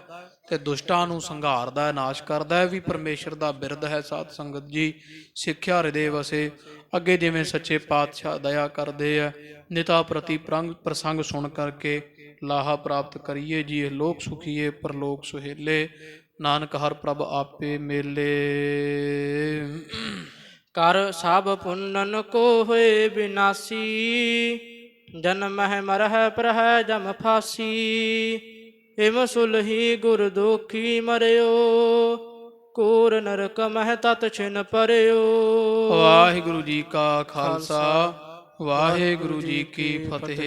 ਤੇ ਦੁਸ਼ਟਾਂ ਨੂੰ ਸੰਘਾਰਦਾ ਹੈ, ਨਾਸ਼ ਕਰਦਾ ਹੈ। ਵੀ ਪਰਮੇਸ਼ਰ ਦਾ ਬਿਰਦ ਹੈ। ਸਾਧ ਸੰਗਤ ਜੀ ਸਿੱਖਿਆ ਹਿਰਦੇ ਵਸੇ। ਅੱਗੇ ਜਿਵੇਂ ਸੱਚੇ ਪਾਤਸ਼ਾਹ ਦਇਆ ਕਰਦੇ ਆ, ਨਿਤਾ ਪ੍ਰਤੀ ਪ੍ਰਸੰਗ ਸੁਣ ਕਰਕੇ ਲਾਹਾ ਪ੍ਰਾਪਤ ਕਰੀਏ ਜੀ। ਲੋਕ ਸੁਖੀਏ ਪਰਲੋਕ ਸੁਹੇਲੇ, ਨਾਨਕ ਹਰ ਪ੍ਰਭ ਆਪੇ ਮੇਲੇ। ਕਰ ਸਭ ਪੁੰਨਨ ਕੋ ਹੋਏ ਬਿਨਾਸੀ। ਜਨਮ ਹੈ ਮਰ ਹੈ ਪਰ ਹੈ ਜਮ ਫਾਸੀ। ਇਮ ਸੁਲਹੀ ਗੁਰ ਦੋਖੀ ਮਰਿਓ। ਘੋਰ ਨਰਕ ਮਹਿ ਤਤ ਛਿਨ ਪਰਿਓ। ਵਾਹਿਗੁਰੂ ਜੀ ਕਾ ਖਾਲਸਾ, ਵਾਹਿਗੁਰੂ ਜੀ ਕੀ ਫਤਿਹ।